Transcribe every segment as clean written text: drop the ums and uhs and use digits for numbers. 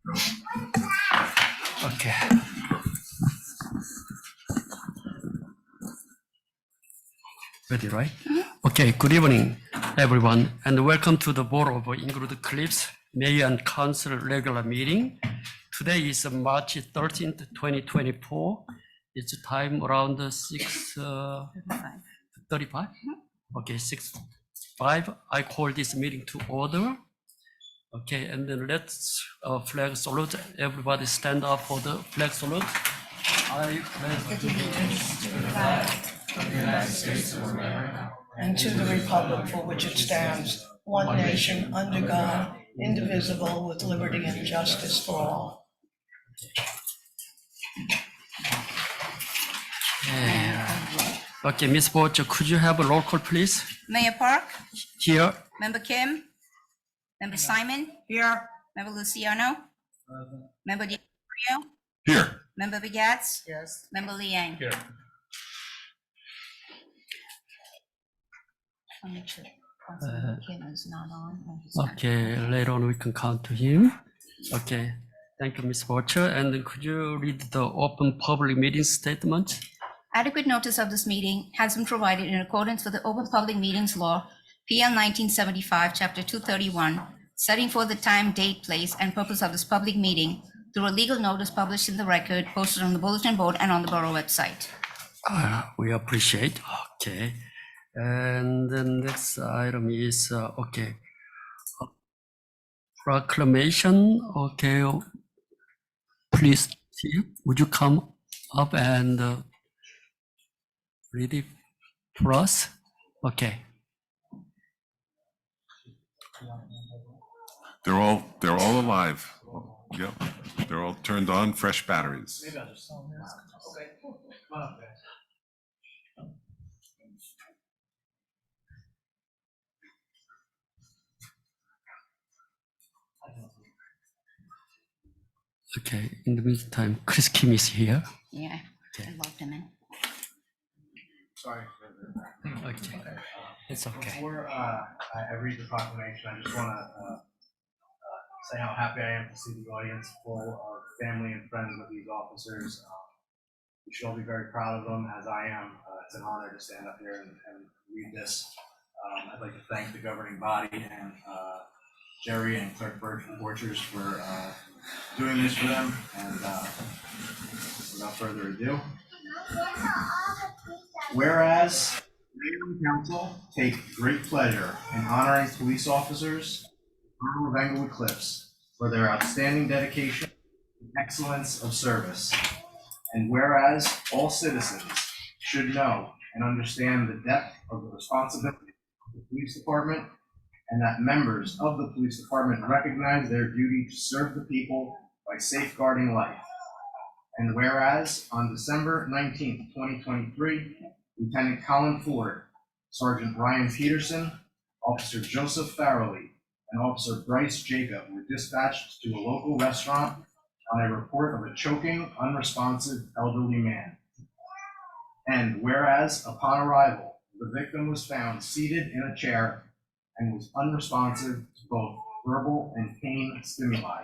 Okay. Ready, right? Okay, good evening, everyone, and welcome to the Board of Inglewood Cliffs Mayor and Council regular meeting. Today is March 13th, 2024. It's time around 6:35. Okay, 6:05. I call this meeting to order. Okay, and then let's flag salute. Everybody stand up for the flag salute. I pledge allegiance to the flag of the United States of America and to the republic for which it stands, one nation, under God, indivisible, with liberty and justice for all. Okay, Ms. Bocher, could you have a roll call, please? Mayor Park, Here. Member Kim, Member Simon. Here. Member Luciano. Member DiCaprio. Here. Member Begats. Yes. Member Liang. Here. Kim is not on. or he's not. Okay, later on we can count to him. Okay, thank you, Ms. Bocher. And could you read the open public meeting statement? Adequate notice of this meeting has been provided in accordance with the Open Public Meetings Law, PL 1975, Chapter 231, setting forth the time, date, place, and purpose of this public meeting through a legal notice published in the record, posted on the bulletin board and on the borough website. We appreciate. Okay, and the next item is proclamation. Okay, please, would you come up and read it for us? Okay. They're all alive. Yep. They're all turned on, fresh batteries. Maybe I'll just tell them this. Okay, come on up, guys. Okay, in the meantime, Chris Kim is here. Yeah, Okay. I logged him in. Sorry for the. Okay, it's okay. Before I read the proclamation, I just want to say how happy I am to see the audience full of family and friends of these officers. We should all be very proud of them, as I am. It's an honor to stand up here and read this. I'd like to thank the governing body and Jerry and Clerk Borchers for doing this for them. And without further ado, whereas Mayor and Council take great pleasure in honoring police officers of Englewood Cliffs for their outstanding dedication and excellence of service. And whereas all citizens should know and understand the depth of the responsibility of the police department, and that members of the police department recognize their duty to serve the people by safeguarding life. And whereas on December 19th, 2023, Lieutenant Colin Ford, Sergeant Ryan Peterson, Officer Joseph Farrelly, and Officer Bryce Jacob were dispatched to a local restaurant on a report of a choking, unresponsive elderly man. And whereas upon arrival, the victim was found seated in a chair and was unresponsive to both verbal and pain stimuli.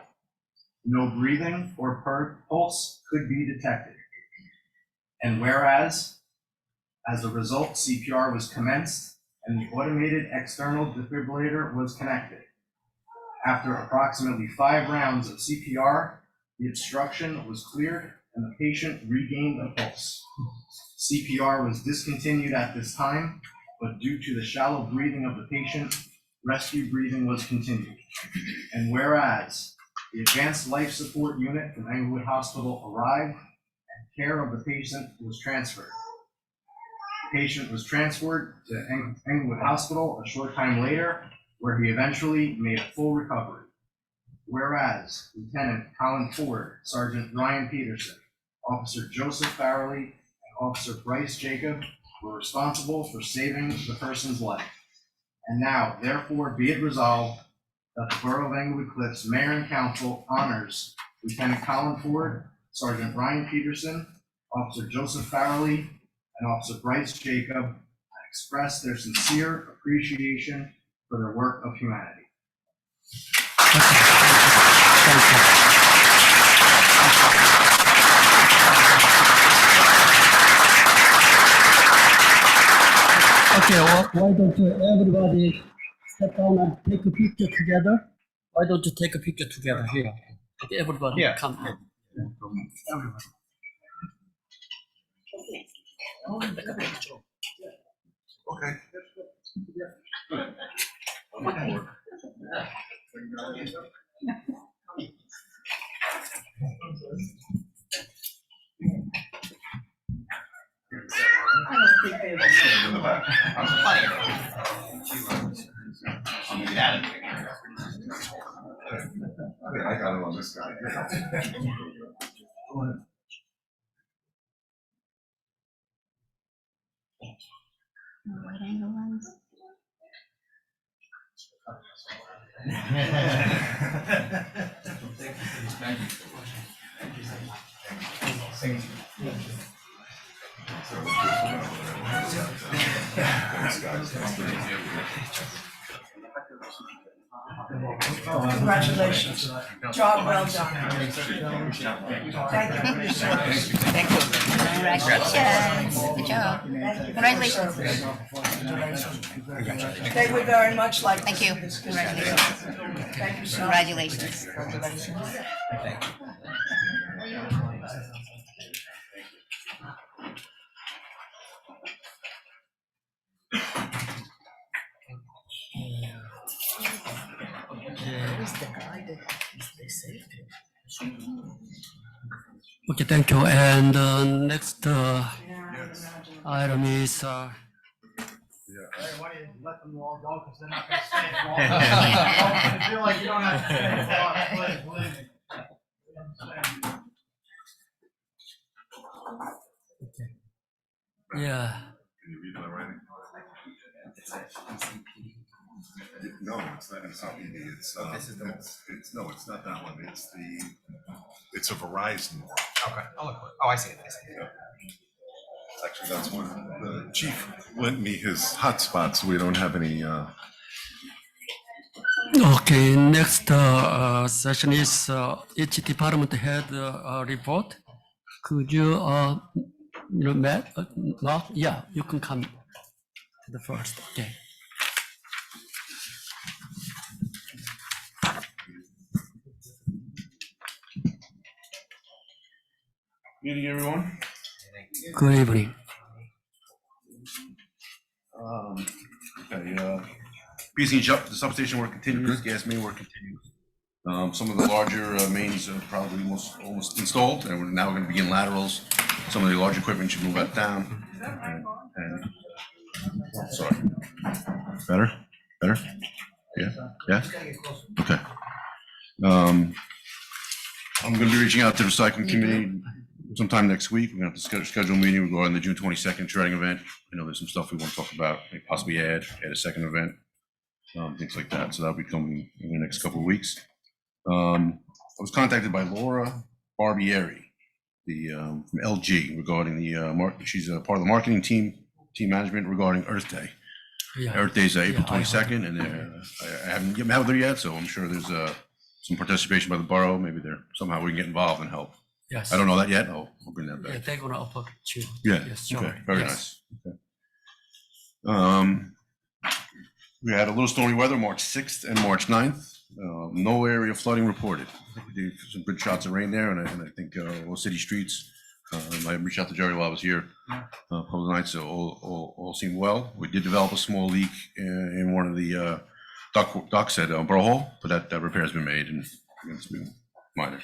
No breathing or pulse could be detected. And whereas, as a result, CPR was commenced and the automated external defibrillator was connected. After approximately 5 rounds of CPR, the obstruction was cleared and the patient regained a pulse. CPR was discontinued at this time, but due to the shallow breathing of the patient, rescue breathing was continued. And whereas the advanced life support unit from Englewood Hospital arrived and care of the patient was transferred. The patient was transferred to Englewood Hospital a short time later, where he eventually made a full recovery. Whereas Lieutenant Colin Ford, Sergeant Ryan Peterson, Officer Joseph Farrelly, and Officer Bryce Jacob were responsible for saving the person's life. And now, therefore, be it resolved that the Borough of Englewood Cliffs Mayor and Council honors Lieutenant Colin Ford, Sergeant Ryan Peterson, Officer Joseph Farrelly, and Officer Bryce Jacob, and express their sincere appreciation for their work of humanity. Thank you. why don't everybody sit down and take a picture together? Why don't you take a picture together here? Okay, everybody Yeah. come in. Everybody. Okay. I got it on this guy. Right angle ones. Congratulations. Job well done. Thank you for your service. Congratulations. Good job. Congratulations. They would very much like to Thank see you. this. Congratulations. Thank you so much. Congratulations. Okay, thank you. And next item is Why do you let them all go? Because they're not going to stay long. I feel like you don't have to stay for long. Believe me. yeah. Can you read my writing? No, it's not, it's not ED, it's, no, it's not that one, it's a Verizon one. Okay, I'll look for it. Oh, I see it, I see it. Actually, that's one, the chief lent me his hotspot, so we don't have any, Okay, next session is each department head report. Could you, Matt, Mark? Yeah, you can come to the first. Okay. Good evening, everyone. Good evening. The substation work continues, gas main work continues. Some of the larger mains are probably almost installed, and we're now gonna begin laterals. Some of the large equipment should move out down. Sorry. Better? Better? Yeah? Yeah? Okay. I'm gonna be reaching out to the recycling committee sometime next week. We're gonna have to schedule a meeting regarding the June 22nd shredding event. I know there's some stuff we want to talk about, maybe possibly add a second event, things like that. So that'll be coming in the next couple of weeks. I was contacted by Laura Barbieri, from LG, regarding she's a part of the marketing team management regarding Earth Day. Yeah. Earth Day is April Yeah, I 22nd, and I haven't met with her yet, so I'm sure there's some participation by the borough. Maybe somehow we can get involved and help. Yes. I don't know that yet. I'll bring that Yeah, back. they're gonna approach you. Yeah, Yes, sure. okay, very Yes. nice. Okay. We had a little stormy weather, March 6th and March 9th. No area flooding reported. We did some good shots of rain there, and I think all city streets. I reached out to Jerry while I was here a couple of nights, so all seemed well. We did develop a small leak in one of the ducts at Borough Hall, but that repair's been made and it's been minor.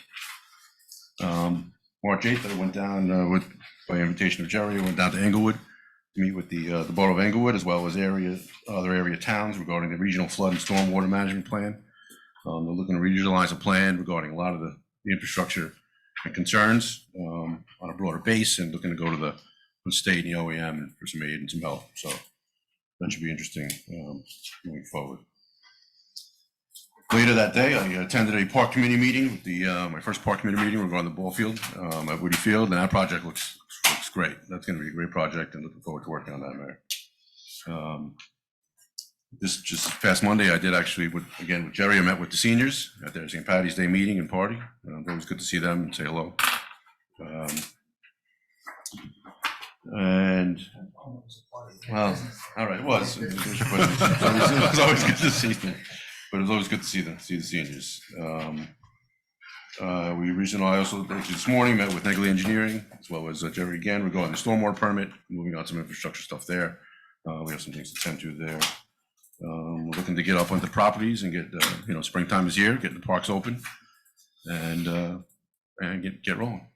March 8th, I went down by invitation of Jerry, I went down to Englewood to meet with the Borough of Englewood, as well as other area towns regarding the regional flood and stormwater management plan. They're looking to regionalize a plan regarding a lot of the infrastructure and concerns on a broader base, and looking to go to the state and the OEM for some aid and some help. So that should be interesting moving forward. Later that day, I attended a park committee meeting with my first park committee meeting regarding the ball field at Woody Field, and that project looks great. That's going to be a great project, and looking forward to working on that, Mayor. This just past Monday, I did actually, with Jerry, I met with the seniors at their St. Patty's Day meeting and party. It was good to see them and say hello. And Well, all right, it was. It was always good to see them, but it was always good to see the seniors. We recently, I also, actually this morning, met with Negley Engineering, as well as Jerry again, regarding the stormwater permit, moving on some infrastructure stuff there. We have some things to tend to there. We're looking to get up onto properties and get, springtime is here, get the parks open, and get rolling.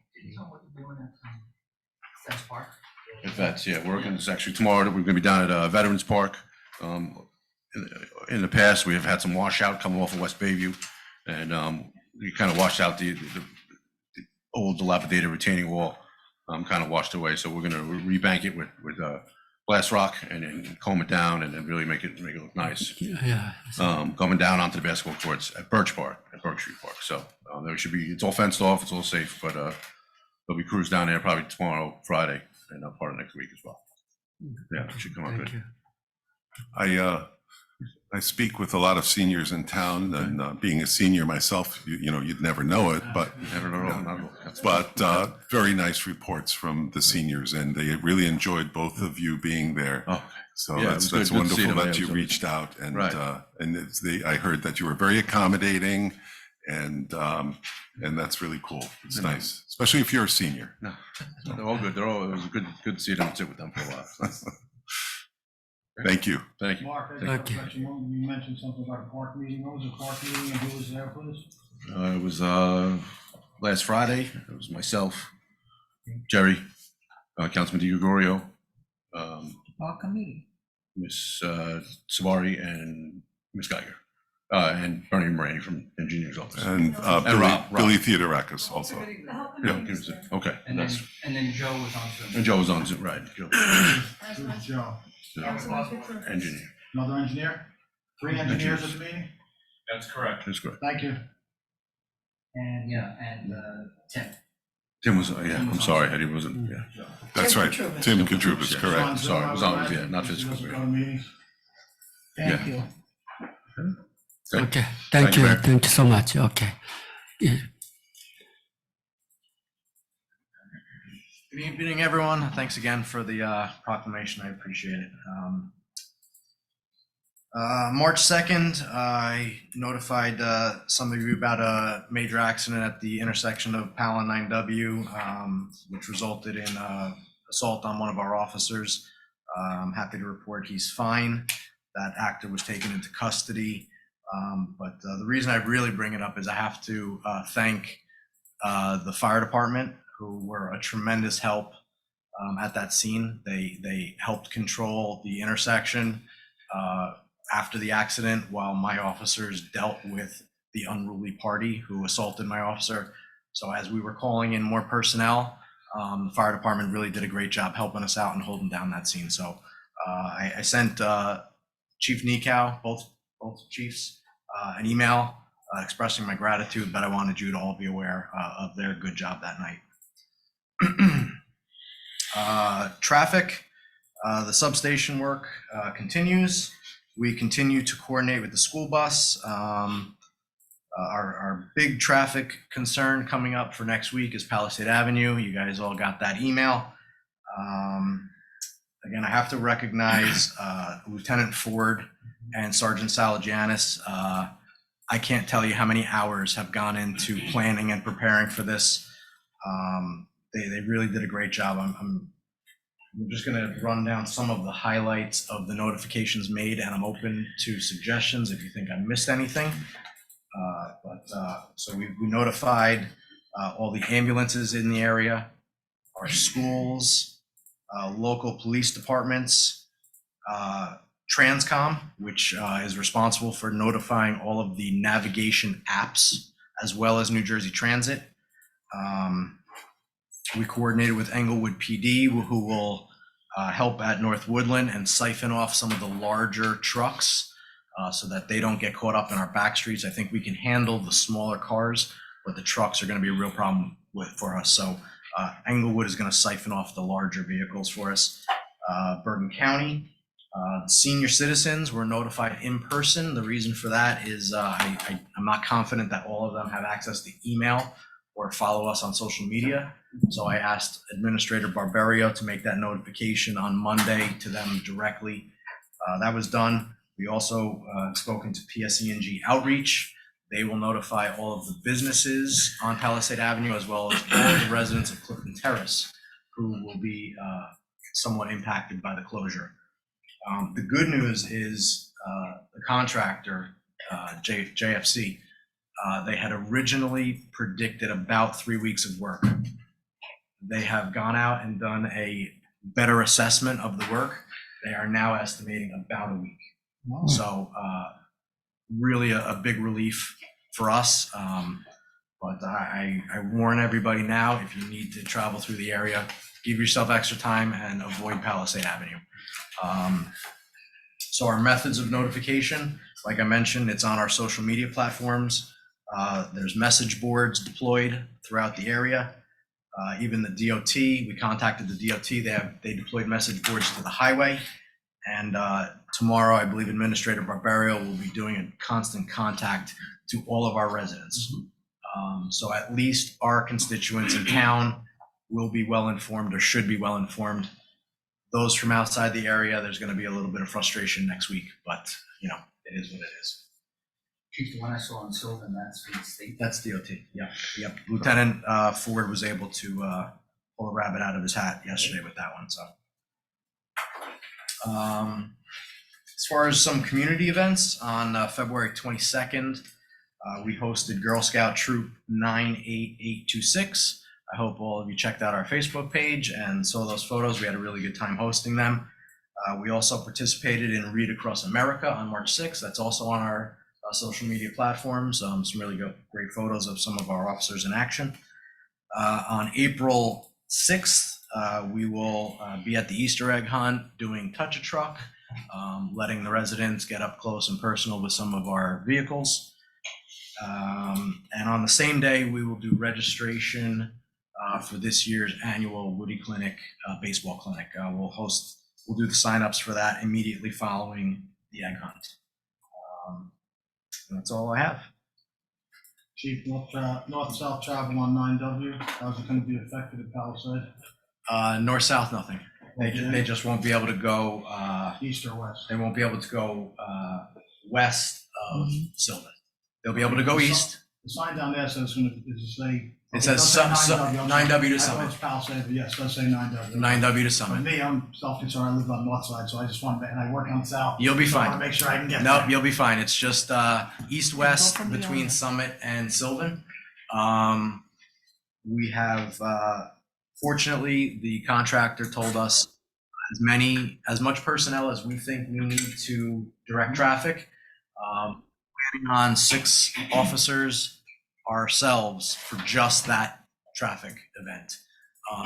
At Vets, yeah, we're working, it's actually tomorrow, we're gonna be down at Veterans Park. In the past, we have had some washout coming off of West Bayview, and we kind of washed out the old dilapidated retaining wall, kind of washed away, so we're gonna rebank it with glass rock and then comb it down and then really make it look nice. Yeah. Coming down onto the basketball courts at Birch Street Park. So there should be, it's all fenced off, it's all safe, but there'll be crews down there probably tomorrow, Friday, and part of next week as well. Yeah, it should come out Thank good. you. I speak with a lot of seniors in town, and being a senior myself, you'd never know it, but Never know. very nice reports from the seniors, and they really enjoyed both of you being there. Oh, So yeah, that's it was good to see wonderful them. that Yeah, you it was- reached out, and Right. I heard that you were very accommodating, and that's really cool. It's nice, especially if you're a senior. no, they're all good. It was good to see them, sit with them for a while. Thank you. Thank you. Mark, I have a Okay. question. You mentioned something about a park meeting. What was the park meeting and who was there, please? It was last Friday. It was myself, Jerry, Councilman Di Gregorio, Park committee. Miss Sabari, and Miss Geiger, and Bernie Moran from Engineers Office. And Rob. Billy Theodorakis also. Yeah, give us a- okay, And that's, then Joe was on Zoom. and Joe was on Zoom, right? Joe, Who's Joe? engineer. Another engineer? 3 engineers at the meeting? That's correct. That's good. Thank you. And, Tim. Tim was, yeah, I'm sorry, Eddie wasn't, yeah. That's Tim right. Katrubis. Tim Katrubis, It's on correct. Zoom, Sorry, it I was would on- imagine, yeah, not because he physical, doesn't yeah. go to meetings. Thank Yeah. you. Okay, Thank thank you, you, Mayor. thank you so much, okay. Yeah. Good evening, everyone. Thanks again for the proclamation. I appreciate it. March 2nd, I notified some of you about a major accident at the intersection of Powell and 9W, which resulted in assault on one of our officers. I'm happy to report he's fine. That actor was taken into custody. But the reason I really bring it up is I have to thank the fire department, who were a tremendous help at that scene. They helped control the intersection after the accident while my officers dealt with the unruly party who assaulted my officer. So as we were calling in more personnel, the fire department really did a great job helping us out and holding down that scene. So I sent Chief Nikow, both chiefs, an email expressing my gratitude, but I wanted you to all be aware of their good job that night. Traffic, the substation work continues. We continue to coordinate with the school bus. Our big traffic concern coming up for next week is Palisade Avenue. You guys all got that email. Again, I have to recognize Lieutenant Ford and Sergeant Salagianis. I can't tell you how many hours have gone into planning and preparing for this. They really did a great job. I'm just going to run down some of the highlights of the notifications made, and I'm open to suggestions if you think I missed anything. So we notified all the ambulances in the area, our schools, local police departments, Transcom, which is responsible for notifying all of the navigation apps, as well as New Jersey Transit. We coordinated with Englewood PD, who will help at North Woodland and siphon off some of the larger trucks so that they don't get caught up in our back streets. I think we can handle the smaller cars, but the trucks are going to be a real problem for us. So Englewood is going to siphon off the larger vehicles for us. Bergen County, senior citizens were notified in person. The reason for that is I'm not confident that all of them have access to email, or follow us on social media. So I asked Administrator Barberio to make that notification on Monday to them directly. That was done. We also spoken to PSE&G Outreach. They will notify all of the businesses on Palisade Avenue as well as all the residents of Clifton Terrace who will be somewhat impacted by the closure. The good news is the contractor, JFC, they had originally predicted about 3 weeks of work. They have gone out and done a better assessment of the work. They are now estimating about a week. Wow. So really a big relief for us. But I warn everybody now, if you need to travel through the area, give yourself extra time and avoid Palisade Avenue. So our methods of notification, like I mentioned, it's on our social media platforms. There's message boards deployed throughout the area. Even the DOT, we contacted the DOT. They deployed message boards to the highway. And tomorrow, I believe Administrator Barberio will be doing a constant contact to all of our residents. So at least our constituents in town will be well informed or should be well informed. Those from outside the area, there's going to be a little bit of frustration next week, but you know, it is what it is. Chief, the one I saw on Sylvan, that's from the state. That's DOT. Yep. Lieutenant Ford was able to pull a rabbit out of his hat yesterday with that one. So, as far as some community events, on February 22nd, we hosted Girl Scout Troop 98826. I hope all of you checked out our Facebook page and saw those photos. We had a really good time hosting them. We also participated in Read Across America on March 6th. That's also on our social media platforms. Some really great photos of some of our officers in action. On April 6th, we will be at the Easter egg hunt doing Touch a Truck, letting the residents get up close and personal with some of our vehicles. And on the same day, we will do registration for this year's annual Woody Clinic baseball clinic. We'll do the signups for that immediately following the egg hunt. That's all I have. Chief, north-south travel on 9W, how's it gonna be affected at Palisade? North-south, nothing. They just won't be able to go, East or west? they won't be able to go west of Sylvan. They'll be able to go east. The sign down there says, does it say? It says 9W to I Summit. know it's Palisade, but yes, it does say 9W. 9W to For Summit. me, I'm self-concerned, I live on the north side, so I just want to, and I work on south. You'll be So I want fine. to make sure I can get No, there. you'll be fine. It's just east-west from the between other. Summit and Sylvan. We have, fortunately, the contractor told us as much personnel as we think we need to direct traffic. Planning on 6 officers ourselves for just that traffic event,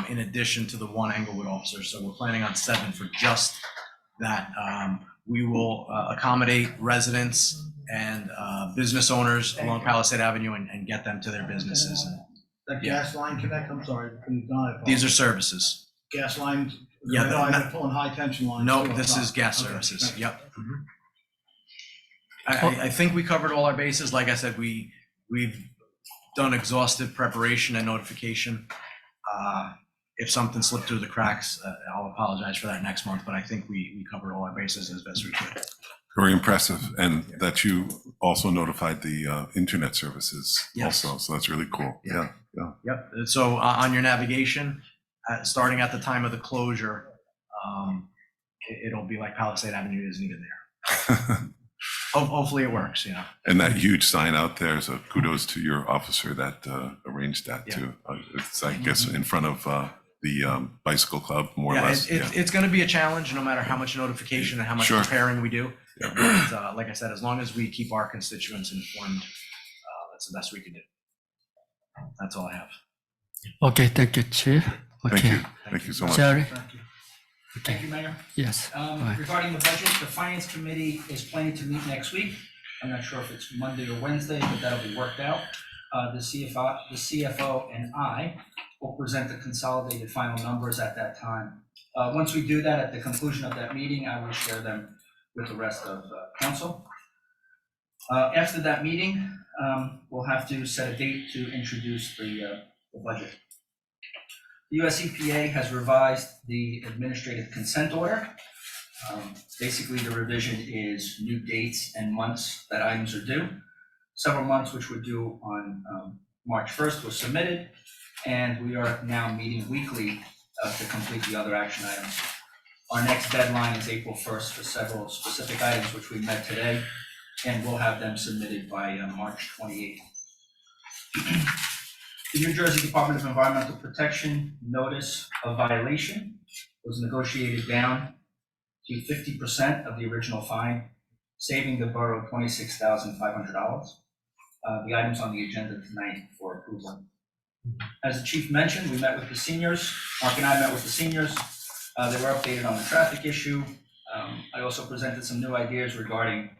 in addition to the 1 Englewood officer. So we're planning on 7 for just that. We will accommodate residents and business owners along Palisade Avenue and get them to their businesses. That gas line connect, I'm sorry, These are services. gas lines. Yeah, I know I've no- been pulling high tension lines. No, too, this up is top. gas Okay, services. thank you. Yep. I think we covered all our bases. Like I said, we've done exhaustive preparation and notification. If something slipped through the cracks, I'll apologize for that next month, but I think we covered all our bases as best we could. Very impressive, and that you also notified the internet services Yes. also, so that's really cool. Yeah. Yeah. Yep. So on your navigation, starting at the time of the closure, it'll be like Palisade Avenue isn't even there. Hopefully it works, you know. And that huge sign out there, so kudos to your officer that arranged that Yeah. too. It's, I guess, in front of the bicycle club, more or Yeah, less. it's going to be a challenge no matter how much notification and how much Sure. preparing we do. Yeah. But, like I said, as long as we keep our constituents informed, that's the best we can do. That's all I have. Okay, thank you, Chief. Thank Okay, you. Thank you so much. Jerry, Thank you. Thank you, Mayor. yes. Right. Regarding the budget, the Finance Committee is planning to meet next week. I'm not sure if it's Monday or Wednesday, but that'll be worked out. The CFO and I will present the consolidated final numbers at that time. Once we do that, at the conclusion of that meeting, I will share them with the rest of council. After that meeting, we'll have to set a date to introduce the budget. The US EPA has revised the administrative consent order. Basically, the revision is new dates and months that items are due. Several months which were due on March 1st were submitted, and we are now meeting weekly to complete the other action items. Our next deadline is April 1st for several specific items which we met today, and we'll have them submitted by March 28th. The New Jersey Department of Environmental Protection notice of violation was negotiated down to 50% of the original fine, saving the borough $26,500. The items on the agenda tonight for approval. As the chief mentioned, we met with the seniors. Mark and I met with the seniors. They were updated on the traffic issue. I also presented some new ideas regarding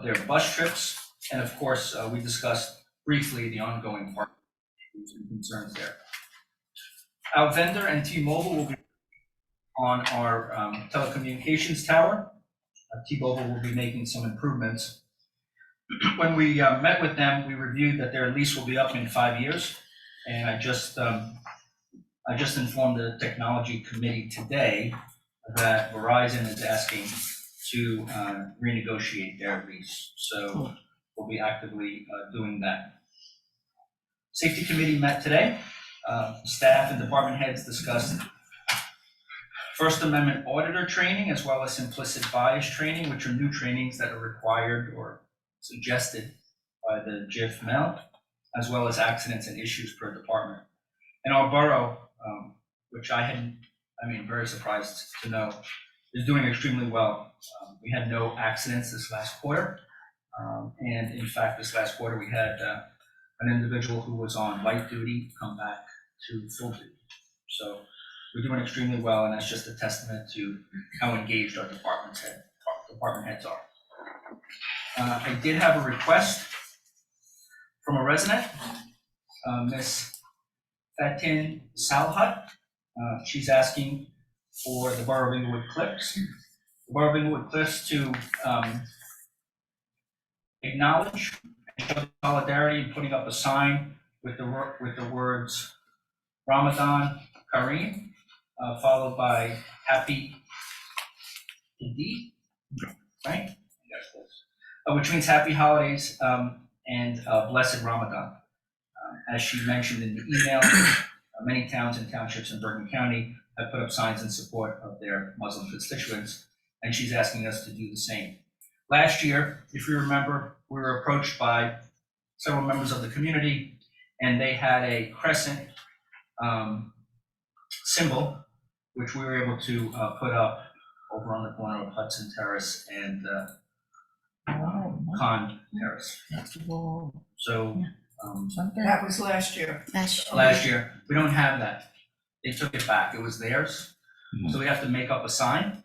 their bus trips. And of course, we discussed briefly the ongoing parking and concerns there. Our vendor and T-Mobile will be on our telecommunications tower. T-Mobile will be making some improvements. When we met with them, we reviewed that their lease will be up in 5 years. And I just informed the technology committee today that Verizon is asking to renegotiate their lease. So we'll be actively doing that. Safety committee met today. Staff and department heads discussed First Amendment auditor training as well as implicit bias training, which are new trainings that are required or suggested by the JIF-MEL, as well as accidents and issues per department. And our borough, which very surprised to know, is doing extremely well. We had no accidents this last quarter. And in fact, this last quarter, we had an individual who was on light duty come back to full duty. So we're doing extremely well, and that's just a testament to how engaged our department heads are. I did have a request from a resident, Miss Fatin Salhat. She's asking for the Borough of Inglewood Cliffs. The Borough of Inglewood Cliffs to acknowledge and show solidarity in putting up a sign with the words Ramadan Kareem, followed by Happy Eid, right? Which means happy holidays and blessed Ramadan. As she mentioned in the email, many towns and townships in Bergen County have put up signs in support of their Muslim constituents, and she's asking us to do the same. Last year, if you remember, we were approached by several members of the community, and they had a crescent symbol, which we were able to put up over on the corner of Hudson Terrace and Con Terrace. So That was last year. last year, we don't have that. They took it back. It was theirs. So we have to make up a sign,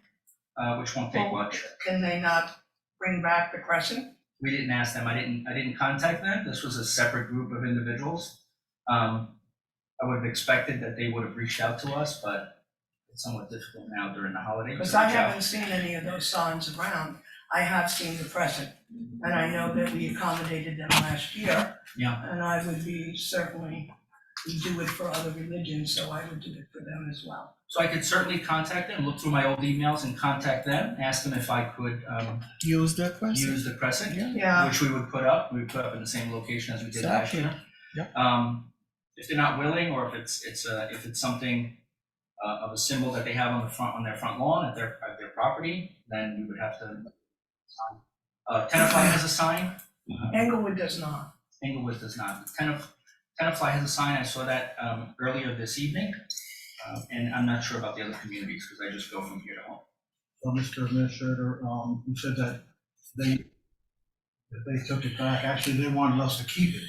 which won't take much. Can they not bring back the crescent? We didn't ask them. I didn't contact them. This was a separate group of individuals. I would have expected that they would have reached out to us, but it's somewhat difficult now during the holidays. Because I haven't seen any of those signs around. I have seen the crescent, and I know that we accommodated them last year. Yeah. And I would be certainly, we do it for other religions, so I would do it for them as well. So I could certainly contact them, look through my old emails and contact them, ask them if I could Use that question. use the crescent, Yeah, which we would put up. We would put up in the same location as we did last Exactly. year. If they're not willing, or if it's something of a symbol that they have on their front lawn at their property, then we would have to. Tenafly has a sign. Englewood does not. Inglewood does not. Tenafly has a sign. I saw that earlier this evening, and I'm not sure about the other communities because I just go from here to home. Well, Mr. Administrator, you said that they took it back. Actually, they wanted us to keep it.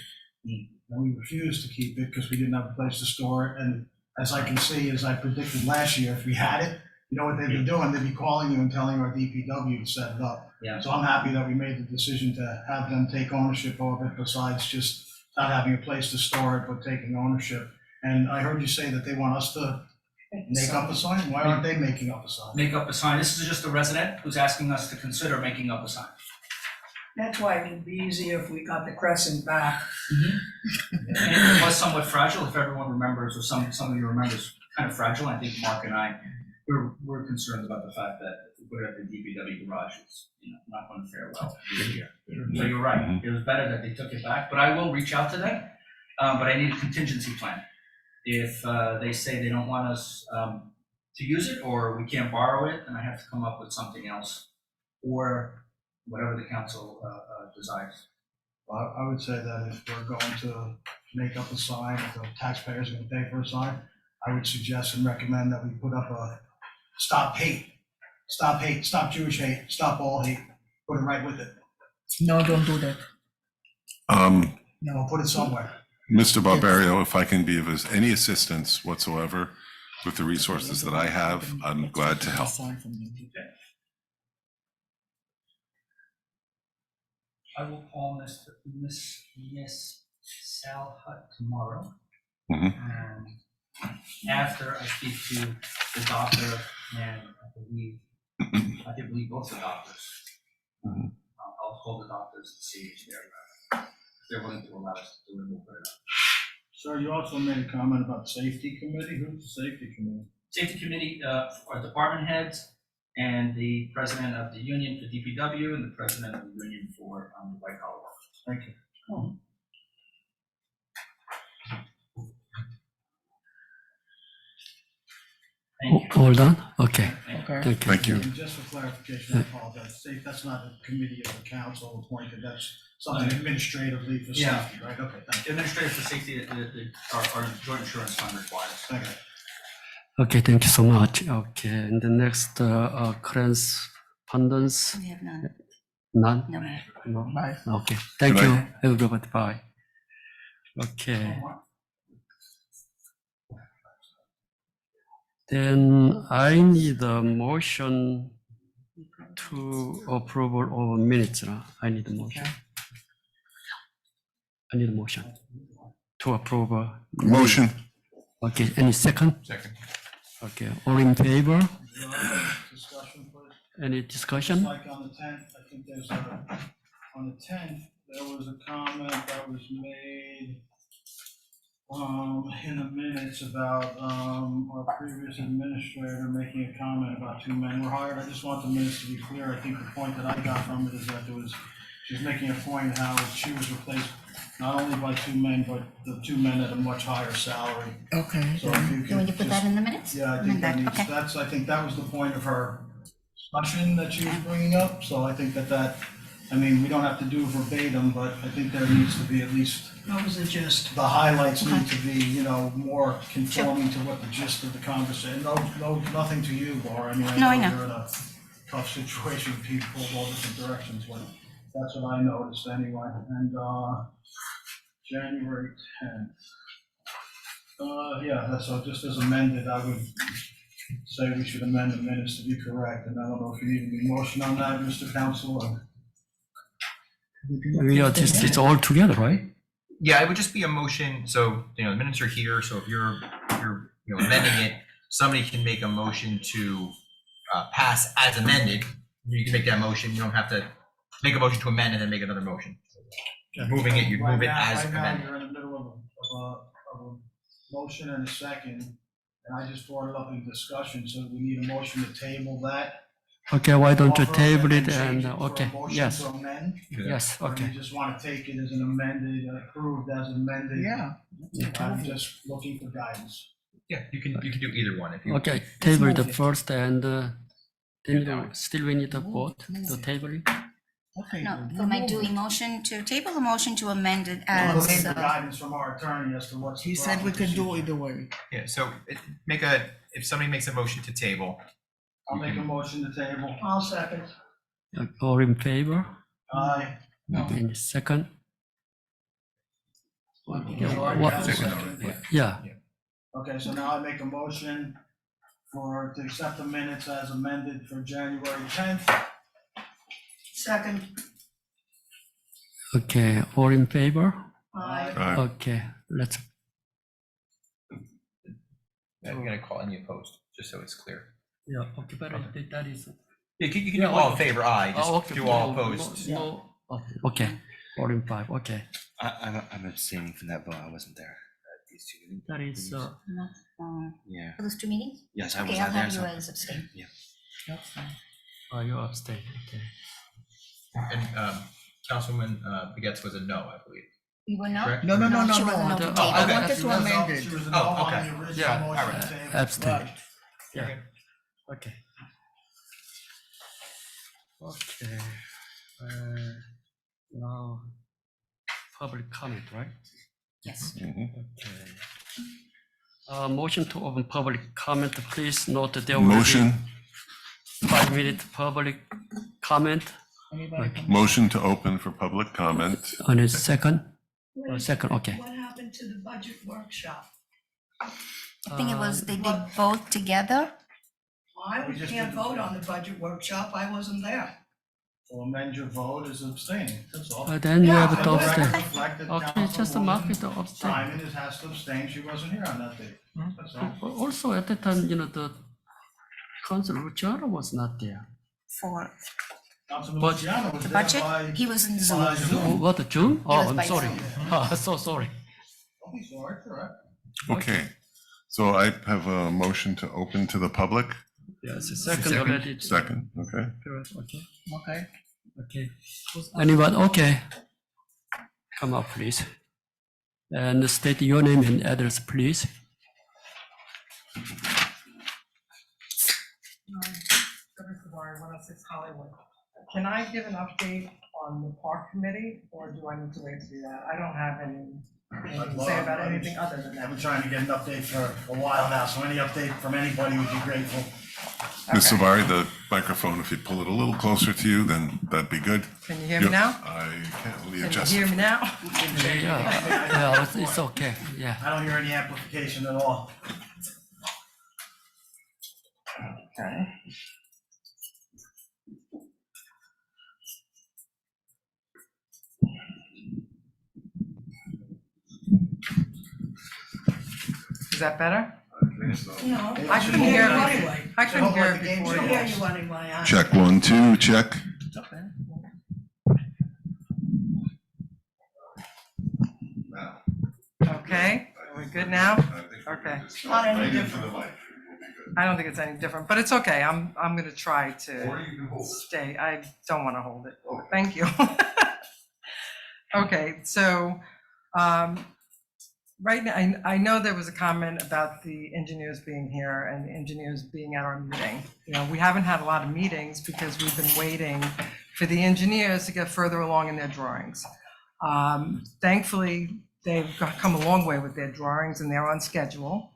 And we refused to keep it because we didn't have a place to store it. And as I can see, as I predicted last year, if we had it, you know what they'd be doing? They'd be calling you and telling our DPW to set it up. Yeah. So I'm happy that we made the decision to have them take ownership of it, besides just not having a place to store it, but taking ownership. And I heard you say that they want us to make up a sign. Why aren't they making up a sign? Make up a sign. This is just a resident who's asking us to consider making up a sign. That's why it'd be easier if we got the crescent back. And it was somewhat fragile, if everyone remembers, or some of you remembers, kind of fragile. I think Mark and I, we're concerned about the fact that if we put it at the DPW garage, it's, not going to fare well this year. So you're right, it was better that they took it back, but I will reach out to them. But I need a contingency plan. If they say they don't want us to use it, or we can't borrow it, then I have to come up with something else, or whatever the council desires. I would say that if we're going to make up a sign, if the taxpayers are gonna pay for a sign, I would suggest and recommend that we put up a stop hate, stop Jewish hate, stop all hate, put it right with it. No, don't do that. No, put it somewhere. Mr. Barbario, if I can be of any assistance whatsoever with the resources that I have, I'm glad to help. I will call Miss Sal Hutt tomorrow. Mhm. And after I speak to the doctor and I believe both the doctors. I'll call the doctors and see if they're willing to allow us to do it. We'll put it up. Sir, you also made a comment about safety committee. Who's the safety committee? Safety committee are department heads and the president of the union for DPW and the president of the union for the white collar workers. Thank you. Thank you. All done? Okay, Thank you. Okay. thank you. Thank you. And just for clarification, I apologize, that's not a committee of the council appointed, that's something administratively for Yeah. safety, right? Okay, thank you. Administrative for safety, our joint insurance fund requires. Thank you. Okay, thank you so much. Okay, and the next correspondence, We have none. none? No, ma'am. No? Bye. Okay, thank Good you, night. everybody, bye. Okay. Then I need a motion to approval of minutes. I need a motion. I need a motion to approve. Motion. Okay, any second? Second. Okay, all in favor? Discussion, please. Any discussion? Like on the 10th, I think there's on the 10th, there was a comment that was made in the minutes about our previous administrator making a comment about two men were hired. I just want the minutes to be clear. I think the point that I got from it is that she was making a point how she was replaced not only by two men, but the two men at a much higher salary. Okay. So if you Do you want could to put that just- in the minutes? Yeah, I Amend think that, that needs, okay. I think that was the point of her discussion that she was bringing up, so I think I mean, we don't have to do verbatim, but I think there needs to be at least, That was the gist. the highlights need to be, more conforming to what the gist of the conversation, nothing to you, Laura, I mean, No, I I know know. you're in a tough situation, people pull all different directions, but that's what I noticed anyway, and, January 10th. Yeah, so just as amended, I would say we should amend the minutes to be correct, and I don't know if you need any motion on that, Mr. Council, or? We are just, it's all together, right? Yeah, it would just be a motion, so, the minutes are here, so if you're amending it, somebody can make a motion to pass as amended. You can make that motion, you don't have to make a motion to amend and then make another motion. Moving it, you move it as Right now, amended. you're in the middle of a motion and a second, and I just brought it up in discussion, so we need a motion to table that. Okay, why don't you Offer table it change and, for a okay, motion yes, to amend, yes, or okay. you just want to take it as an amended, approved as amended? Yeah. I'm just looking for guidance. Yeah, you can do either one if you. Okay, table the move it. first and then still we need a vote, the table. Okay. No, am I doing motion to table or motion to amend it I'm looking as, for guidance from our attorney as to what's. the He said we proper could do procedure. either way. Yeah, so if somebody makes a motion to table, I'll make a motion to table. I'll second. All in favor? Aye. Any second? Okay, What- second. Yeah, Okay, so now I make a motion to accept the minutes as amended for January 10th. Second. okay, all in favor? Aye. Aye. Okay, let's, I'm gonna call any opposed, just so it's clear. yeah, okay, but that is. You can do Yeah, all in okay. favor, aye, Oh, just okay, do all no, opposed. No, Oh, okay, volume 5, okay. I'm abstaining from that vote. I wasn't there at these two meetings. That is, Not, Yeah. for those 2 meetings? Yes, I was Okay, I'll not there. have you so- as abstain. Yeah. That's fine. you abstain, okay. And Councilwoman Begets was a no, I believe. You were no? Correct? No, no, no, no, She no. wasn't on the Oh, table. I okay. wanted to amend it. She was a no Oh, on okay. the original Yeah, motion alright. table. Abstain. Right. Yeah, okay. Okay. Now, public comment, right? Yes. Mhm. Okay. Motion to open public comment, please note that there will be Motion, 5-minute public comment. motion to open for public comment. On a second? Second, okay. What happened to the budget workshop? I think it was, they did both together. I We just can't did the- vote on the budget workshop, I wasn't there. To amend your vote is abstaining, that's all. Then you Yeah, have I to was- abstain. Reflect that Okay, just mark it Councilwoman abstain. Simon has to abstain, she wasn't here on that day, that's all. Also, at the time, the Council Luciano was not there. For Councilman But- Luciano was the there budget, by he was in by Zoom. Zoom. What, June? Oh, was I'm by sorry. Zoom. So sorry. Don't be sorry, it's all right. Okay, so I have a motion to open to the public. Yes, a second Second. already. Second, okay. Okay. Okay. Okay. Anyone, okay. Come up, please. And state your name and address, please. Can I give an update on the park committee, or do I need to wait to do that? I don't have anything to say about anything other than I've that. been trying to get an update for a while now, so any update from anybody would be grateful. Ms. Savari, the microphone, if you pull it a little closer to you, then that'd be good. Can you hear me now? I can't really Can adjust. you hear me now? Yeah, it's okay, yeah. I don't hear any amplification at all. Okay. Is that better? No, I I couldn't couldn't hear hear you it. anyway. I couldn't Hope hear like it the game's before. I over. hear you anyway. Check 1, 2, check. Okay, are we good now? Okay. Not any different. I don't think it's any different, but it's okay. I'm gonna try to stay. I don't want to hold it. Thank you. Okay, so, right now, I know there was a comment about the engineers being here and the engineers being at our meeting. You know, we haven't had a lot of meetings because we've been waiting for the engineers to get further along in their drawings. Thankfully, they've come a long way with their drawings and they're on schedule.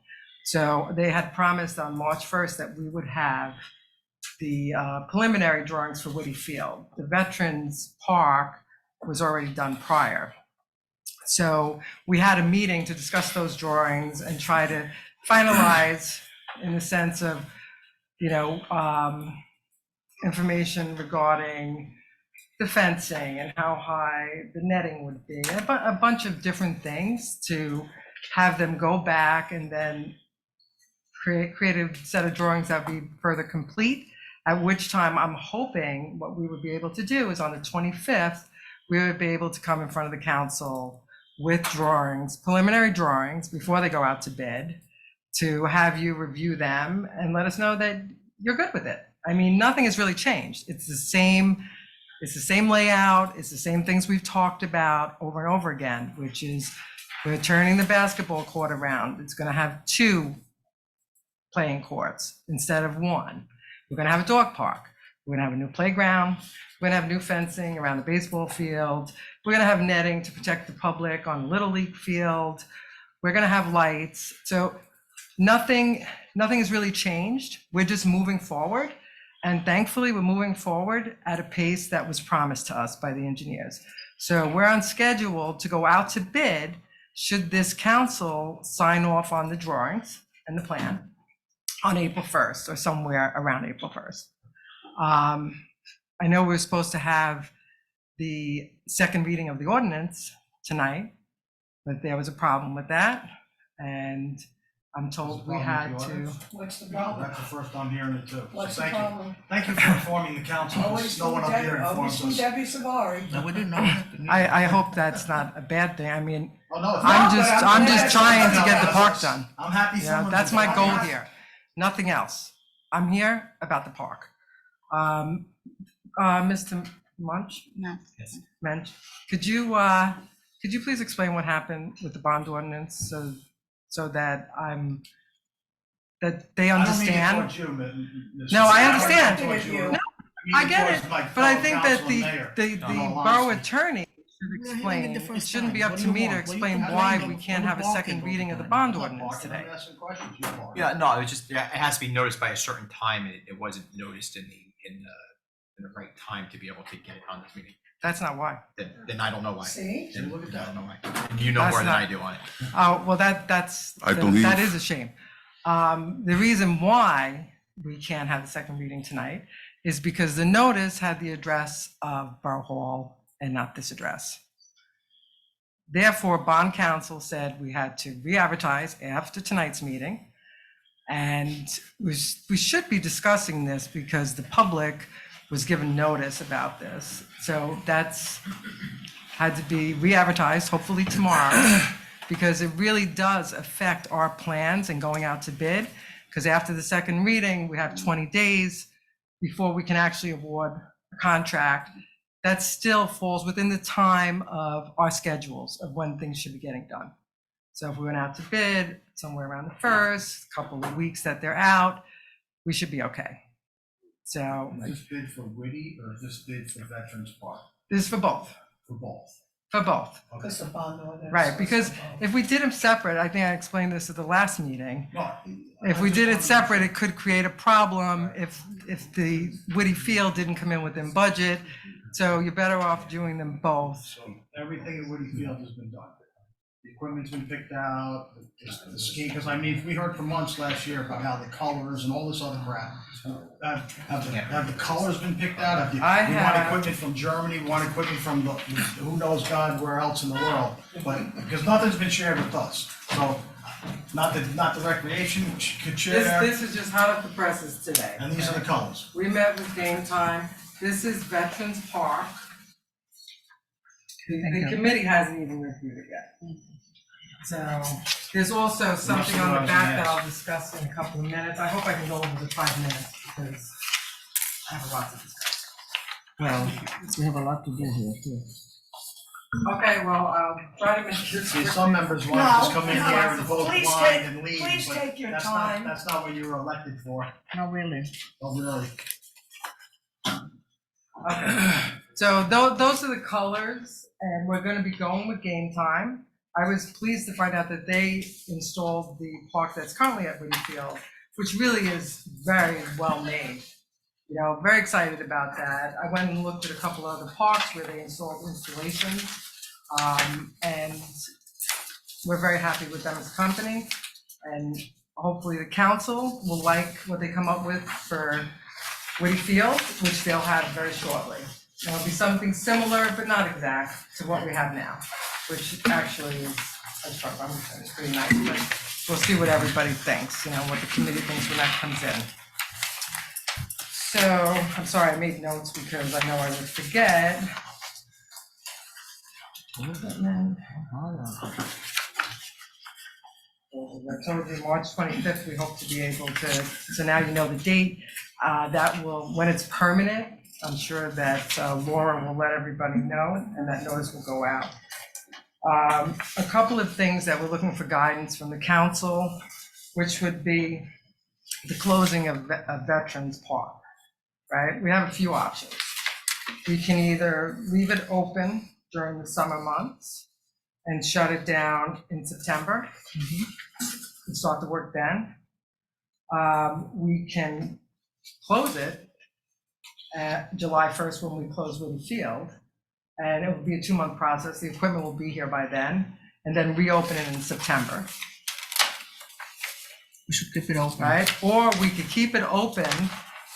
So they had promised on March 1st that we would have the preliminary drawings for Woody Field. The Veterans Park was already done prior. So we had a meeting to discuss those drawings and try to finalize in the sense of, information regarding the fencing and how high the netting would be, a bunch of different things to have them go back and then create a set of drawings that would be further complete, at which time I'm hoping what we would be able to do is on the 25th, we would be able to come in front of the council with drawings, preliminary drawings, before they go out to bid, to have you review them and let us know that you're good with it. I mean, nothing has really changed. It's the same layout, it's the same things we've talked about over and over again, which is we're turning the basketball court around. It's gonna have 2 playing courts instead of 1. We're gonna have a dog park. We're gonna have a new playground. We're gonna have new fencing around the baseball field. We're gonna have netting to protect the public on Little League field. We're gonna have lights. So nothing has really changed. We're just moving forward. And thankfully, we're moving forward at a pace that was promised to us by the engineers. So we're on schedule to go out to bid should this council sign off on the drawings and the plan on April 1st or somewhere around April 1st. I know we're supposed to have the second reading of the ordinance tonight, but there was a problem with that. And I'm told we Is the had problem to, with What's the the problem? That's the first I'm hearing it too. So What's the thank you. problem? Thank you for informing the council, Always because no from one up here Debbie, always informs from us. Debbie Savari. No, we didn't know. Happened. I hope that's not a bad thing. I mean, Oh, no, it's I'm not. just, but I'm glad just trying to No, get the no, park no. done. I'm happy Yeah, someone. that's did my that. goal here, nothing else. I'm here about the park. Mr. Munch? No. Mensch, could you please explain what happened with the bond ordinance so that that they I don't mean understand? it towards you, Ms. No, I Savari. understand. Towards you. No, mean I get towards it, my but I fellow think that council and mayor. the In all borough honesty. attorney should explain, it shouldn't be up to me to explain why we can't have a second reading of the bond I'm not ordinance barking, today. I'm asking questions, you're barking. Yeah, no, it was just, it has to be noticed by a certain time, and it wasn't noticed in the right time to be able to get it on this meeting. That's not why. Then I don't know why. See? Then Look at I that. don't know why. And you know That's more than not- I do on it. Oh, well, that's, I believe- that is a shame. The reason why we can't have the second reading tonight is because the notice had the address of Borough Hall and not this address. Therefore, bond counsel said we had to re-advertise after tonight's meeting. And we should be discussing this because the public was given notice about this. So that's had to be re-advertised, hopefully tomorrow, because it really does affect our plans and going out to bid. Because after the second reading, we have 20 days before we can actually award a contract. That still falls within the time of our schedules of when things should be getting done. So if we went out to bid somewhere around the first, couple of weeks that they're out, we should be okay. So Is this bid for Whitty or is this bid for Veterans Park? this is for both, For both? for both. Because the bond ordinance. Right, says because so. if we did them separate, I think I explained this at the last meeting. No, If I we just did wanted it to- separate, it could create a problem if the Whitty Field didn't come in within budget. So you're better off doing them both. So everything at Whitty Field has been done. The equipment's been picked out, the ski, because I mean, we heard for months last year about how the colors and all this other crap. Have the colors been picked out? We want equipment from Germany, we want equipment from who knows God where else in the world. But, because nothing's been shared with us. So, not the recreation could share, This is just hot off the presses today. and these are the colors. We met with Game Time. This is Veterans Park. The committee hasn't even reviewed it yet. So there's also something on the back that I'll discuss in a couple of minutes. I hope I can go over the 5 minutes because I have a lot to discuss. Well, we have a lot to do here too. Okay, well, I'll try to make this See, quick. some members want to just come in here and vote Please blind take- and leave, please but take your that's time. That's not what you were elected for. Not really. Oh, really? Okay. So those are the colors, and we're gonna be going with Game Time. I was pleased to find out that they installed the park that's currently at Whitty Field, which really is very well made. You know, very excited about that. I went and looked at a couple other parks where they installed installations. And we're very happy with them as a company. And hopefully the council will like what they come up with for Whitty Field, which they'll have very shortly. It'll be something similar, but not exact, to what we have now, which actually is, as far as I'm concerned, is pretty nice, but we'll see what everybody thinks, you know, what the committee thinks when that comes in. So, I'm sorry, I made notes because I know I would forget. I told you March 25th, we hope to be able to, so now you know the date. That will, when it's permanent, I'm sure that Laura will let everybody know and that notice will go out. A couple of things that we're looking for guidance from the council, which would be the closing of Veterans Park, right? We have a few options. We can either leave it open during the summer months and shut it down in September and start the work then. We can close it at July 1st when we close Whitty Field, and it will be a 2-month process. The equipment will be here by then, and then reopen it in September, We should keep it open. right? Or we could keep it open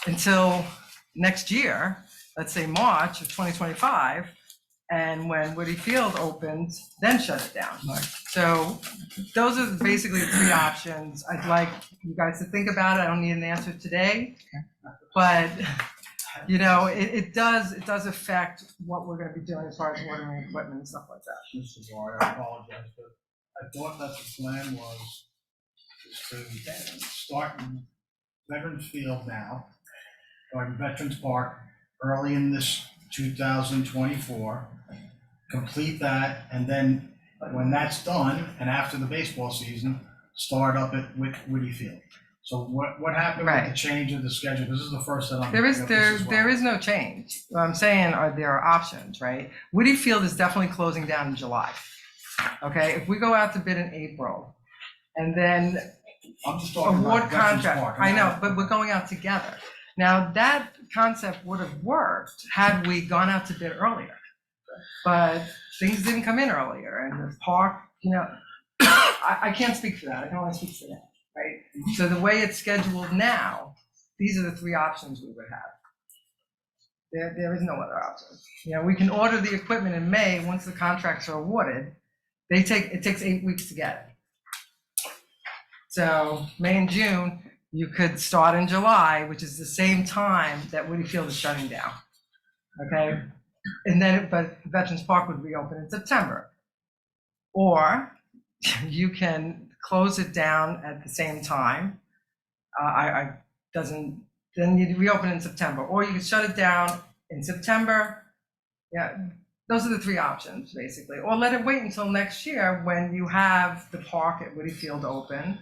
until next year, let's say March of 2025, and when Whitty Field opens, then shut it down. So those are basically the three options. I'd like you guys to think about it. I don't need an answer today. But, you know, it does affect what we're gonna be doing as far as ordering equipment and stuff like that. Mr. Zari, I apologize, but I thought that the plan was to start in Veterans Field now, or in Veterans Park, early in this 2024, complete that, and then when that's done, and after the baseball season, start up at Whitty Field. So what happened with the Right. change of the schedule? This is the first that I'm. There is bringing up this as well. there is no change. What I'm saying are there are options, right? Whitty Field is definitely closing down in July. Okay, if we go out to bid in April, and then I'm just talking award about Veterans contract, Park. I know, but we're going out together. Now, that concept would have worked had we gone out to bid earlier. But things didn't come in earlier, and the park, you know, I can't speak for that, I can only speak for that, right? So the way it's scheduled now, these are the three options we would have. There is no other option. You know, we can order the equipment in May, once the contracts are awarded, it takes 8 weeks to get it. So May and June, you could start in July, which is the same time that Whitty Field is shutting down, okay? And then, but Veterans Park would reopen in September. Or you can close it down at the same time. Then you reopen in September, or you can shut it down in September. Yeah, those are the three options, basically. Or let it wait until next year when you have the park at Whitty Field open.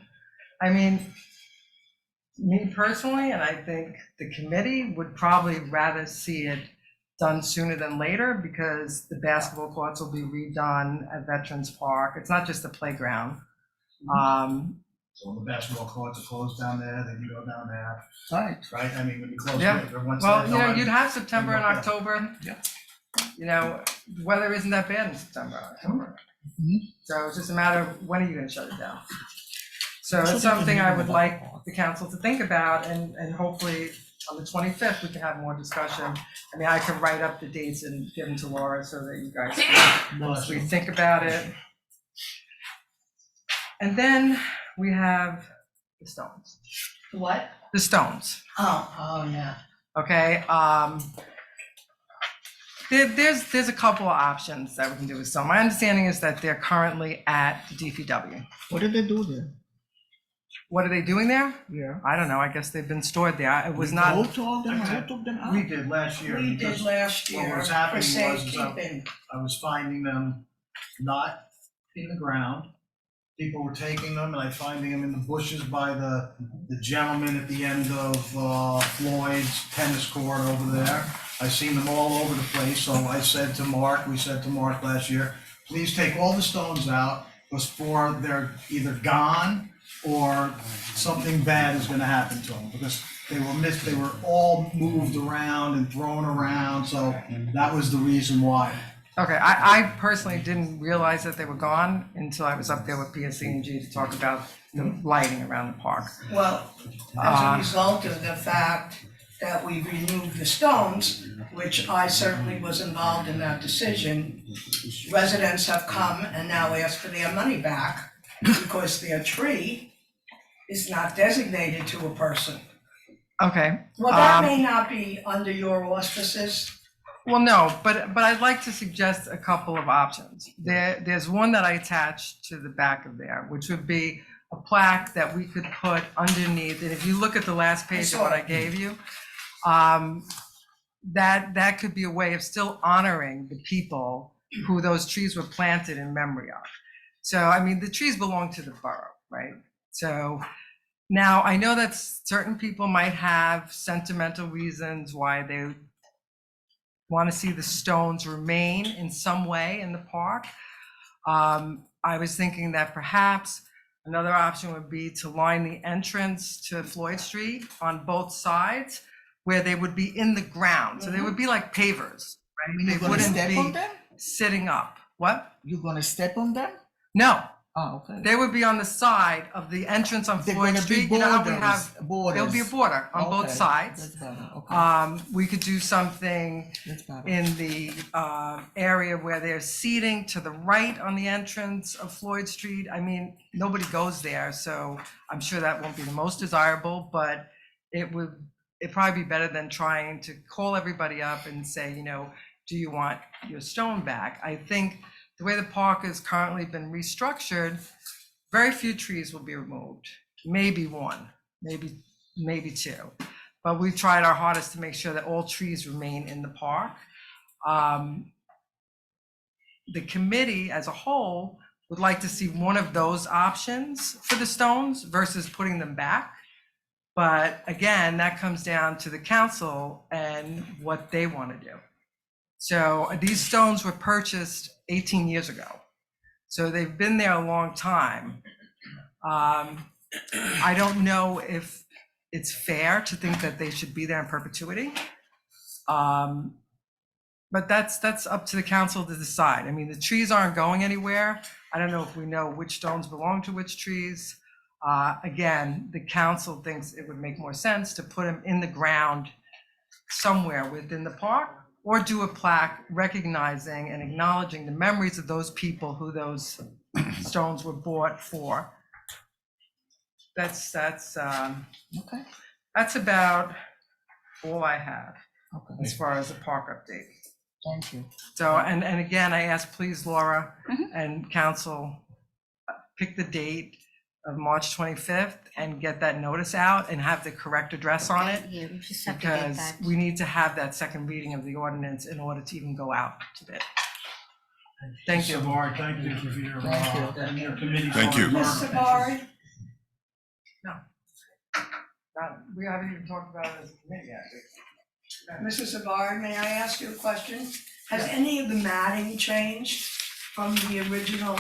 I mean, me personally, and I think the committee would probably rather see it done sooner than later, because the basketball courts will be redone at Veterans Park. It's not just a playground. So when the basketball courts are closed down there, then you go down there, Right. right? I mean, when you close Yeah. it, once Well, they're you know, done, you'd have September and Okay. October. Yeah. You know, the weather isn't that bad in September, October. So it's just a matter of when are you gonna shut it down? So it's something I would like the council to think about, and hopefully on the 25th, we can have more discussion. I mean, I can write up the dates and give them to Laura so that you guys can honestly think about it. And then we have the stones. What? The stones. Oh, yeah. Okay, there's a couple of options that we can do with some. My understanding is that they're currently at the DPW. What did they do there? What are they doing there? Yeah. I don't know, I guess they've been stored there. It was Who not, told them, who took them out? We did last year. We did because last what year was for happening was safekeeping. I was finding them not in the ground. People were taking them, and I finding them in the bushes by the gentleman at the end of Floyd's tennis court over there. I seen them all over the place, so I said to Mark, we said to Mark last year, please take all the stones out before they're either gone or something bad is gonna happen to them, because they were all moved around and thrown around, so that was the reason why. okay, I personally didn't realize that they were gone until I was up there with PSC&G to talk about the lighting around the park. Well, as a result of the fact that we removed the stones, which I certainly was involved in that decision, residents have come and now asked for their money back because their tree is not designated to a person. Okay. Well, that may not be under your auspices. Well, no, but I'd like to suggest a couple of options. There's one that I attached to the back of there, which would be a plaque that we could put underneath. And if you look at the last page of what I gave you, that could be a way of still honoring the people who those trees were planted in memory of. So, I mean, the trees belong to the borough, right? So now I know that certain people might have sentimental reasons why they want to see the stones remain in some way in the park. I was thinking that perhaps another option would be to line the entrance to Floyd Street on both sides, where they would be in the ground. So they would be like pavers, right? You're They gonna wouldn't step on be them? sitting up. What? You gonna step on them? No, Oh, okay. They would be on the side of the entrance on They're Floyd gonna be Street. You know how we borders, have, there'll be a borders. border on both Okay, sides. That's better, okay, We could do something that's better. in the area where there's seating to the right on the entrance of Floyd Street. I mean, nobody goes there, so I'm sure that won't be the most desirable, but it'd probably be better than trying to call everybody up and say, you know, do you want your stone back? I think the way the park has currently been restructured, very few trees will be removed, maybe one, maybe two. But we've tried our hardest to make sure that all trees remain in the park. The committee as a whole would like to see one of those options for the stones versus putting them back. But again, that comes down to the council and what they want to do. So these stones were purchased 18 years ago. So they've been there a long time. I don't know if it's fair to think that they should be there in perpetuity. But that's up to the council to decide. I mean, the trees aren't going anywhere. I don't know if we know which stones belong to which trees. Again, the council thinks it would make more sense to put them in the ground somewhere within the park, or do a plaque recognizing and acknowledging the memories of those people who those stones were bought for. That's Okay, about all I have okay, as far as the park update. thank you. So, and again, I ask, please, Laura and council, pick the date of March 25th and get that notice out and have the correct address on it. Yeah, we just have to get Because that. we need to have that second reading of the ordinance in order to even go out to bid. Thank you. Savari, thank you for your, Thank you. and your committee's Thank hard you. work. Ms. Sabari, We haven't even talked about it as a committee yet. Mrs. Sabari, may I ask you a question? Has any of the matting changed from the original?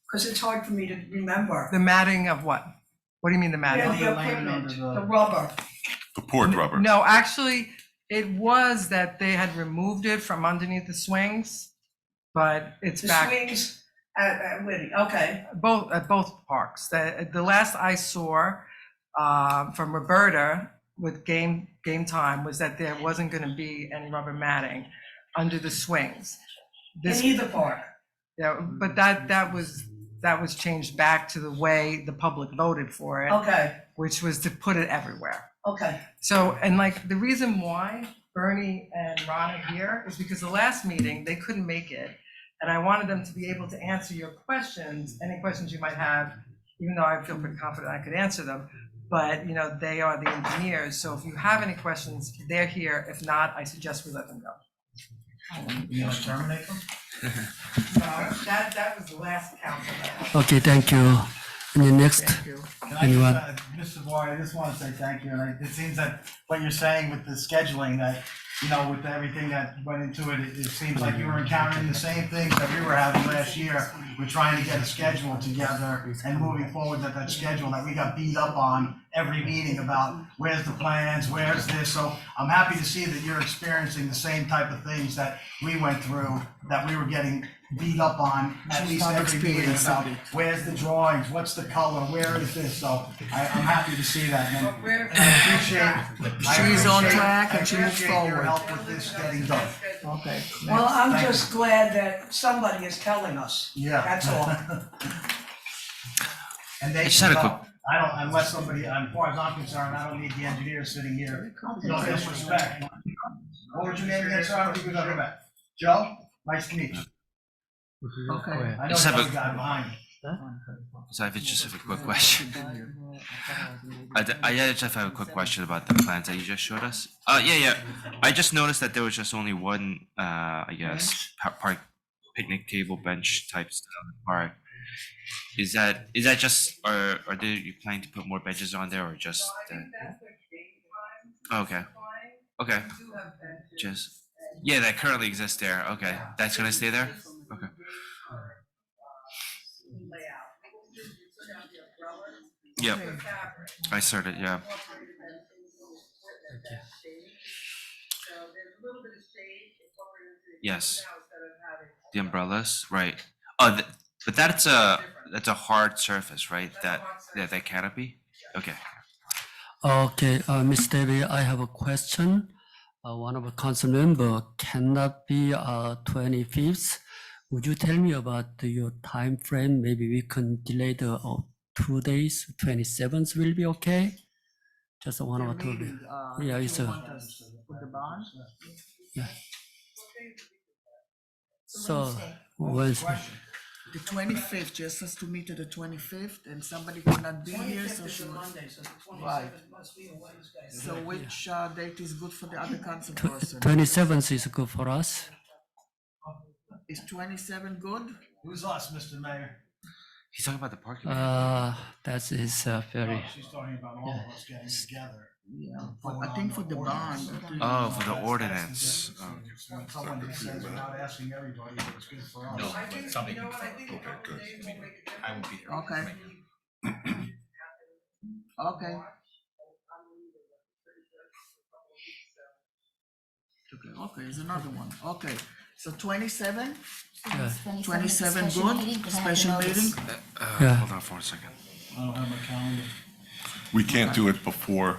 Because it's hard for me to remember. The matting of what? What do you mean the matting? Yeah, the Underlayment equipment, under the rubber. The poured rubber. No, actually, it was that they had removed it from underneath the swings, but it's The back. swings at Whitty, okay. At both parks. The last I saw from Roberta with game time was that there wasn't going to be any rubber matting under the swings. In either park. Yeah, but that was changed back to the way the public voted for it, Okay, which was to put it everywhere. okay. So, and like, the reason why Bernie and Ron are here is because the last meeting, they couldn't make it. And I wanted them to be able to answer your questions, any questions you might have, even though I feel pretty confident I could answer them. But, you know, they are the engineers, so if you have any questions, they're here. If not, I suggest we let them go. You want to terminate them? That was the last council. Okay, thank you. And the next, Can I anyone? just, Mr. Boyd, I just want to say thank you, and it seems that what you're saying with the scheduling, that, you know, with everything that went into it, it seems like you were encountering the same things that we were having last year. We're trying to get a schedule together and moving forward that schedule that we got beat up on every meeting about where's the plans, where's this, so I'm happy to see that you're experiencing the same type of things that we went through, that we were getting beat up on at least every meeting about where's the drawings, what's the color, where is this, so I'm happy to see that, and I appreciate. She's on track and she moves I appreciate your forward. help with this getting done. Okay. Well, I'm Thank just glad that somebody is telling us. Yeah. That's all. And they just had a can quick- help. I don't, unless somebody, as far as I'm concerned, I don't need the engineer sitting here. No disrespect. What was your name again, sir? I don't think we got her back. Joe, nice to meet you. Okay. I know Just have the a- other guy behind you. So I just have a quick question. I just have a quick question about the plans that you just showed us. Yeah. I just noticed that there was just only one, I guess, park picnic table bench type style in the park. Is that just, or are you planning to put more benches on there, or just? Okay. Okay. Just, yeah, that currently exists there. Okay, that's gonna stay there. Okay. Yep. I started. Yeah. Yes. The umbrellas, right? Oh, but that's that's a hard surface, right? That canopy? Okay. Okay, Ms. Debbie, I have a question. One of the council member cannot be 25th. Would you tell me about your time frame? Maybe we can delay the 2 days. 27th will be okay. Just one or two. Yeah, it's a. With the bond? So Wednesday. The 25th, just has to meet at the 25th, and somebody cannot be here, so she must. Monday, so the Right. 27th must be a Wednesday. So which date is good for the other council person? 27th is good for us. Is 27 good? Who's us, Mr. Mayor? He's talking about the parking lot. That is very. She's talking about all of us getting together. Yeah, but I think for the bond. I think- Oh, for the ordinance. When someone says we're not asking everybody, but it's good for us. No. I think, Something- you know what, I think a Okay, couple good. days will make a difference. I won't be here. Okay. Okay. Okay, there's another one. Okay, so 27, Yeah. 27 good, special meeting? Yeah. Hold on for a second. I don't have my calendar. We can't do it before,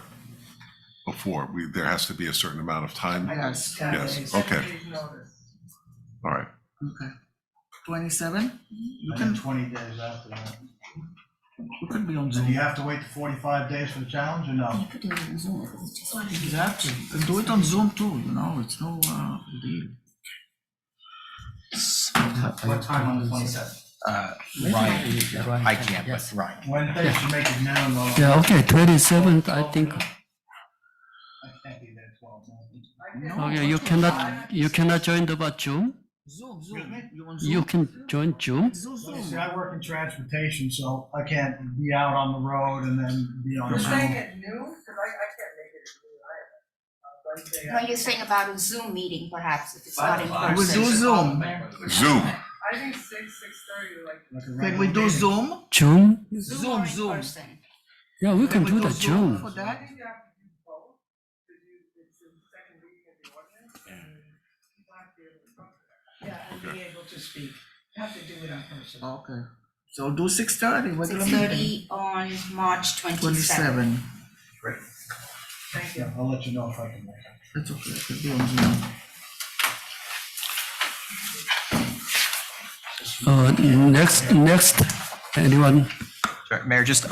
there has to be a certain amount of time. Yes, 10 Yes, days. okay. All right. okay. 27? You And then can, 20 days after that. you could be on So do you Zoom. have to wait 45 days for the challenge or no? Exactly. You can do it on Zoom too, you know, it's no deal. What time on the 27th? Ryan, I can't, but Ryan. Wednesday, should make it noon. Well, Yeah, okay, 27th, I think. I can't be there 12 noon. No, Okay, you cannot join the Zoom? Zoom, Excuse me? You on You Zoom? can join Zoom? Zoom, See, Zoom. I work in transportation, so I can't be out on the road and then be on You're Zoom. saying at noon? Cause I can't make it at noon. I have Wednesday. No, you're saying about a Zoom meeting perhaps, if it's not in We'll person. do Zoom. Zoom. I think 6:30, like. Like a Can regular we do meeting. Zoom? Zoom? Zoom, or in Zoom. person. Yeah, we can Can we do the Zoom Zoom. for I that? think you have to do both, because it's the second reading of the ordinance, and people have to be able to come to that. Yeah, and be able to speak, you have to do it in person. Okay, so do 6:30, regular meeting. 6:30 on March 27th. 27, Thank you. Yeah, I'll let you know if I can make it. that's okay, I could be on Zoom. Next, anyone? Sorry, Mayor, just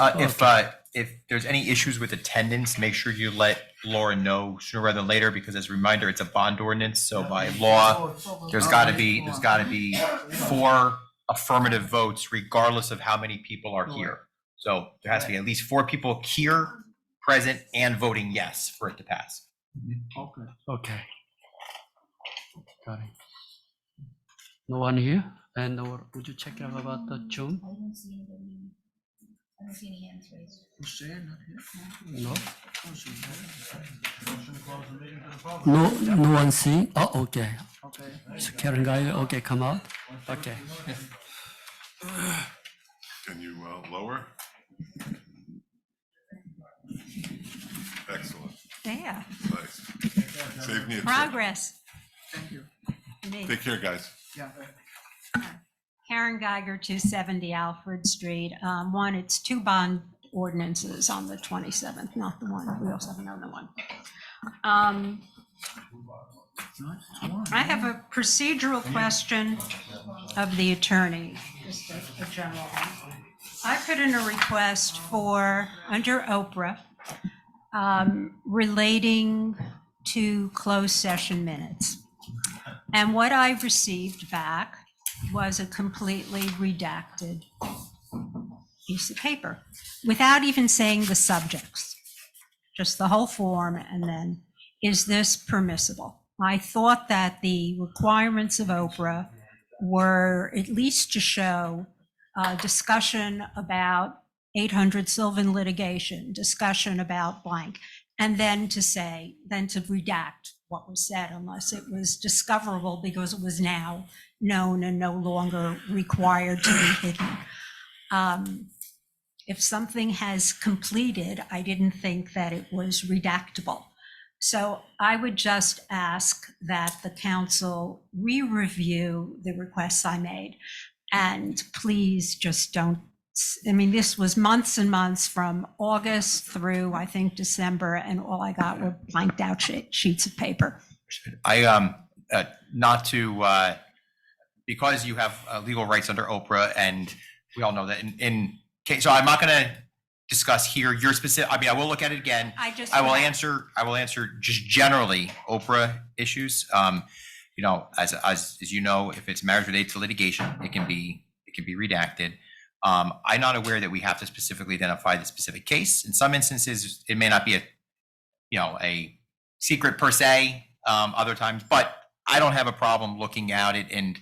if there's any issues with attendance, make sure you let Laura know sooner rather than later, because as a reminder, it's a bond ordinance, so by law, there's gotta be 4 affirmative votes regardless of how many people are here. So there has to be at least 4 people here, present, and voting yes for it to pass. Okay. Okay. Got it. No one here? And would you check out about the Zoom? I don't see anybody. I don't see any hands raised. Hussein, not here? No? Oh, she's there. Motion to close the meeting to the public. No one see? Oh, okay. Okay. So Karen guy, okay, come out. Okay. Can you lower? Excellent. Yeah, Nice. Save me a trip. progress. Thank you. Me. Take care, guys. Yeah. Karen Geiger, 270 Alfred Street. One, it's 2 bond ordinances on the 27th, not the one. We also have another one. I have a procedural question of the attorney, just a general one. I put in a request for, under Oprah, relating to closed session minutes. And what I received back was a completely redacted piece of paper without even saying the subjects, just the whole form. And then, is this permissible? I thought that the requirements of Oprah were at least to show discussion about 800 Sylvan litigation, discussion about blank, and then to redact what was said unless it was discoverable because it was now known and no longer required to be hidden. If something has completed, I didn't think that it was redactable. So I would just ask that the council re-review the requests I made, and please just don't I mean, this was months and months from August through, I think, December, and all I got were blanked out sheets of paper. Not to, because you have legal rights under Oprah, and we all know that in case, so I'm not gonna discuss here your specific, I mean, I will look at it again. I will answer just generally Oprah issues. You know, as you know, if it's marriage related to litigation, it can be redacted. I'm not aware that we have to specifically identify the specific case. In some instances, it may not be a secret per se, other times, but I don't have a problem looking at it. And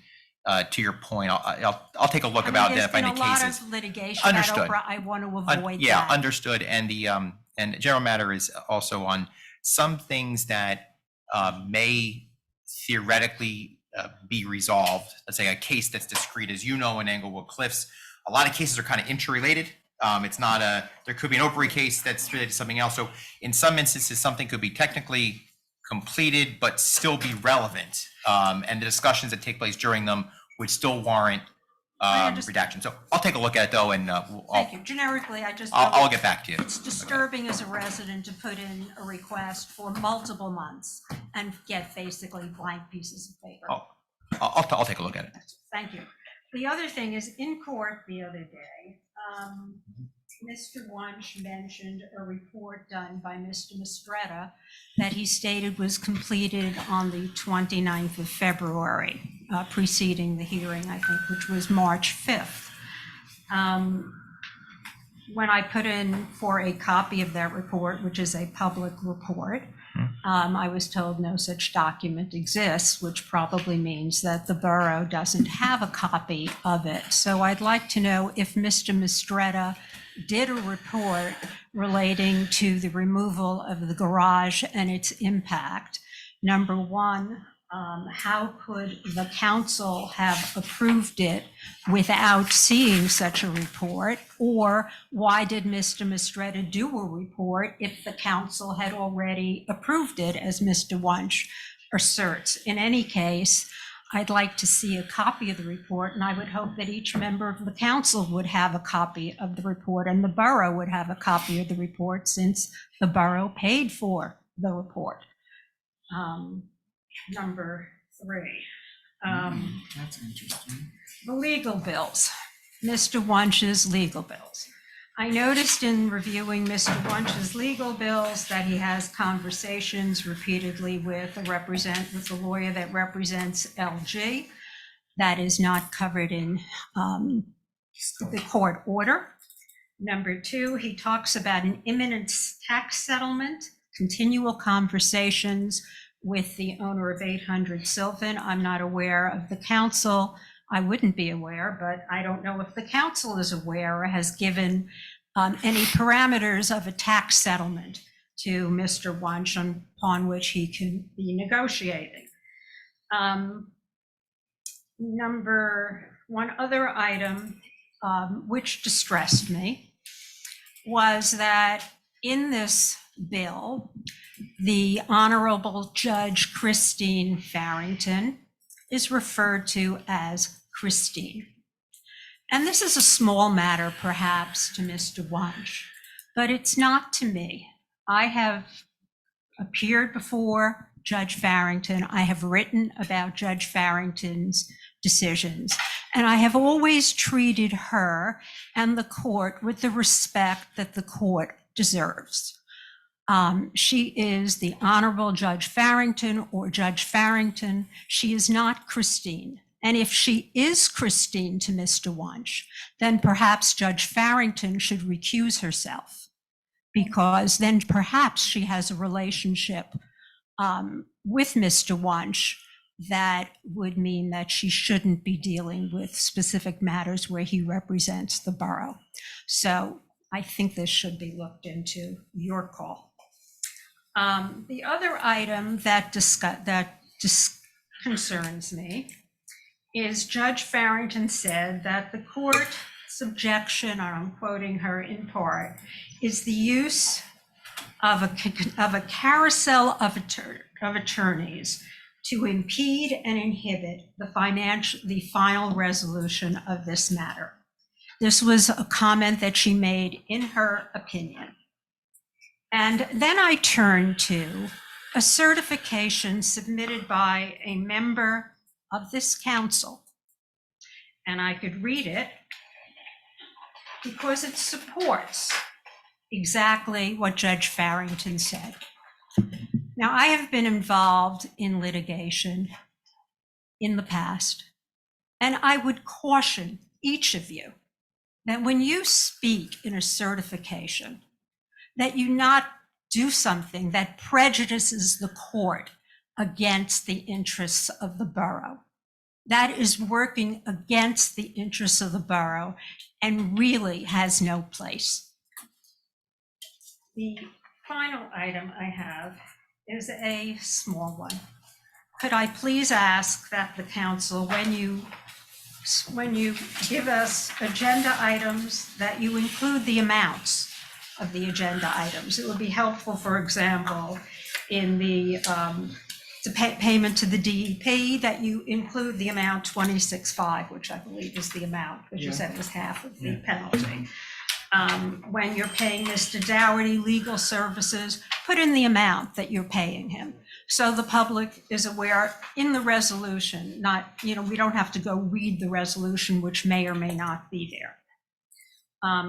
to your point, I'll take a look about identifying the cases. There's been a lot of litigation Understood. at Oprah. I want to avoid Yeah, that. understood. And the and general matter is also on some things that may theoretically be resolved. Let's say a case that's discrete, as you know, in Englewood Cliffs, a lot of cases are kind of interrelated. It's not there could be an Oprah case that's related to something else. So in some instances, something could be technically completed, but still be relevant. And the discussions that take place during them would still warrant redaction. So I'll take a look at it though, and Thank you. Generically, I'll get back to you. It's disturbing as a resident to put in a request for multiple months and get basically blank pieces of paper. I'll take a look at it. Thank you. The other thing is, in court the other day, Mr. Wunsch mentioned a report done by Mr. Mistretta that he stated was completed on the 29th of February, preceding the hearing, I think, which was March 5th. When I put in for a copy of that report, which is a public report, I was told no such document exists, which probably means that the borough doesn't have a copy of it. So I'd like to know if Mr. Mistretta did a report relating to the removal of the garage and its impact. Number one, how could the council have approved it without seeing such a report? Or why did Mr. Mistretta do a report if the council had already approved it, as Mr. Wunsch asserts? In any case, I'd like to see a copy of the report, and I would hope that each member of the council would have a copy of the report, and the borough would have a copy of the report, since the borough paid for the report. Number three, That's interesting. the legal bills, Mr. Wunsch's legal bills. I noticed in reviewing Mr. Wunsch's legal bills that he has conversations repeatedly with the lawyer that represents LG. That is not covered in the court order. Number two, he talks about an imminent tax settlement, continual conversations with the owner of 800 Sylvan. I'm not aware of the council. I wouldn't be aware, but I don't know if the council is aware or has given any parameters of a tax settlement to Mr. Wunsch upon which he can be negotiating. One other item which distressed me was that in this bill, the Honorable Judge Christine Farrington is referred to as Christine. And this is a small matter, perhaps, to Mr. Wunsch, but it's not to me. I have appeared before Judge Farrington. I have written about Judge Farrington's decisions, and I have always treated her and the court with the respect that the court deserves. She is the Honorable Judge Farrington or Judge Farrington. She is not Christine. And if she is Christine to Mr. Wunsch, then perhaps Judge Farrington should recuse herself, because then perhaps she has a relationship with Mr. Wunsch that would mean that she shouldn't be dealing with specific matters where he represents the borough. So I think this should be looked into. Your call. The other item that concerns me is Judge Farrington said that the court's objection, or I'm quoting her in part, is the use of a carousel of attorneys to impede and inhibit the final resolution of this matter. This was a comment that she made in her opinion. And then I turned to a certification submitted by a member of this council. And I could read it because it supports exactly what Judge Farrington said. Now, I have been involved in litigation in the past, and I would caution each of you that when you speak in a certification, that you not do something that prejudices the court against the interests of the borough. That is working against the interests of the borough and really has no place. The final item I have is a small one. Could I please ask that the council, when you give us agenda items, that you include the amounts of the agenda items? It would be helpful, for example, in the payment to the DEP, that you include the amount 26.5, which I believe is the amount, because you said it was half of the penalty. When you're paying Mr. Dougherty legal services, put in the amount that you're paying him, so the public is aware in the resolution, not, we don't have to go read the resolution, which may or may not be there.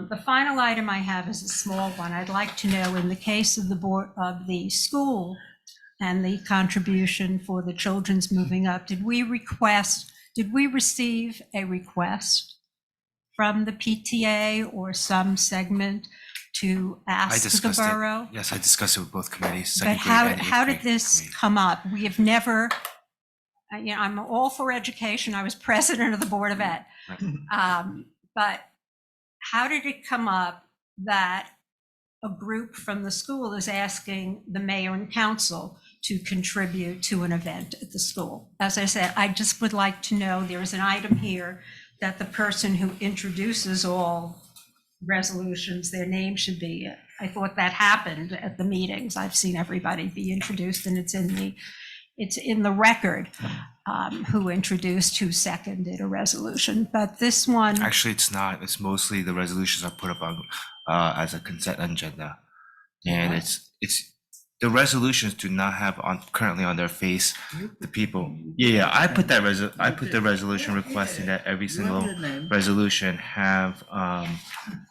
The final item I have is a small one. I'd like to know, in the case of the board of the school and the contribution for the children's moving up, did we receive a request from the PTA or some segment to ask the borough? Yes, I discussed it with both committees. But second grade and how eighth did grade this committee. come up? We have never, I'm all for education. I was president of the Board of Ed. But how did it come up that a group from the school is asking the mayor and council to contribute to an event at the school? As I said, I just would like to know, there is an item here that the person who introduces all resolutions, their name should be, I thought that happened at the meetings. I've seen everybody be introduced, and it's in the record, who introduced, who seconded a resolution. But this one, Actually, it's not. It's mostly the resolutions are put up on as a consent agenda, and it's the resolutions do not have currently on their face the people. Yeah. I put the resolution requesting that every single resolution have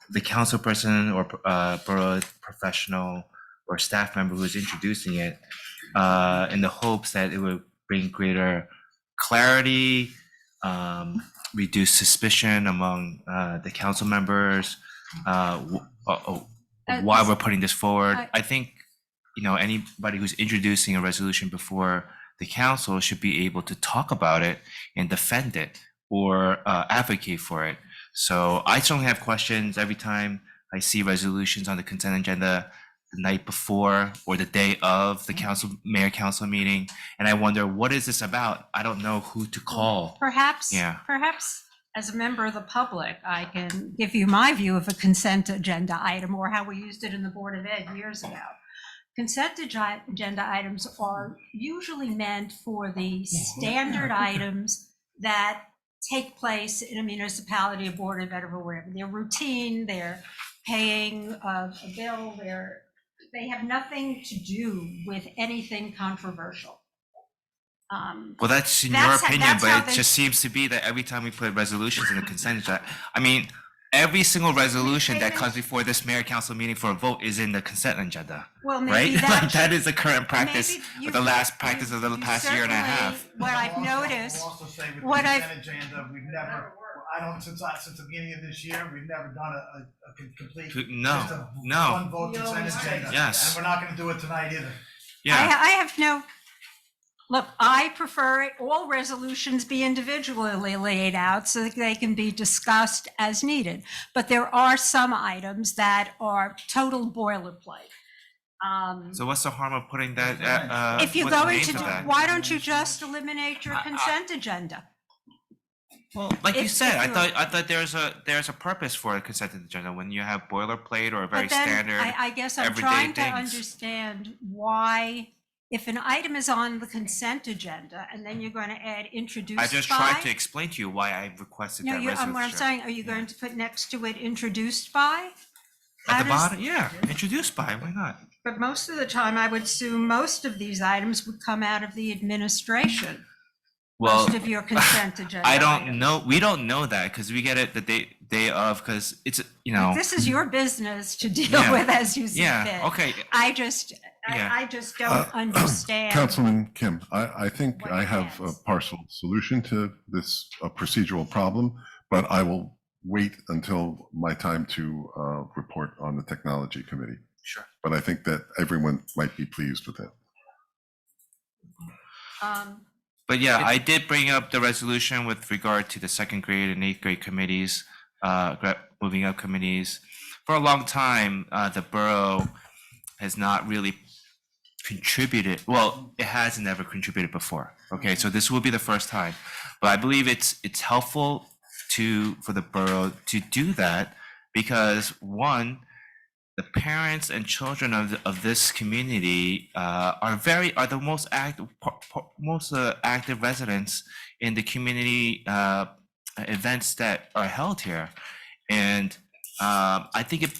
the council person or borough professional or staff member who's introducing it, in the hopes that it would bring greater clarity, reduce suspicion among the council members, why we're putting this forward. I think, anybody who's introducing a resolution before the council should be able to talk about it and defend it or advocate for it. So I certainly have questions every time I see resolutions on the consent agenda the night before or the day of the mayor council meeting, and I wonder, what is this about? I don't know who to call. perhaps as a member of the public, I can give you my view of a consent agenda item, or how we used it in the Board of Ed years ago. Consent agenda items are usually meant for the standard items that take place in a municipality, a Board of Ed, or wherever. They're routine, they're paying a bill, they have nothing to do with anything controversial. Well, that's in your opinion, but it just seems to be that every time we put resolutions in the consent agenda, every single resolution that comes before this mayor council meeting for a vote is in the consent agenda. Well, maybe right? that That is the current practice, maybe or the last practice of the past year and a half. What I've noticed, I'll also say with the what consent agenda, we've never, since the beginning of this year, we've never done a complete. One vote consent agenda. Yes. And we're not gonna do it tonight either. I have no, look, I prefer all resolutions be individually laid out so that they can be discussed as needed. But there are some items that are total boilerplate. So what's the harm of putting that? If you're what's the going name to, for that? why don't you just eliminate your consent agenda? Well, like you If- said, if I thought there's a purpose for a consent agenda when you have boilerplate or a very But then standard. I guess I'm everyday trying to things. understand why if an item is on the consent agenda and then you're going to add introduced by. I just tried to explain to you why I requested No, that you, resolution. what I'm saying, are you going to put next to it introduced by? At How the does- bottom, yeah, introduced by, why not? But most of the time, I would assume most of these items would come out of the administration. Well, Most of your consent agenda. I don't items. know, we don't know that, because we get it the day of, because it's, you know. This is your business to deal Yeah. with as you see fit. Yeah, okay, I just, Yeah. I just don't understand. Councilman Kim, I think What I it have a is. partial solution to this procedural problem, but I will wait until my time to report on the technology committee. Sure. But I think that everyone might be pleased with that. but yeah, I did bring up the resolution with regard to the second grade and eighth grade committees, moving up committees. For a long time, the borough has not really contributed, well, it has never contributed before. Okay, so this will be the first time. But I believe it's helpful for the borough to do that because one, the parents and children of this community are the most active residents in the community events that are held here, and I think it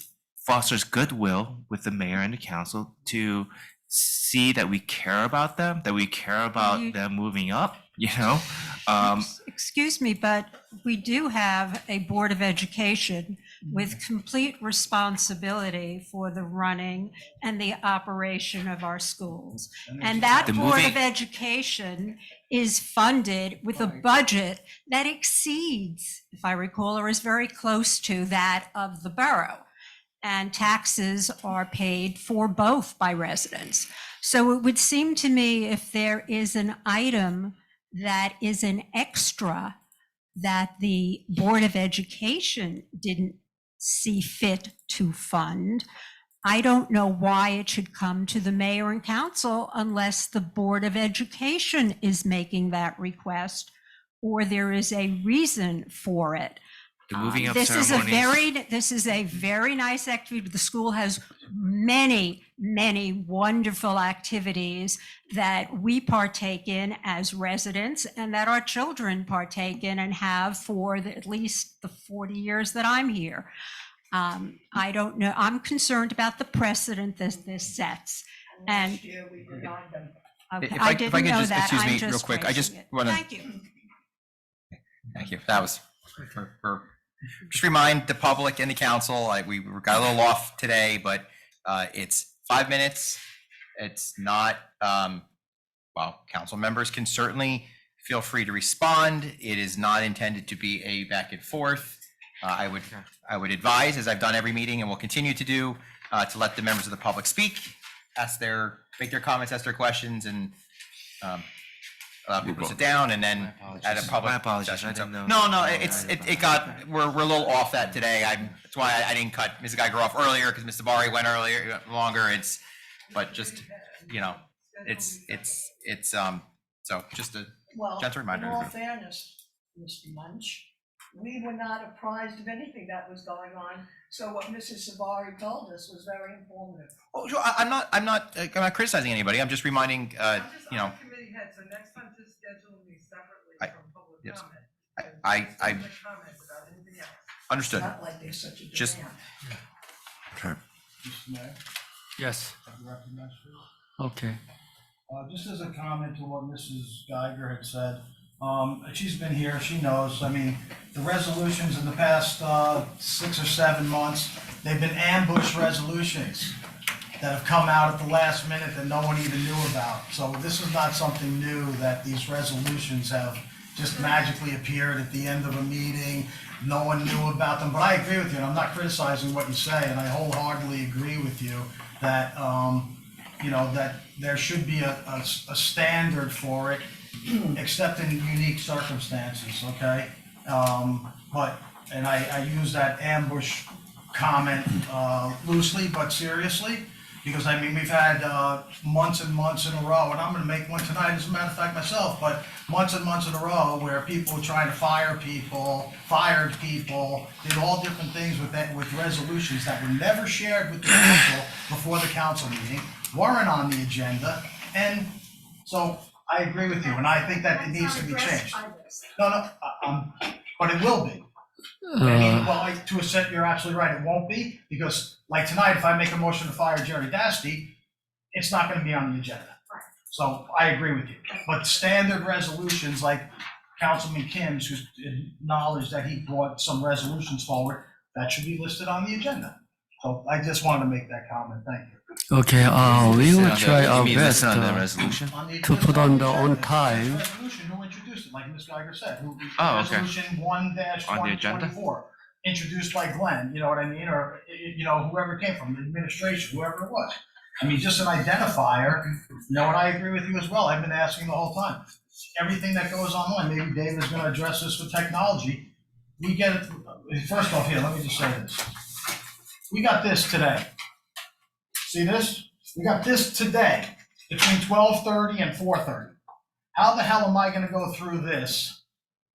fosters goodwill with the mayor and the council to see that we care about them, that we care about them moving up. You know, Excuse me, but we do have a Board of Education with complete responsibility for the running and the operation of our schools. And that The Board moving- of Education is funded with a budget that exceeds, if I recall, or is very close to that of the borough. And taxes are paid for both by residents. So it would seem to me if there is an item that is an extra that the Board of Education didn't see fit to fund, I don't know why it should come to the mayor and council unless the Board of Education is making that request or there is a reason for it. the moving up This is ceremonies. this is a very nice activity. The school has many, many wonderful activities that we partake in as residents and that our children partake in and have for at least the 40 years that I'm here. I don't know. I'm concerned about the precedent this sets. And Last year, we denied them. okay, If I I didn't could know just, that. excuse I'm me, real just quick, I just raising it. want to, Thank you. thank you. That was just remind the public and the council, we got a little off today, but it's 5 minutes. It's not, well, council members can certainly feel free to respond. It is not intended to be a back and forth. I would advise, as I've done every meeting and will continue to do, to let the members of the public speak, make their comments, ask their questions, and allow people to sit down, and then at a public My apologies, session. I didn't know. No, it got, we're a little off that today. That's why I didn't cut Mrs. Geiger off earlier, because Mr. Bari went longer. But just, you know, it's, so just a Well, gentle reminder. in all fairness, Mr. Munch, we were not apprised of anything that was going on. So what Mrs. Sabari told us was very informative. Oh, sure, I'm not criticizing anybody. I'm just reminding, you know, Committee head, so next time just schedule me separately I- from public yes. comment. I Public comments about anything else. understood. Not like there's such a Just- demand. Okay. Mr. Mayor, Yes, can you recognize please? okay. Just as a comment to what Mrs. Geiger had said, she's been here, she knows, I mean, the resolutions in the past 6 or 7 months, they've been ambush resolutions that have come out at the last minute that no one even knew about. So this is not something new, that these resolutions have just magically appeared at the end of a meeting, no one knew about them. But I agree with you, and I'm not criticizing what you say, and I wholeheartedly agree with you that, you know, that there should be a standard for it, except in unique circumstances, okay? And I use that ambush comment loosely but seriously, because I mean, we've had months and months in a row, and I'm gonna make one tonight as a matter of fact myself, but months and months in a row where people were trying to fire people, fired people, did all different things with resolutions that were never shared with the council before the council meeting, weren't on the agenda, And so I agree with you, and I think that it needs to be changed. No, but it will be. I mean, well, to a set, you're absolutely right, it won't be, because like tonight, if I make a motion to fire Jerry Dasty, it's not gonna be on the agenda. So I agree with you, but standard resolutions like Councilman Kim's, who's acknowledged that he brought some resolutions forward, that should be listed on the agenda. So I just wanted to make that comment, thank you. Okay, we will try our You mean best listen on the resolution? On the to put agenda, on the agenda, on it's time. the Resolution, who introduced it, like Ms. Geiger said, Oh, okay. Resolution 1-2024, introduced by Glenn, you know what I mean, or, you know, whoever it came from, the administration, whoever it was. I mean, just an identifier, you know, and I agree with you as well, I've been asking the whole time. Everything that goes online, maybe David's gonna address this with technology, we get it, first off here, let me just say this. We got this today. See this? We got this today, between 12:30 and 4:30. How the hell am I gonna go through this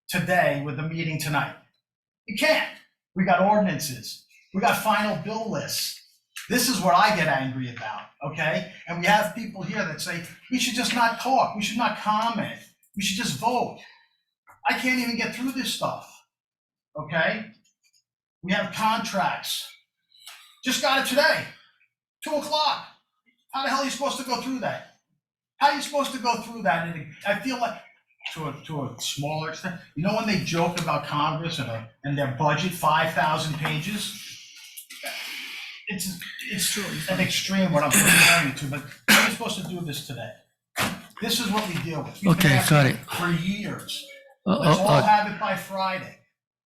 today with the meeting tonight? You can't. We got ordinances. We got final bill lists. This is what I get angry about, okay? And we have people here that say, we should just not talk, we should not comment, we should just vote. I can't even get through this stuff, okay? We have contracts. Just got it today, 2 o'clock. How the hell are you supposed to go through that? How are you supposed to go through that? And I feel like, to a smaller extent, you know when they joke about Congress and their budget, 5,000 pages? It's true. An extreme what I'm comparing it to, but how are you supposed to do this today? This is what we deal with. We've been Okay, asking got it. for years. Let's all have it by Friday.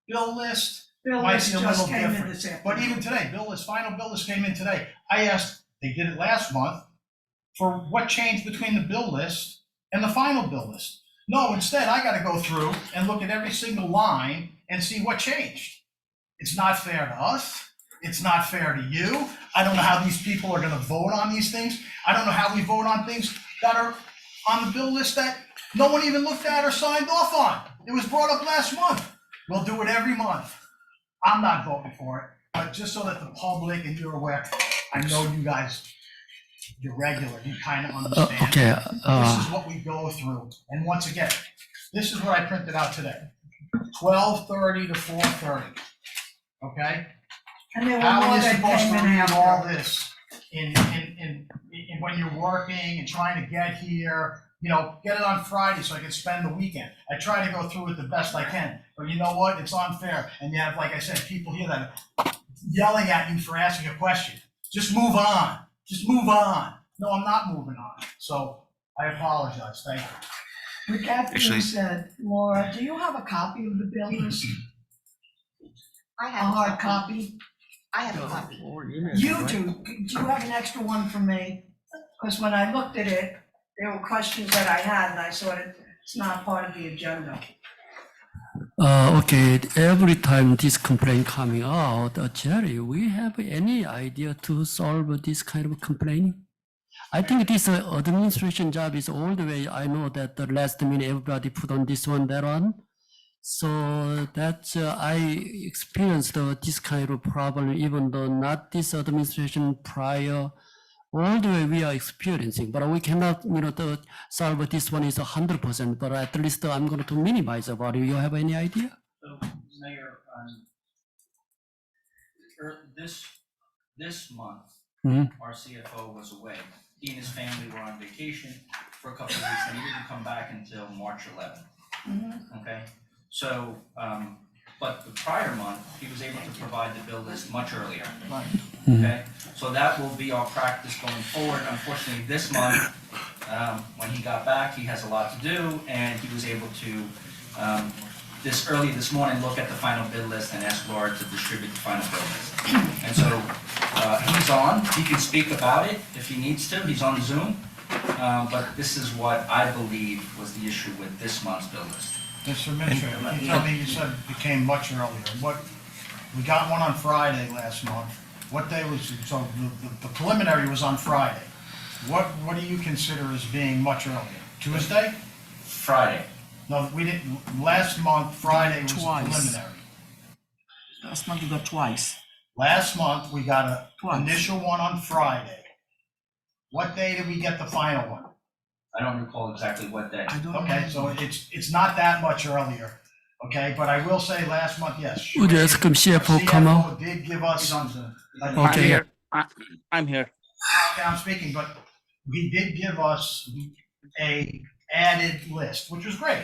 Bill list Bill might list be a just little came in different, this but afternoon. even today, final bill list came in today. I asked, they did it last month, for what changed between the bill list and the final bill list. No, instead, I gotta go through and look at every single line and see what changed. It's not fair to us. It's not fair to you. I don't know how these people are gonna vote on these things. I don't know how we vote on things that are on the bill list that no one even looked at or signed off on. It was brought up last month. We'll do it every month. I'm not voting for it, but just so that the public and you're aware, I know you guys, you're regular, you kind of understand. Okay, This is what we go through. And once again, this is what I printed out today. 12:30 to 4:30. Okay? And there were How more are you that supposed came to in read all after. this in when you're working and trying to get here? You know, get it on Friday so I can spend the weekend. I try to go through it the best I can, but you know what? It's unfair. And you have, like I said, people here that are yelling at you for asking a question. Just move on. Just move on. No, I'm not moving on. So I apologize. Thank you. With that being Actually- said, Laura, do you have a copy of the bill list? I A have hard copy? I have a copy. You do. Do you have an extra one for me? Because when I looked at it, there were questions that I had and I saw that it's not part of the agenda. Okay, every time this complaint coming out, Jerry, we have any idea to solve this kind of complaining? I think this administration job is all the way, I know that the last minute everybody put on this one, that one. So that I experienced this kind of problem, even though not this administration prior, all the way we are experiencing, but we cannot, solve this one is 100%, but at least I'm going to minimize about it. You have any idea? So, Mayor, this month, Mhm. our CFO was away. He and his family were on vacation for a couple of weeks, and he didn't come back until March 11th. Okay, so, but the prior month, he was able to provide the bill list much earlier. Okay, so that will be our practice going forward. Unfortunately, this month, when he got back, he has a lot to do, and he was able to, this morning, look at the final bill list and ask Laura to distribute the final bill list. And so, he's on, he can speak about it if he needs to, he's on Zoom. But this is what I believe was the issue with this month's bill list. Mr. Administrator, can you tell me, you said it came much earlier. We got one on Friday last month. What day was, so the preliminary was on Friday. What do you consider as being much earlier? Tuesday? Friday. No, we didn't, last month, Friday was the Twice. preliminary. Last month you got twice. Last month, we got Twice. an initial one on Friday. What day did we get the final one? I don't recall exactly what day. Okay, so it's not that much earlier, okay? But I will say last month, yes. Would you ask CFO come out? CFO did give us. Okay, yeah. I'm here. Okay, I'm speaking, but he did give us a added list, which was great.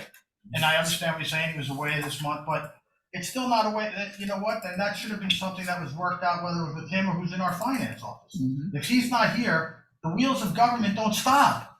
And I understand what you're saying, he was away this month, but it's still not away, you know what? And that should have been something that was worked out, whether it was with him or who's in our finance office. If he's not here, the wheels of government don't stop.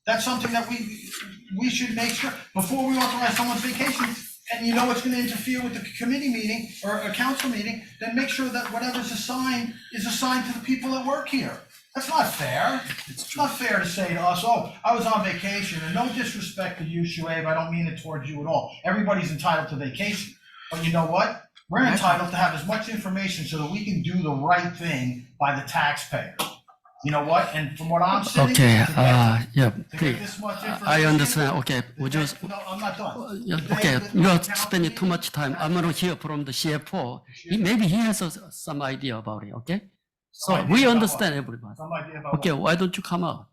That's something that we should make sure, before we authorize someone's vacation, and you know it's gonna interfere with the committee meeting or a council meeting, then make sure that whatever's assigned is assigned to the people that work here. That's not fair. It's not fair to say to us, oh, I was on vacation, and no disrespect to you, Shuaib, I don't mean it towards you at all. Everybody's entitled to vacation. But you know what? We're entitled to have as much information so that we can do the right thing by the taxpayer. You know what? And from what I'm saying. Okay, yeah, to get please. this much I information- understand, okay, would you, No, I'm not done. yeah, okay, you're spending too much time. I'm gonna hear from the CFO. Maybe he has some idea about it, okay? So idea we about understand everybody. Some idea about Okay, what? why don't you come out?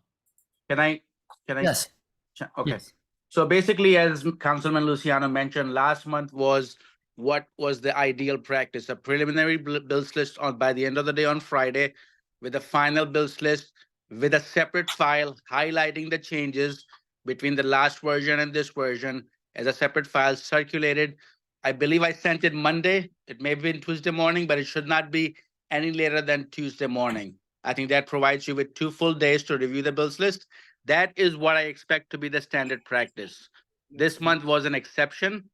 Can I? Yes, Okay. yes. So basically, as Councilman Luciano mentioned, last month was what was the ideal practice, a preliminary bills list on by the end of the day on Friday, with a final bills list with a separate file highlighting the changes between the last version and this version as a separate file circulated. I believe I sent it Monday. It may have been Tuesday morning, but it should not be any later than Tuesday morning. I think that provides you with 2 full days to review the bills list. That is what I expect to be the standard practice. This month was an exception,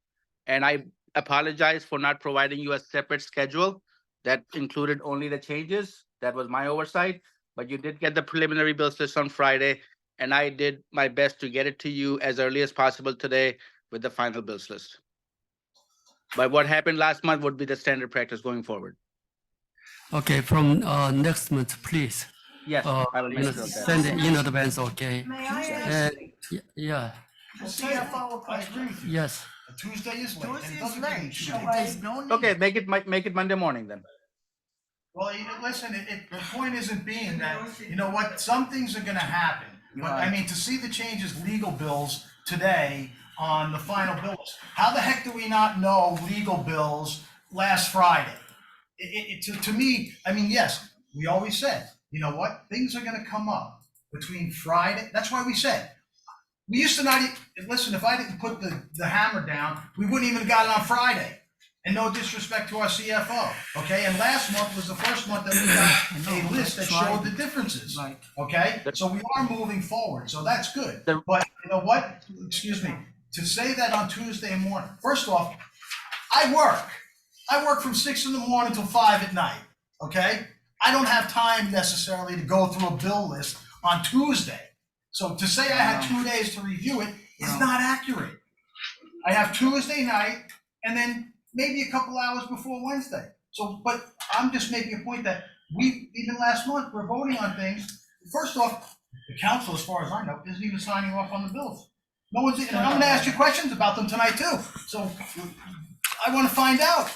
and I apologize for not providing you a separate schedule that included only the changes. That was my oversight, but you did get the preliminary bills list on Friday, and I did my best to get it to you as early as possible today with the final bills list. But what happened last month would be the standard practice going forward. Okay, from next month, please. Yes, I will You make know, sure of that. send it in advance, okay? May I ask, Yeah, The CFO, I agree with you. yes. Tuesday is late. and it Tuesday is doesn't give me late, 2 so days. there's no need. Okay, make it Monday morning then. Well, listen, the point isn't being that, you know what, some things are gonna happen. But I mean, to see the changes, legal bills today on the final bills, how the heck do we not know legal bills last Friday? To me, I mean, yes, we always said, you know what, things are gonna come up between Friday, that's why we said. We used to not, listen, if I didn't put the hammer down, we wouldn't even have got it on Friday. And no disrespect to our CFO, okay? And last month was the first month that we got a list that showed the differences, Right. okay? So we are moving forward, so that's good. The- But you know what? Excuse me, to say that on Tuesday morning, first off, I work from 6 in the morning till 5 at night, okay? I don't have time necessarily to go through a bill list on Tuesday. So to say I had 2 days to review it is not accurate. I have Tuesday night and then maybe a couple hours before Wednesday. So, but I'm just making a point that even last month, we're voting on things. First off, the council, as far as I know, isn't even signing off on the bills. No one's, and I'm gonna ask you questions about them tonight too. So I wanna find out,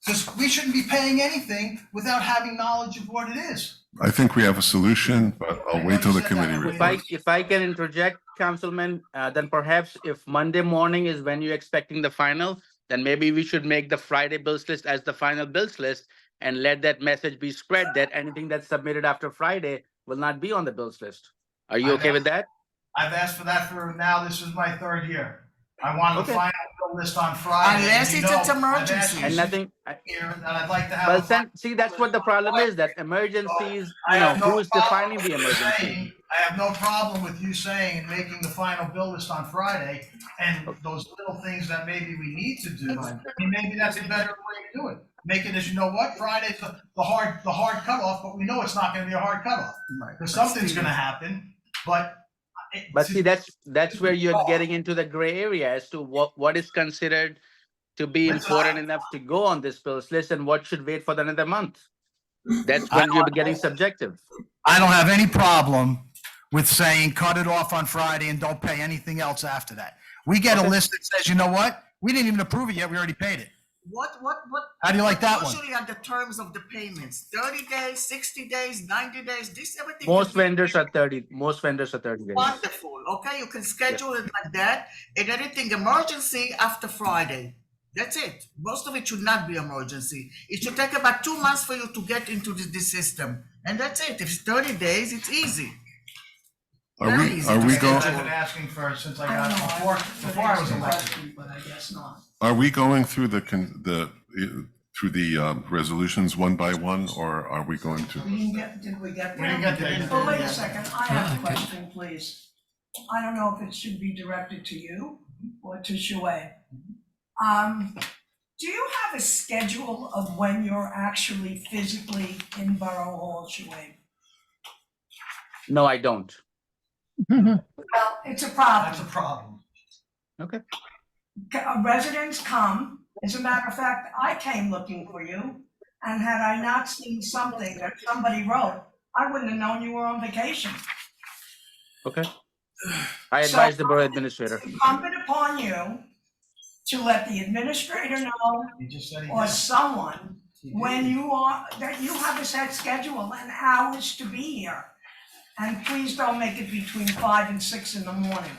because we shouldn't be paying anything without having knowledge of what it is. I think we have a solution, but I'll wait till the committee reports. If I can interject, Councilman, then perhaps if Monday morning is when you're expecting the final, then maybe we should make the Friday bills list as the final bills list and let that message be spread that anything that's submitted after Friday will not be on the bills list. Are you okay with that? I've asked for that for now, this is my 3rd year. I wanted the Okay. final bill list on Friday. Unless You it's know, an emergency. I've asked you And nothing, here that I'd like to have. well, a final see, that's what the problem is, that emergencies, you know, who is defining the emergency? I have no problem with you saying and making the final bill list on Friday, and those little things that maybe we need to do, I mean, maybe that's a better way to do it. Make it as, you know what, Friday's the hard cutoff, but we know it's not gonna be a hard cutoff. Because something's gonna happen, but. But see, that's where you're getting into the gray area as to what is considered to be important enough to go on this bills list and what should wait for another month. That's when you're getting subjective. I don't have any problem with saying cut it off on Friday and don't pay anything else after that. We get a list that says, you know what? We didn't even approve it yet. We already paid it. What? How do you like that one? Usually are the terms of the payments, 30 days, 60 days, 90 days, this everything. Most vendors are 30 days. Wonderful, okay, you can schedule it like that, and anything emergency after Friday. That's it. Most of it should not be emergency. It should take about 2 months for you to get into this system. And that's it. If it's 30 days, it's easy. Are Very we, easy are to we schedule. I've going, been asking for it since I I don't got, know. before I was elected. Question, but I guess not. are we going through through the resolutions one by one, or are we going to? Did we get there? We didn't get there. Oh, wait a second, I have a Okay. question, please. I don't know if it should be directed to you or to Shuaib. Do you have a schedule of when you're actually physically in Borough Hall, Shuaib? No, I don't. Well, it's a problem. That's a problem. Okay. Residents come, as a matter of fact, I came looking for you, and had I not seen something that somebody wrote, I wouldn't have known you were on vacation. Okay. I advise the borough administrator. It's incumbent upon you to let the administrator know, He just said he or did. someone, when you are, that you have a set schedule and hours to be here. And please don't make it between 5 and 6 in the morning.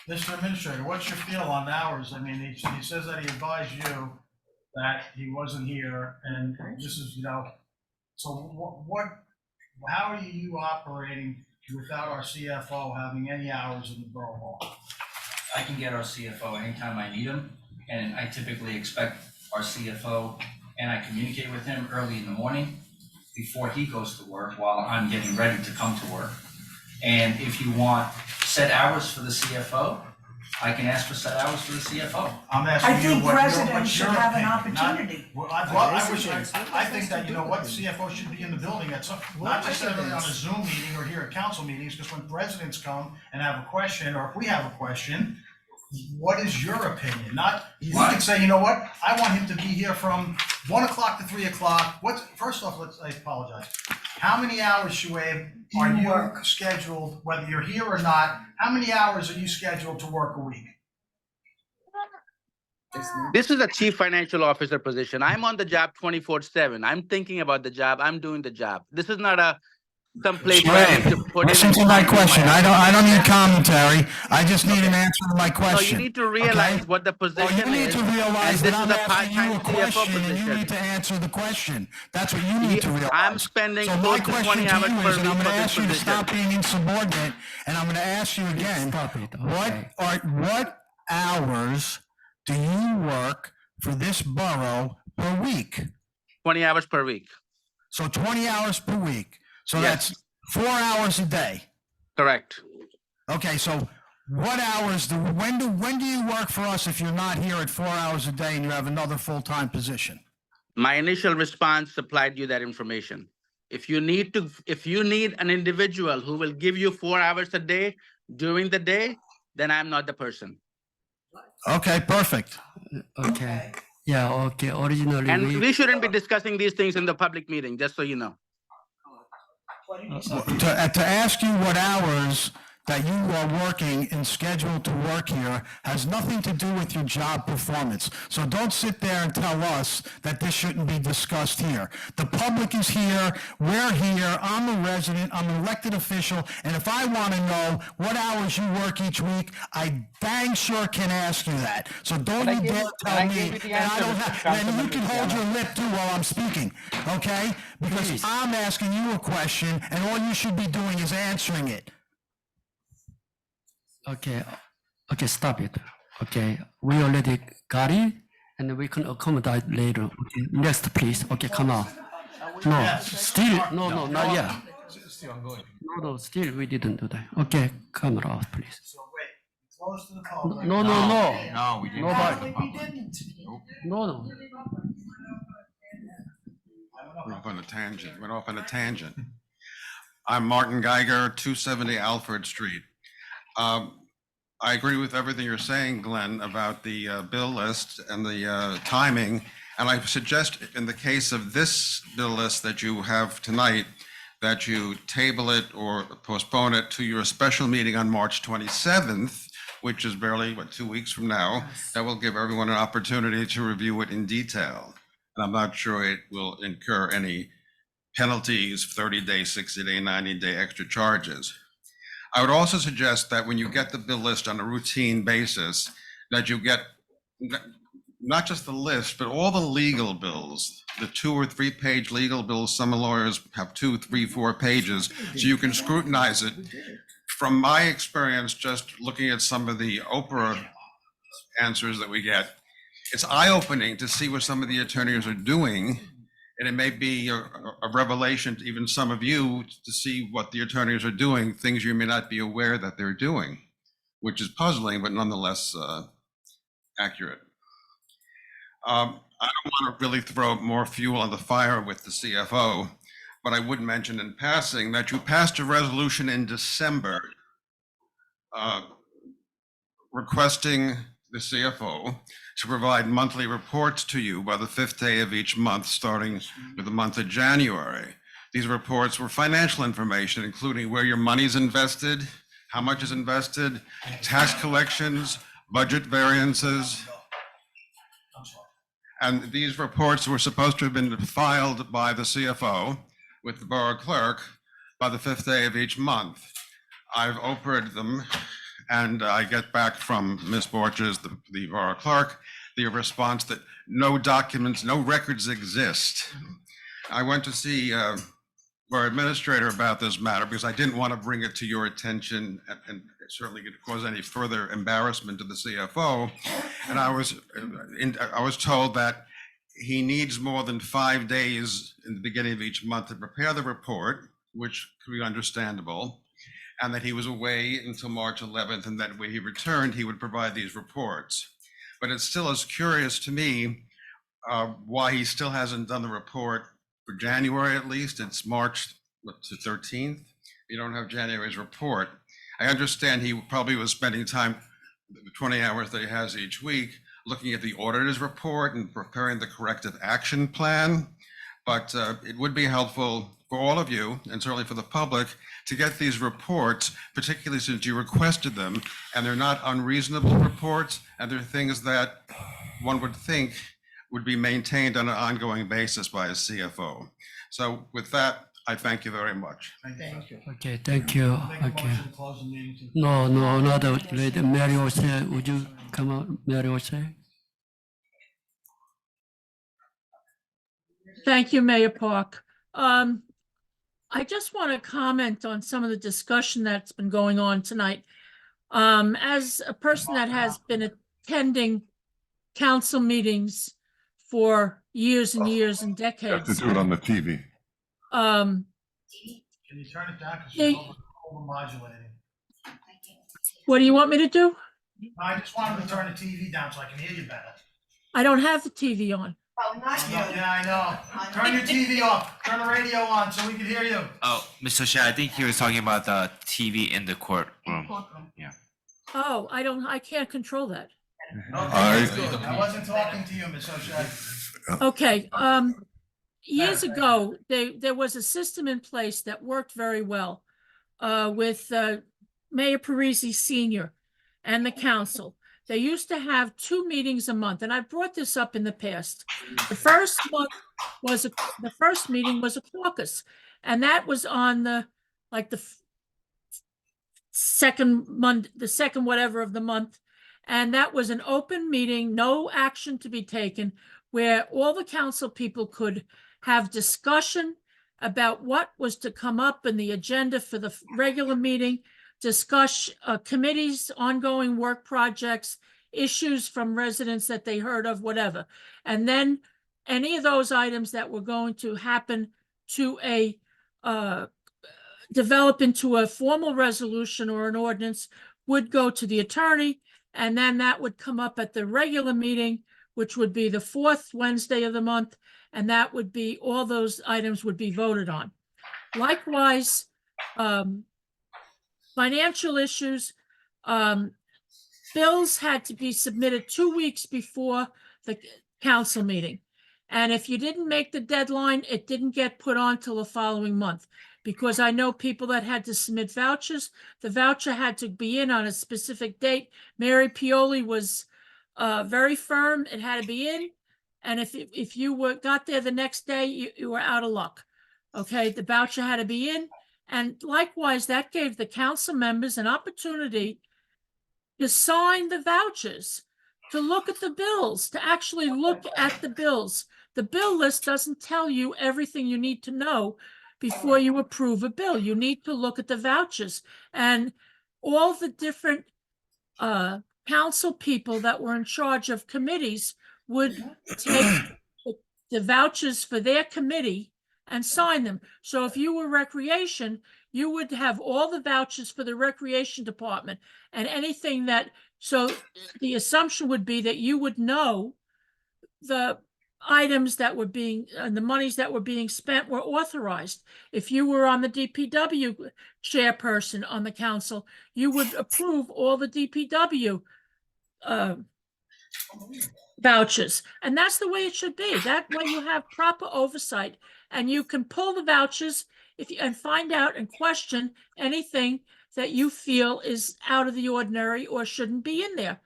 Mr. Administrator, what's your feel on hours? I mean, he says that he advised you that he wasn't here, and this is, so how are you operating without our CFO having any hours in the Borough Hall? I can get our CFO anytime I need him, and I typically expect our CFO, and I communicate with him early in the morning before he goes to work while I'm getting ready to come to work. And if you want set hours for the CFO, I can ask for set hours for the CFO. I'm I asking you think what residents what's should your have an opinion, not- opportunity. Well, I think that, what, the CFO should be in the building at some, not just on a Zoom meeting or here at council meetings, because when residents come and have a question, or if we have a question, what is your opinion? Not, you can say, you know what, I want him to be here from 1 o'clock to 3 o'clock. First off, I apologize. How many hours, Shuaib, are You you work. scheduled, whether you're here or not, how many hours are you scheduled to work a week? This is a chief financial officer position. I'm on the job 24/7. I'm thinking about the job. I'm doing the job. This is not some place where I have to put in. Listen to my question. I don't need commentary. I just need an answer to my No, question. you need to realize what the Well, position you need is. to realize and that I'm this is a asking you a part-time CFO question and you position. need to answer the question. That's what you need to realize. I'm spending So my close to question 20 to hours you per is, and I'm week gonna for this ask you to position. stop being insubordinate, and I'm gonna ask you again, Stop it, okay. what hours do you work for this borough per week? 20 hours per week. So 20 hours per week. So Yes. that's 4 hours a day. Correct. Okay, so what hours when do you work for us if you're not here at 4 hours a day and you have another full-time position? My initial response supplied you that information. If you need an individual who will give you 4 hours a day during the day, then I'm not the person. Okay, perfect. Okay, yeah, okay, originally And we, we shouldn't be discussing these things in the public meeting, just so you know. What did you say? To ask you what hours that you are working and scheduled to work here has nothing to do with your job performance. So don't sit there and tell us that this shouldn't be discussed here. The public is here, we're here, I'm a resident, I'm an elected official, and if I want to know what hours you work each week, I dang sure can ask you that. So don't you dare tell me, and I don't have, and you can hold your lip too while I'm speaking, okay? Because Please. I'm asking you a question, and all you should be doing is answering it. okay, okay, stop it. Okay, we already got it, and we can accommodate later. Okay, next, please. Okay, come on. No, still, no, not yet. Still ongoing. No, still, we didn't do that. Okay, camera off, please. So wait, close to the public. No, No, we didn't. Nobody. We didn't. no. Went off on a tangent. I'm Martin Geiger, 270 Alfred Street. I agree with everything you're saying, Glenn, about the bill list and the timing. And I suggest in the case of this bill list that you have tonight, that you table it or postpone it to your special meeting on March 27th, which is barely, 2 weeks from now. That will give everyone an opportunity to review it in detail. And I'm not sure it will incur any penalties, 30-day, 60-day, 90-day extra charges. I would also suggest that when you get the bill list on a routine basis, that you get not just the list, but all the legal bills, the 2 or 3 page legal bills. Some lawyers have 2, 3, 4 pages, so you can scrutinize it. From my experience, just looking at some of the Oprah answers that we get, it's eye-opening to see what some of the attorneys are doing. And it may be a revelation to even some of you to see what the attorneys are doing, things you may not be aware that they're doing, which is puzzling, but nonetheless accurate. I don't want to really throw more fuel on the fire with the CFO, but I would mention in passing that you passed a resolution in December requesting the CFO to provide monthly reports to you by the 5th day of each month, starting with the month of January. These reports were financial information, including where your money's invested, how much is invested, tax collections, budget variances. And these reports were supposed to have been filed by the CFO with the borough clerk by the 5th day of each month. I've opened them, and I get back from Ms. Borges, the borough clerk, the response that no documents, no records exist. I went to see our administrator about this matter because I didn't want to bring it to your attention and certainly could cause any further embarrassment to the CFO. And I was told that he needs more than 5 days in the beginning of each month to prepare the report, which could be understandable, and that he was away until March 11th, and that when he returned, he would provide these reports. But it still is curious to me why he still hasn't done the report for January at least. It's March to 13th. You don't have January's report. I understand he probably was spending time, the 20 hours that he has each week, looking at the auditor's report and preparing the corrective action plan. But it would be helpful for all of you, and certainly for the public, to get these reports, particularly since you requested them, and they're not unreasonable reports, and they're things that one would think would be maintained on an ongoing basis by a CFO. So with that, I thank you very much. Thank you. Okay, thank you. Make a Okay. motion to close the meeting to. No, another lady, Mary Jose, would you come out, Mary Jose? Thank you, Mayor Park. I just want to comment on some of the discussion that's been going on tonight. As a person that has been attending council meetings for years and years and You have to decades. do it on the TV. Um, Can you turn it down? Because They- you're overmodulating. what do you want me to do? I just wanted to turn the TV down so I can hear you better. I don't have the TV on. Oh, not you. Yeah, I know. Turn your TV off. Turn the radio on so we can hear you. Oh, Mr. Shea, I think he was talking about the TV in the courtroom. Yeah. Oh, I can't control that. I wasn't talking to you, Ms. O'Shea. Okay, years ago, there was a system in place that worked very well with Mayor Parisi Senior and the council. They used to have 2 meetings a month, and I brought this up in the past. The first meeting was a caucus, and that was on the second month, the second whatever of the month. And that was an open meeting, no action to be taken, where all the council people could have discussion about what was to come up in the agenda for the regular meeting, discuss committees, ongoing work projects, issues from residents that they heard of, whatever. And then any of those items that were going to happen to develop into a formal resolution or an ordinance would go to the attorney, and then that would come up at the regular meeting, which would be the 4th Wednesday of the month, and that would be, all those items would be voted on. Likewise, financial issues, bills had to be submitted 2 weeks before the council meeting. And if you didn't make the deadline, it didn't get put on till the following month. Because I know people that had to submit vouchers, the voucher had to be in on a specific date. Mary Pioli was very firm, it had to be in. And if you got there the next day, you were out of luck. Okay, the voucher had to be in. And likewise, that gave the council members an opportunity to sign the vouchers, to look at the bills, to actually look at the bills. The bill list doesn't tell you everything you need to know before you approve a bill. You need to look at the vouchers. And all the different council people that were in charge of committees would take the vouchers for their committee and sign them. So if you were recreation, you would have all the vouchers for the recreation department and anything that, so the assumption would be that you would know the items that were being, and the monies that were being spent were authorized. If you were on the DPW chairperson on the council, you would approve all the DPW vouchers. And that's the way it should be. That way you have proper oversight and you can pull the vouchers and find out and question anything that you feel is out of the ordinary or shouldn't be in there.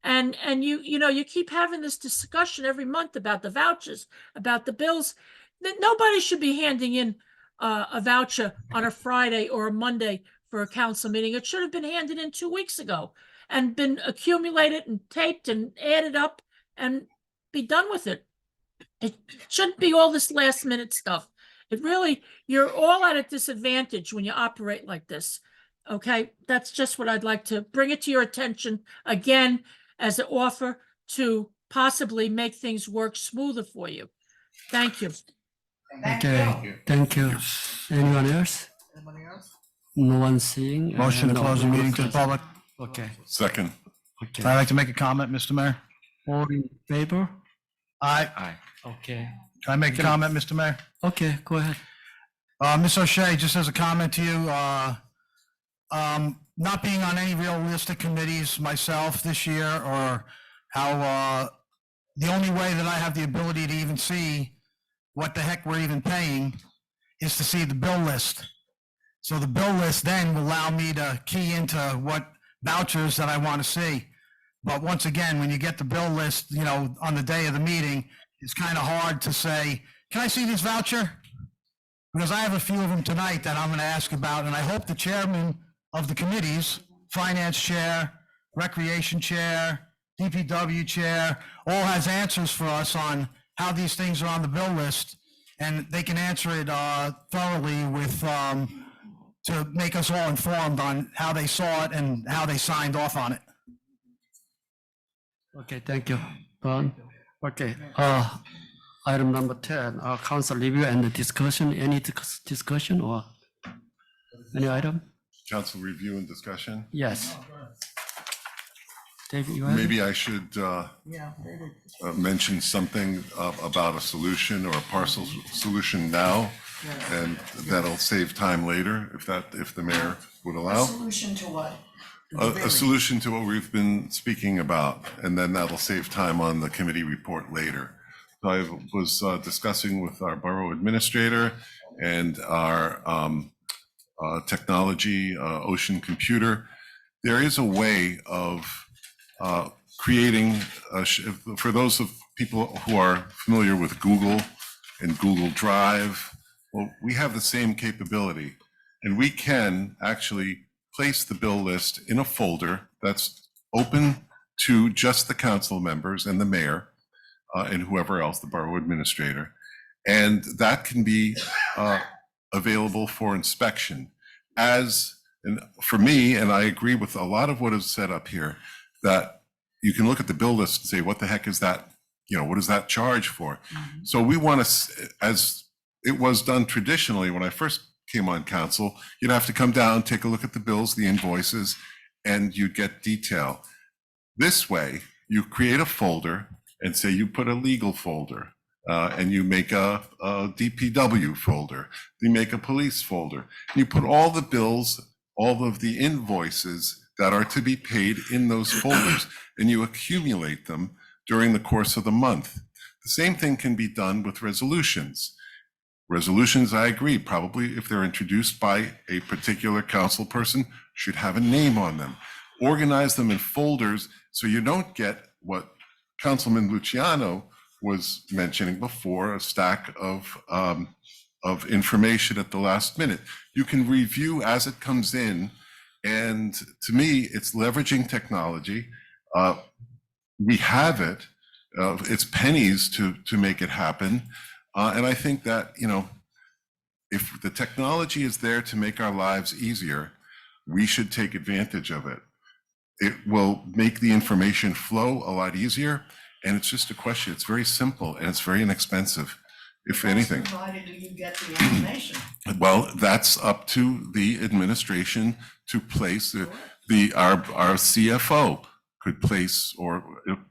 And you keep having this discussion every month about the vouchers, about the bills. Nobody should be handing in a voucher on a Friday or a Monday for a council meeting. It should have been handed in 2 weeks ago and been accumulated and taped and added up and be done with it. It shouldn't be all this last minute stuff. It really, you're all at a disadvantage when you operate like this. Okay, that's just what I'd like to bring it to your attention again as an offer to possibly make things work smoother for you. Thank you. Okay, thank you. Anyone else? Anybody else? No one seeing? Motion to No, close the no meeting to the close. public. Okay, Second. okay. I'd like to make a comment, Mr. Mayor. All in favor? Aye. Okay, Can I make a comment, Mr. Mayor? okay, go ahead. Ms. O'Shea, just as a comment to you, not being on any realistic committees myself this year, or how the only way that I have the ability to even see what the heck we're even paying is to see the bill list. So the bill list then will allow me to key into what vouchers that I want to see. But once again, when you get the bill list, on the day of the meeting, it's kind of hard to say, can I see this voucher? Because I have a few of them tonight that I'm going to ask about, and I hope the chairman of the committees, finance chair, recreation chair, DPW chair, all has answers for us on how these things are on the bill list, and they can answer it thoroughly with, to make us all informed on how they saw it and how they signed off on it. Okay, thank you, Don. Okay, item number 10, council review and discussion. Any discussion or any item? Council review and discussion. Yes. David, you have it? Maybe I should Yeah, David. mention something about a solution or a partial solution now, and that'll save time later if the mayor would allow. Solution to what? A solution to what we've been speaking about, and then that'll save time on the committee report later. So I was discussing with our borough administrator and our technology, Ocean Computer. There is a way of creating, for those of people who are familiar with Google and Google Drive, well, we have the same capability, and we can actually place the bill list in a folder that's open to just the council members and the mayor and whoever else, the borough administrator. And that can be available for inspection. And for me, and I agree with a lot of what is set up here, that you can look at the bill list and say, what the heck is that? What is that charge for? So we want to, as it was done traditionally when I first came on council, you'd have to come down, take a look at the bills, the invoices, and you get detail. This way, you create a folder and say you put a legal folder, and you make a DPW folder, you make a police folder. You put all the bills, all of the invoices that are to be paid in those folders, and you accumulate them during the course of the month. The same thing can be done with resolutions. Resolutions, I agree, probably if they're introduced by a particular council person, should have a name on them. Organize them in folders so you don't get what Councilman Luciano was mentioning before, a stack of information at the last minute. You can review as it comes in. And to me, it's leveraging technology. We have it. It's pennies to make it happen. And I think that, you know, if the technology is there to make our lives easier, we should take advantage of it. It will make the information flow a lot easier. And it's just a question. It's very simple and it's very inexpensive, if anything. Provided do you get the information? Well, that's up to the administration to place our CFO could place, or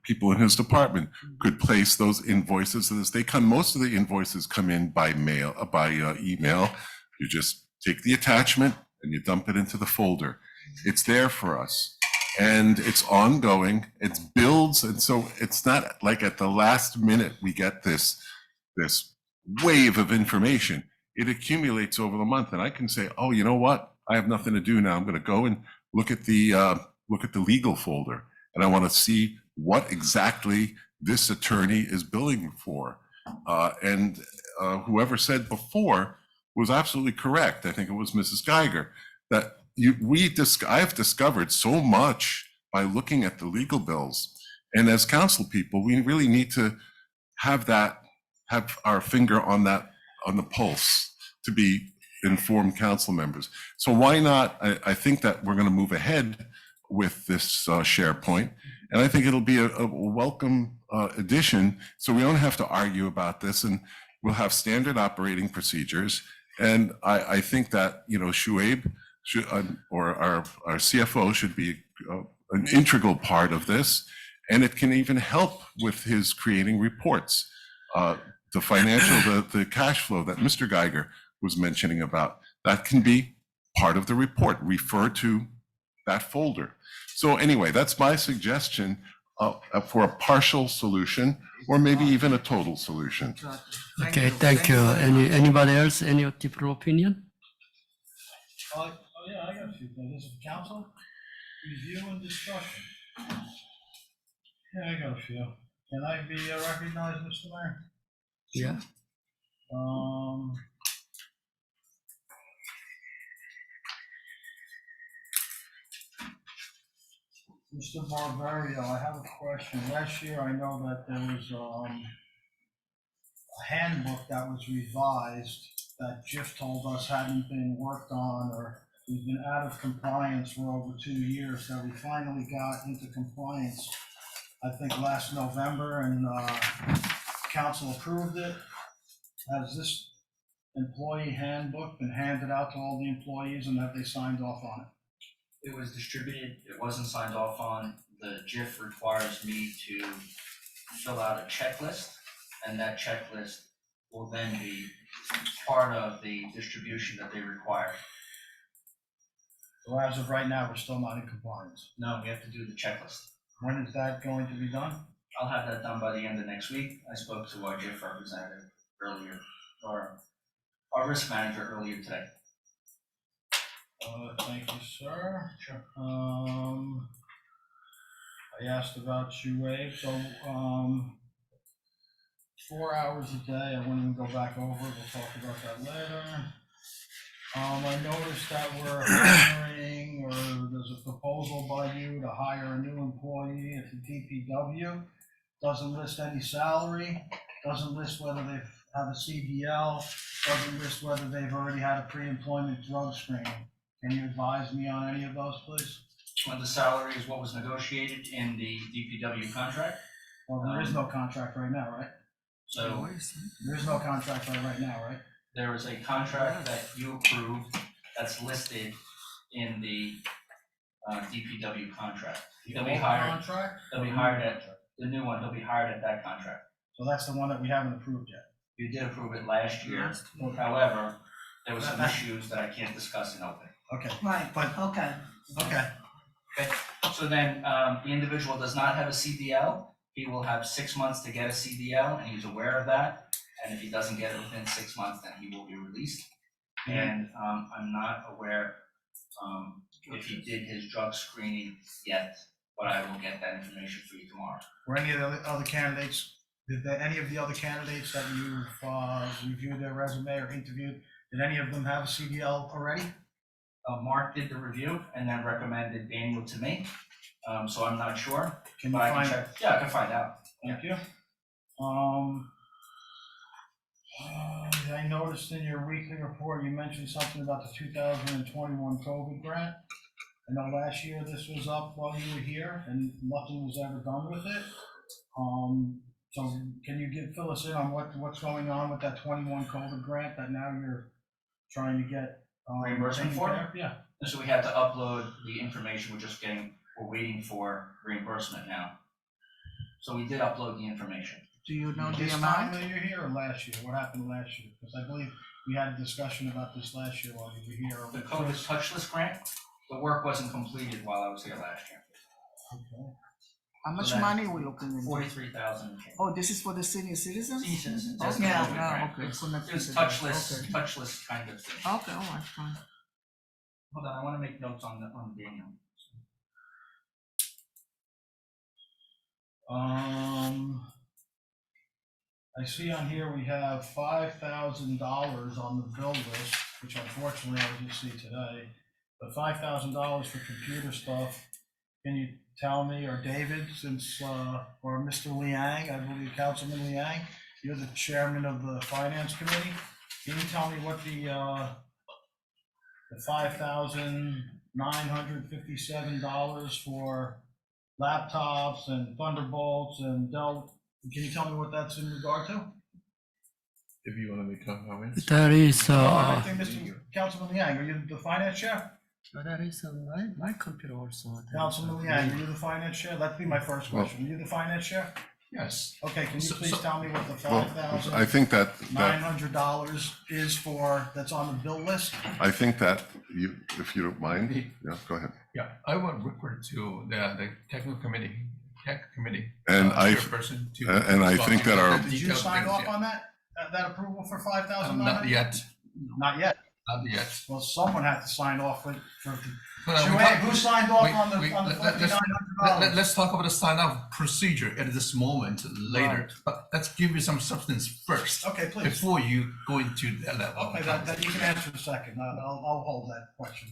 people in his department could place those invoices as they come. Most of the invoices come in by mail, by email. You just take the attachment and you dump it into the folder. It's there for us. And it's ongoing, it builds, and so it's not like at the last minute we get this wave of information. It accumulates over the month, and I can say, oh, you know what? I have nothing to do now. I'm going to go and look at the legal folder, and I want to see what exactly this attorney is billing for. And whoever said before was absolutely correct. I think it was Mrs. Geiger, that I've discovered so much by looking at the legal bills. And as council people, we really need to have our finger on the pulse to be informed council members. So why not? I think that we're going to move ahead with this SharePoint, and I think it'll be a welcome addition. So we don't have to argue about this, and we'll have standard operating procedures. And I think that, you know, Shuaib or our CFO should be an integral part of this, and it can even help with his creating reports. The financial, the cash flow that Mr. Geiger was mentioning about, that can be part of the report. Refer to that folder. So anyway, that's my suggestion for a partial solution, or maybe even a total solution. Okay, thank you. Anybody else, any different opinion? Oh, yeah, I got a few things. This is council, review and discussion. Yeah, I got a few. Can I be recognized, Mr. Mayor? Yeah. Mr. Barbario, I have a question. Last year, I know that there was a handbook that was revised that Jeff told us hadn't been worked on, or we've been out of compliance for over 2 years, that we finally got into compliance, I think last November, and council approved it. Has this employee handbook been handed out to all the employees, and have they signed off on it? It was distributed, it wasn't signed off on. The JIF requires me to fill out a checklist, and that checklist will then be part of the distribution that they require. So as of right now, we're still not in compliance. No, we have to do the checklist. When is that going to be done? I'll have that done by the end of next week. I spoke to our JIF representative earlier, or our risk manager earlier today. Thank you, sir. Sure. I asked about Shuaib, so 4 hours a day, I won't even go back over it, we'll talk about that later. I noticed that we're hiring, or there's a proposal by you to hire a new employee at the DPW. Doesn't list any salary, doesn't list whether they have a CDL, doesn't list whether they've already had a pre-employment drug screening. Can you advise me on any of those, please? Well, the salary is what was negotiated in the DPW contract. Well, there is no contract right now, right? So There is no contract right now, right? there is a contract that you approved that's listed in the DPW contract. They'll be hired, Contract? they'll be hired at, the new one, they'll be hired at that contract. So that's the one that we haven't approved yet. You did approve it last year, however, there were some issues that I can't discuss in open. Okay. Right, But- okay. Okay. Okay, so then, the individual does not have a CDL, He will have 6 months to get a CDL, and he's aware of that. And if he doesn't get it within 6 months, then he will be released. And I'm not aware if he did his drug screening yet, but I will get that information for you tomorrow. Were any of the other candidates, any of the other candidates that you've reviewed their resume or interviewed, did any of them have a CDL already? Mark did the review and then recommended Daniel to me, so I'm not sure. Can you But I can find? check, yeah, I can find out. Thank you. I noticed in your weekly report, you mentioned something about the 2021 COVID grant. I know last year this was up while you were here and nothing was ever done with it. So can you fill us in on what's going on with that 21 COVID grant that now you're trying to get? Reimbursement taken for? care of? Yeah. And so we had to upload the information, we're waiting for reimbursement now. So we did upload the information. Do you know the This time amount? that you're here or last year? What happened last year? Because I believe we had a discussion about this last year while you were here. The COVID touchless grant, the work wasn't completed while I was here last year. Okay. How much So that- money are we looking at? 43,000. Oh, this is for the senior citizens? Senior citizens. Okay, That's the COVID yeah, grant. okay. It's for next it's year. touchless, Okay. touchless kind of thing. Okay, all right, fine. Hold on, I wanna make notes on Daniel. I see on here we have $5,000 on the bill list, which unfortunately I didn't see today. But $5,000 for computer stuff. Can you tell me, or David, since, or Mr. Liang, I believe Councilman Liang, you're the chairman of the finance committee. Can you tell me what the $5,957 for laptops and Thunderbolts and Dell, can you tell me what that's in regard to? If you want to make comments. That is, I think Mr. Councilman Liang, are you the finance chair? that is my computer also. Councilman Liang, are you the finance chair? That'd be my first question. Are you the finance chair? Yes. Okay, can you So- please so- tell me what the Well, $5,900 I think that is for, that's on the bill list? I think that you, if you don't mind, yeah, go ahead. Yeah, I would refer to the technical committee, tech committee. And I, chairperson to and I think that our, Did you detailed sign things, off yeah. on that approval for $5,900? Not yet, Not yet. not yet. Well, someone had to sign off for, But, we Joanne, talk- who signed off we- on the we- $5,900? let's talk about the sign-off procedure at this moment later, Right. but let's give you some substance first. Okay, please. Before you go into that level. Okay, that you can answer in a second. I'll hold that question.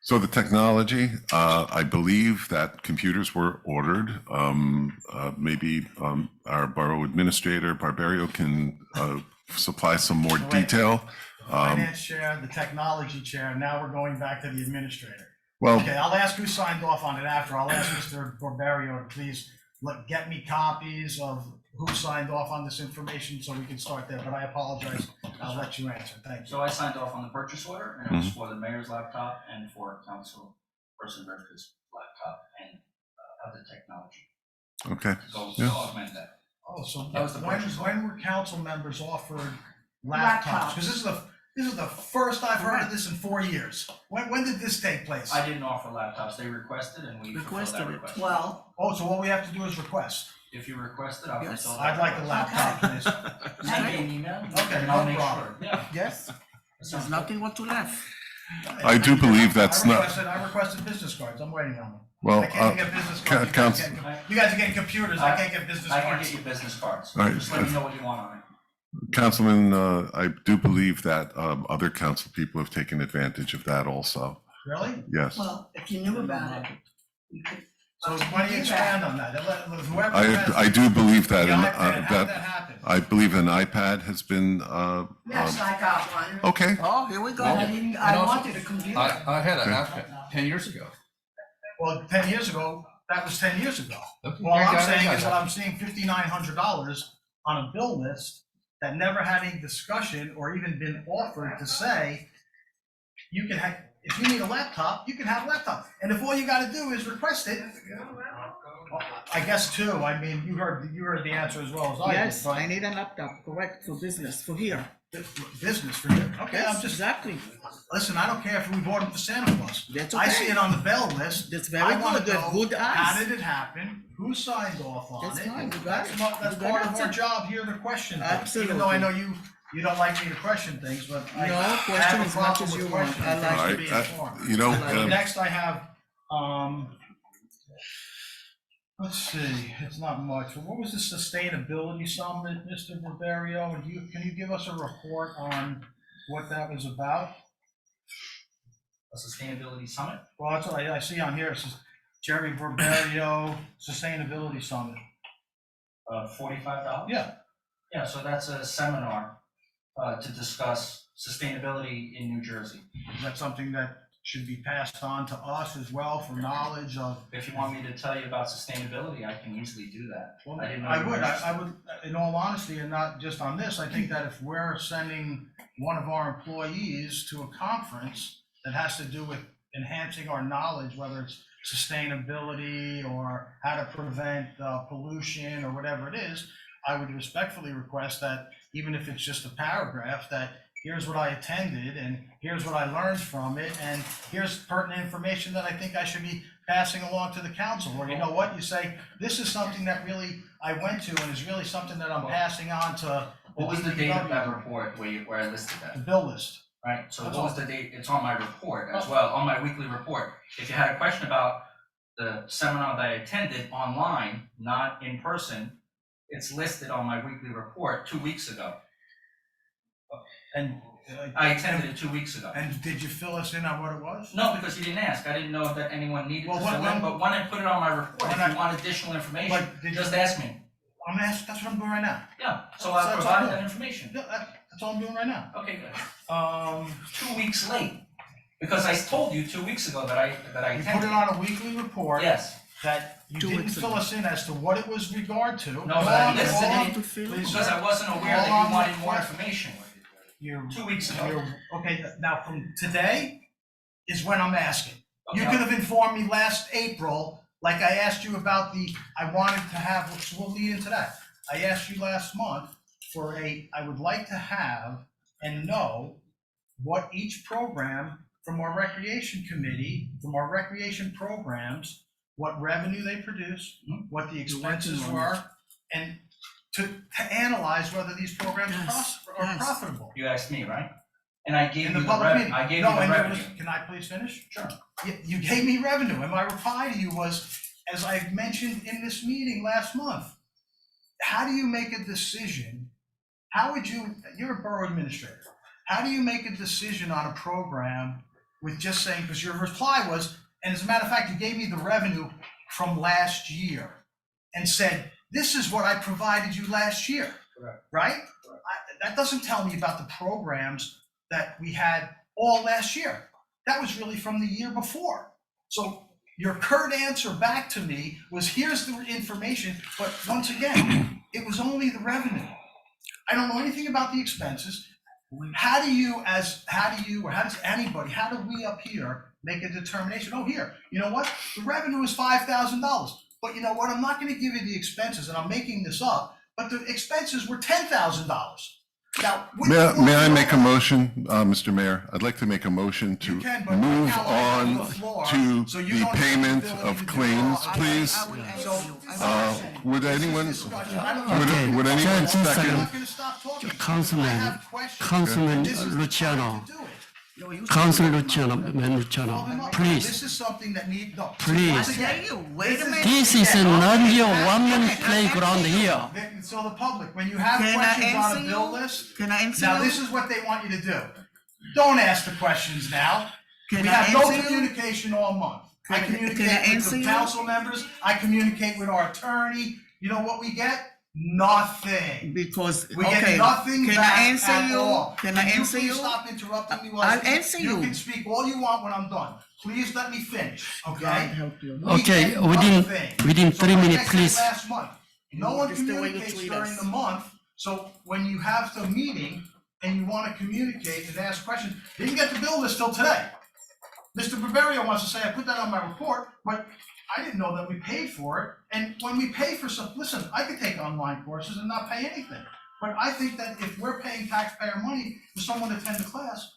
so the technology, I believe that computers were ordered. Maybe our borough administrator, Barbario, can supply some more Wait. detail. Finance chair, the technology chair, now we're going back to the administrator. Well, Okay, I'll ask who signed off on it after. I'll ask Mr. Barbario to please get me copies of who signed off on this information so we can start there, but I apologize. I'll let you answer. Thank you. So I signed off on the purchase order, and it was for the mayor's laptop and for Councilperson Rivka's laptop and other technology. okay, So Yeah. augment that. Oh, so That was the purchase order. when were council members offered laptops? Because this is the first I've heard of this in 4 years. When did this take place? I didn't offer laptops, they requested and we fulfilled Requested that it. request. Well, Oh, so what we have to do is request. If you requested, I'll Yes. fulfill that. I'd like a request. laptop, please. Send me an email. Okay, and I'll no make problem. sure. Yeah. yes, there's nothing what to left. I do believe that's not, I requested business cards. I'm waiting on them. well, I can't get business cards. Council, You guys are getting computers. I can't get business I can cards. get you business cards. All right. Just let me know what you want on it. Councilman, I do believe that other council people have taken advantage of that also. Really? Yes. Well, if you knew about it, you could. So why don't you expand on that? Whoever has I do believe that, the and, iPad, how did that that, happen? I believe an iPad has been, Yes, I got one. okay. Oh, here we go. And I wanted a computer. I had an iPad 10 years ago. Well, 10 years ago, that was 10 years ago. Okay. All Yeah, I'm yeah, saying yeah, is yeah. that I'm seeing $5,900 on a bill list that never had any discussion or even been offered to say, you can have, if you need a laptop, you can have a laptop. And if all you gotta do is request it, I guess two, I mean, you heard the answer as well as I did. Yes, but I need a laptop, correct, for business, for here. Business for you, okay, I'm Yes, just, exactly. listen, I don't care if we bought them for Santa Claus. That's I see okay. it on the bail list. That's very I wanna good. You have know, good how eyes. did it happen? Who signed off on That's it? fine, you got That's it. that's You got part it. of our job here to question things, even though I know you don't like me to question things, but I No, have question a as much problem as with you want. questioning I like things to to be be informed. you know, Next I have, let's see, it's not much, but what was the sustainability summit, Mr. Barbario? And can you give us a report on what that was about? A sustainability summit? Well, that's what I see on here, it says Jerry Barbario Sustainability Summit. $45? Yeah, Yeah, so that's a seminar to discuss sustainability in New Jersey. is that something that should be passed on to us as well for knowledge of? If you want me to tell you about sustainability, I can easily do that. Well, I didn't know I you were would, interested. I would, in all honesty, and not just on this, I think that if we're sending one of our employees to a conference that has to do with enhancing our knowledge, whether it's sustainability or how to prevent pollution or whatever it is, I would respectfully request that, even if it's just a paragraph, that here's what I attended and here's what I learned from it, and here's pertinent information that I think I should be passing along to the council. Or you know what, you say, this is something that really I went to and is really something that I'm passing on to. What was the date of that report where I listed The that? bill list. Right, so That's what was all. the date? It's on my report as well, on my weekly report. If you had a question about the seminar that I attended online, not in person, it's listed on my weekly report 2 weeks ago. And I attended it 2 weeks ago. And did you fill us in on what it was? No, because you didn't ask. I didn't know that anyone needed to Well, fill in, but when I put it on my report, if when you want additional information, But did just you- ask me. I'm asking, that's what I'm doing right now. Yeah, so That's I'll all provide I'm that doing. information. Yeah, that's all I'm doing right now. Okay, good. 2 weeks late, because I told you 2 weeks ago that I You attended. put it on a weekly report. Yes. That you 2 didn't weeks fill ago. us in as to what it was regard to. No, but I listed Hold on, it please, because sir. I wasn't aware that Hold on, you wanted more what- information. You're, 2 weeks ago. okay, now from today is when I'm asking. You Okay. could have informed me last April, like I asked you about I wanted to have, which we'll lead into that. I asked you last month for I would like to have and know what each program from our recreation committee, from our recreation programs, what revenue they produce, what the expenses working on were, and to analyze whether these programs are yes. profitable. You asked me, right? And I gave In you the the public meeting. I gave No, you the and there revenue. was- Can I please finish? Sure. You gave me revenue, and my reply to you was, as I mentioned in this meeting last month, how do you make a decision? You're a borough administrator, how do you make a decision on a program with just saying, because your reply was, and as a matter of fact, you gave me the revenue from last year and said, this is what I provided you last year, Correct. right? That doesn't tell me about the programs that we had all last year. That was really from the year before. So your curt answer back to me was, here's the information, but once again, it was only the revenue. I don't know anything about the expenses. How do we up here make a determination? Oh, here, you know what? The revenue is $5,000. But you know what? I'm not gonna give you the expenses, and I'm making this up, but the expenses were $10,000. Now, May I make a motion, Mr. Mayor? I'd like to make a motion to You can, but move right now I have on the floor, to so you the don't have payment the ability of to do claims, all. please. So, Would anyone, Okay, would anyone just a second? I'm not gonna stop talking. I Councilman, have questions. Councilman This is the time Luciano, to do it. Council Luciano, please, This is something that please. Wait a minute. This is not your one-man playground here. So the public, when you have Can I questions on answer a bill you? list, Can I answer now you? this is what they want you to do. Don't ask the questions now. Can We I have no answer you? communication all month. I Can I communicate with answer the you? council members, I communicate with our attorney. You know what we get? Nothing. Because, We get okay, nothing can back I answer at you? all. Can I answer Please you? stop interrupting me while I'll I speak. answer you. You can speak all you want when I'm done. Please let me finish, God okay? help you. We Okay, get within nothing. So 3 like I minutes, said please. last month, no one It's the way you communicates treat during us. the month, so when you have the meeting and you wanna communicate and ask questions, didn't get the bill list till today. Mr. Barbario wants to say, I put that on my report, but I didn't know that we paid for it. And when we pay for some, listen, I could take online courses and not pay anything. But I think that if we're paying taxpayer money for someone to attend a class,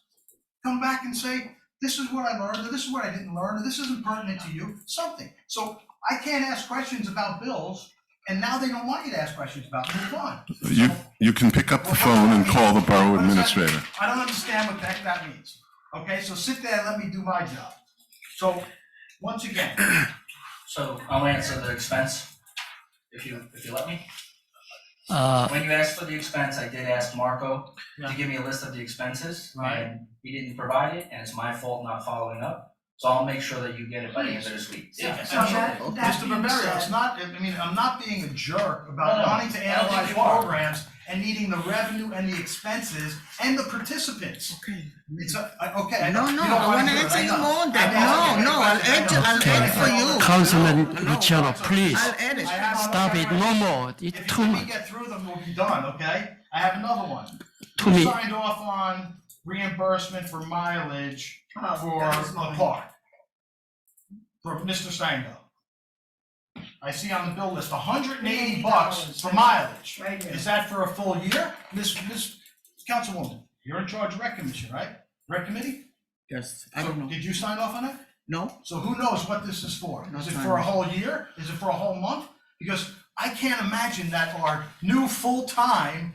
come back and say, this is what I learned, or this is what I didn't learn, or this isn't pertinent to you, something. So I can't ask questions about bills, and now they don't want you to ask questions about them. Move on. You can pick up the phone and call the borough What does that mean? administrator. I don't understand what the heck that means. Okay, so sit there and let me do my job. So, once again, So I'll answer the expense, if you let me. Uh, When you asked for the expense, I did ask Marco Yeah. to give me a list of the expenses, Right. and he didn't provide it, and it's my fault not following up. So I'll make sure that you get it by the end of this week. Yeah, So that Mr. being Barbario, said- it's not, I mean, I'm not being a jerk about No, no, wanting to I don't think analyze you are. programs and needing the revenue and the expenses and the participants. Okay. It's okay, I know. No, You no, don't I wanna hear it, answer I you know. more on that. I'm asking No, you no, I'll questions, I add- know. I'll add it for you. Councilman No, Luciano, please, I'll add it. I have stop it, no more, it's If you too let me much, get through them, we'll be done, okay? I have another one. to Who me. signed off on reimbursement for mileage for that was a mine. park? For Mr. Stango. I see on the bill list, $180 for mileage. Right here. Is that for a full year? Miss Councilwoman, you're in charge of rec commission, right? Rec committee? Yes, I So don't know. did you sign off on it? No? So who knows what this is for? Not Is it signed for a off. whole year? Is it for a whole month? Because I can't imagine that our new full-time,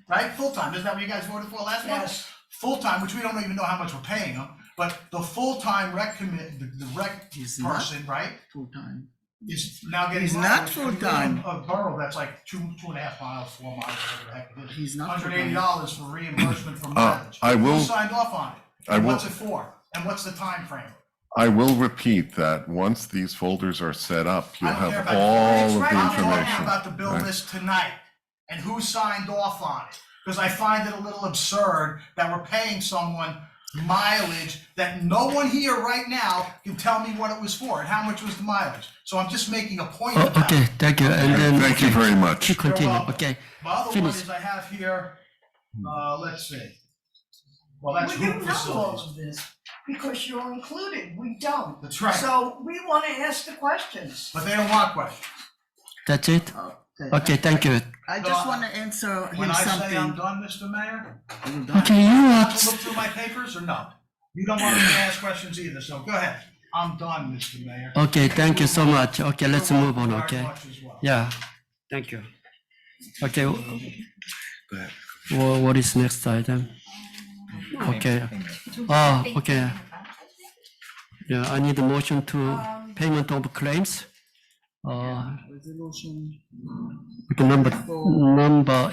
right? Full-time, isn't that what you guys voted for last month? Yes. Full-time, which we don't even know how much we're paying them, but the full-time rec the rec He's not person, right, full-time. is now getting. He's not mileage. And we live in full-time. A borough that's like 2.5 miles, 4 miles, whatever the heck it is. He's not $180 for reimbursement for mileage. I will- Who signed off on it? I And will- what's it for? And what's the time frame? I will repeat that once these folders are set up, you'll I don't care have about all it's of right the on the line information. about the bill right? list tonight and who signed off on it. Because I find it a little absurd that we're paying someone mileage that no one here right now can tell me what it was for and how much was the mileage. So I'm just making a point Oh, of that. okay, thank you, and then. Thank you okay, very much. you continue, welcome. okay, My other one finish. is I have here, let's see. Well, that's We hoop don't know all facilities. of this because you're included, we don't. That's right. So we want to ask the questions. But they don't want questions. That's it? Okay, thank you. I just wanna answer When him I say I'm something. done, Mr. Mayor, I'm done. Okay, you you are, want to look through my papers or no? You don't want me to ask questions either, so go ahead. I'm done, Mr. Mayor. okay, thank you so much, okay, let's You're move on, welcome very okay? much as well. Yeah, thank you. Okay, what is next item? Okay, okay. Yeah, I need a motion to payment of claims. Resolution, Okay, number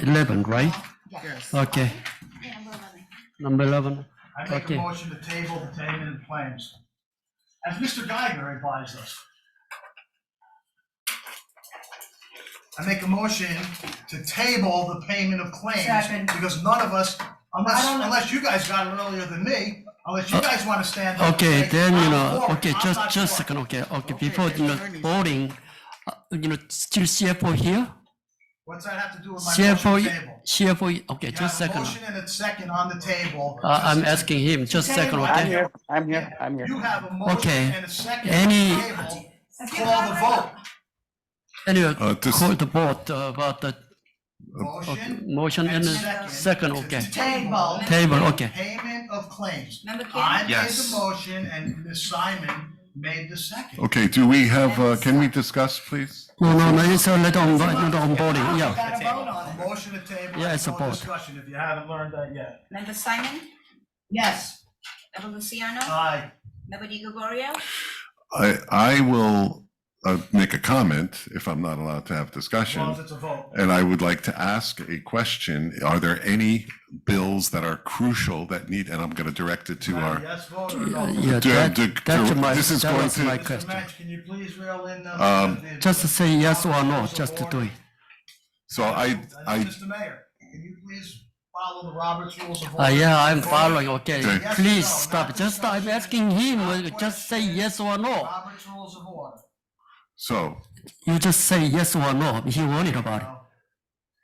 11, right? yes. Okay. Number 11, I make a okay. motion to table the payment of claims. As Mr. Geiger advised us. I make a motion to table the payment of claims. Second. Because none of us, I don't know. unless you guys got it earlier than me, unless you guys want to stand up. and Okay, say, then, "I'm for it," okay, I'm just not a for it. second, okay, before, voting, still CFO here? What's that have to do with my motion CFO, to table? CFO, okay, You just a have a second. motion and a second on the table. I'm asking him, just a second, Table. okay? I'm here. You have a motion Okay. and a second Any- on the table. Call the vote. Anyway, this- call the vote about the motion and a second, okay. Table. Table, okay. Payment of claims. Member I Kim? made Yes. the motion and Ms. Simon made the second. Okay, do we have, can we discuss, please? No, it's already on voting, You yeah. gotta vote on A it. motion to table. Yeah, it's a no vote. discussion if you haven't learned that yet. Member Simon? Yes. Member Luciano? Aye. Member Di Gregorio? I will make a comment if I'm not allowed to have As long discussion. as it's a vote. And I would like to ask a question. Are there any bills that are crucial that need, and I'm going to direct it to our, Yes vote or no? Yeah, Do- that, do- that's do- my, this is that going was to- my Mr. question. Mensch, can you please reel in Just to say yes or no, just to do it. so I, Mr. Mayor, can you please follow the Roberts Rules of Order? Yeah, I'm following, okay. Okay. Yes or Please no, stop, not just I'm discussion. asking him, Not just say question. yes or no. Roberts Rules of Order. so You just say yes or no, he worried about it.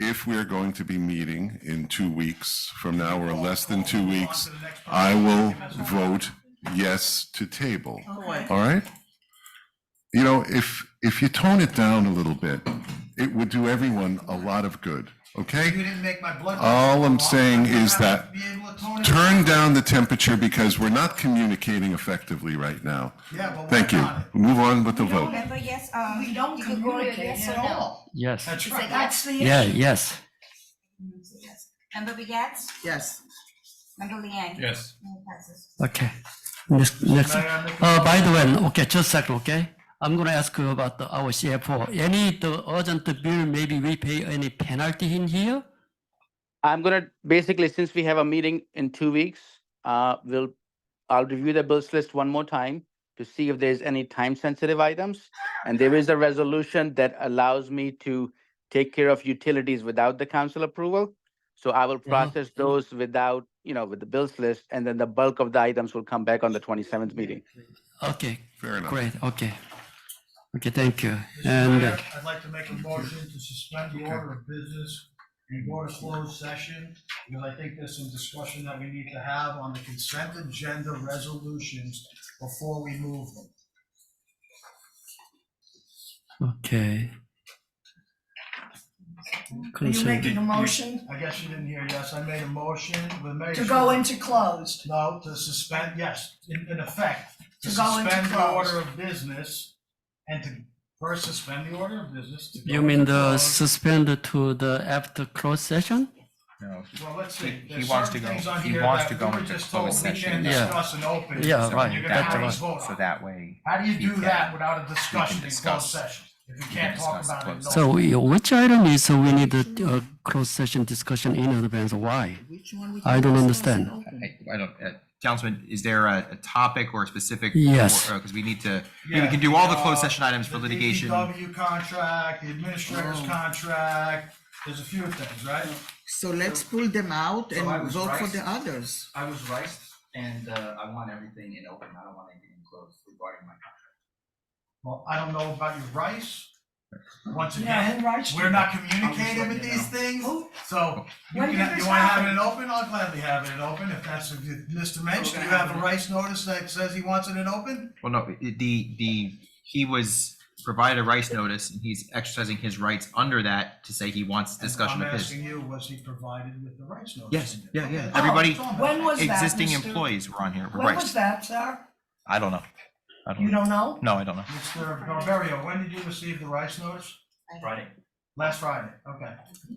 if we're going to be meeting in 2 weeks from now or less than 2 weeks, I will vote yes to table. Okay. All right? You know, if you tone it down a little bit, it would do everyone a lot of good, You okay? didn't make my blood. All I'm pressure saying go up. is I'm gonna that be able to tone it turn down the temperature because we're not communicating effectively right now. Yeah, but Thank work you. on it. Move on with the vote. Member, yes, We don't you could go to communicate yes or at no. all. Yes. That's Is right. it That's the issue. Yeah, yes. Member Begats? Yes. Member Liang? Yes. Passes. Okay. Next. By the way, okay, just a second, okay? I'm gonna ask you about our CFO. Any the urgent bill, maybe we pay any penalty in here? I'm gonna, basically, since we have a meeting in 2 weeks, I'll review the bills list one more time to see if there's any time-sensitive items. And there is a resolution that allows me to take care of utilities without the council approval. So I will process those without, with the bills list, and then the bulk of the items will come back on the 27th meeting. Okay, Fair enough. great, okay. Okay, thank you. Mr. And Mayor, I'd like to make a motion to suspend the order of business and go to closed session, because I think there's some discussion that we need to have on the consent agenda resolutions before we move them. okay. Are you making a motion I guess you didn't hear, yes, I made a motion with Mayor. to go into closed? No, to suspend, yes, in effect, to To go into suspend the closed. order of business and to first suspend the order of business. to You go mean into the closed. suspend to the after closed session? No. Well, let's see. He There's wants certain to go- things on he here wants that to go we were into just told closed we session. can't Yeah. discuss and open. Yeah, so right, you're gonna that's have right. us vote on So it. that way. How do you we do can- that without a discussion in closed discuss. session? If you can can't talk discuss about it. in closed open? So which item is we need a closed session discussion in advance? Why? Which one we I don't can discuss understand. and open? I don't, Councilman, is there a topic or a specific? Yes. Because we need to, Yeah, we can do all the closed uh, session items for the litigation. DPW contract, the administrator's Oh. contract, there's a few things, right? So let's pull them out So I and was vote for right. the others. I was right, and I want everything in open, I don't want anything in closed regarding my contract. Well, I don't know about your rights. Once Yeah, again, who writes we're you? not communicating letting with you these know. things, Who- so you When can, did you this wanna have happen? it in open, I'll gladly have it in open, if that's, Mr. Mensch, do you have a rights notice that says he wants it in open? Well, no, he was provided a rights notice, and he's exercising his rights under that to say he wants discussion I'm of his. asking you, was he provided with the rights notice? Yes, yeah, yeah. Okay. Everybody, Oh, When was that, existing Mr.? employees were on here, were When was rights. that, sir? I don't know. You don't know? No, I don't know. Mr. Barbario, when did you receive the rights notice? Friday. Last Friday, okay.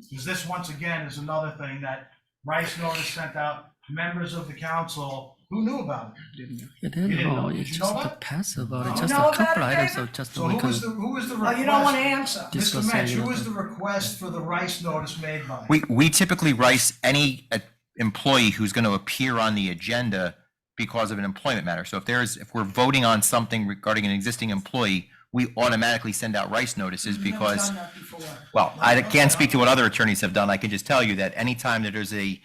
Because this, once again, is another thing that rights notice sent out to members of the council who knew about it. You didn't didn't know. know, Did it's you know just a that? pass about You it, just know a about couple it, items David? of just So we who was can. the request? Oh, you don't wanna answer? Mr. Discuss Mensch, it, who you was know. the request for the rights notice made by? We typically rice any employee who's going to appear on the agenda because of an employment matter. So if we're voting on something regarding an existing employee, we automatically send out rice notices You've never because, done that before. well, I can't speak to what other attorneys have done. I can just tell you that anytime that there's a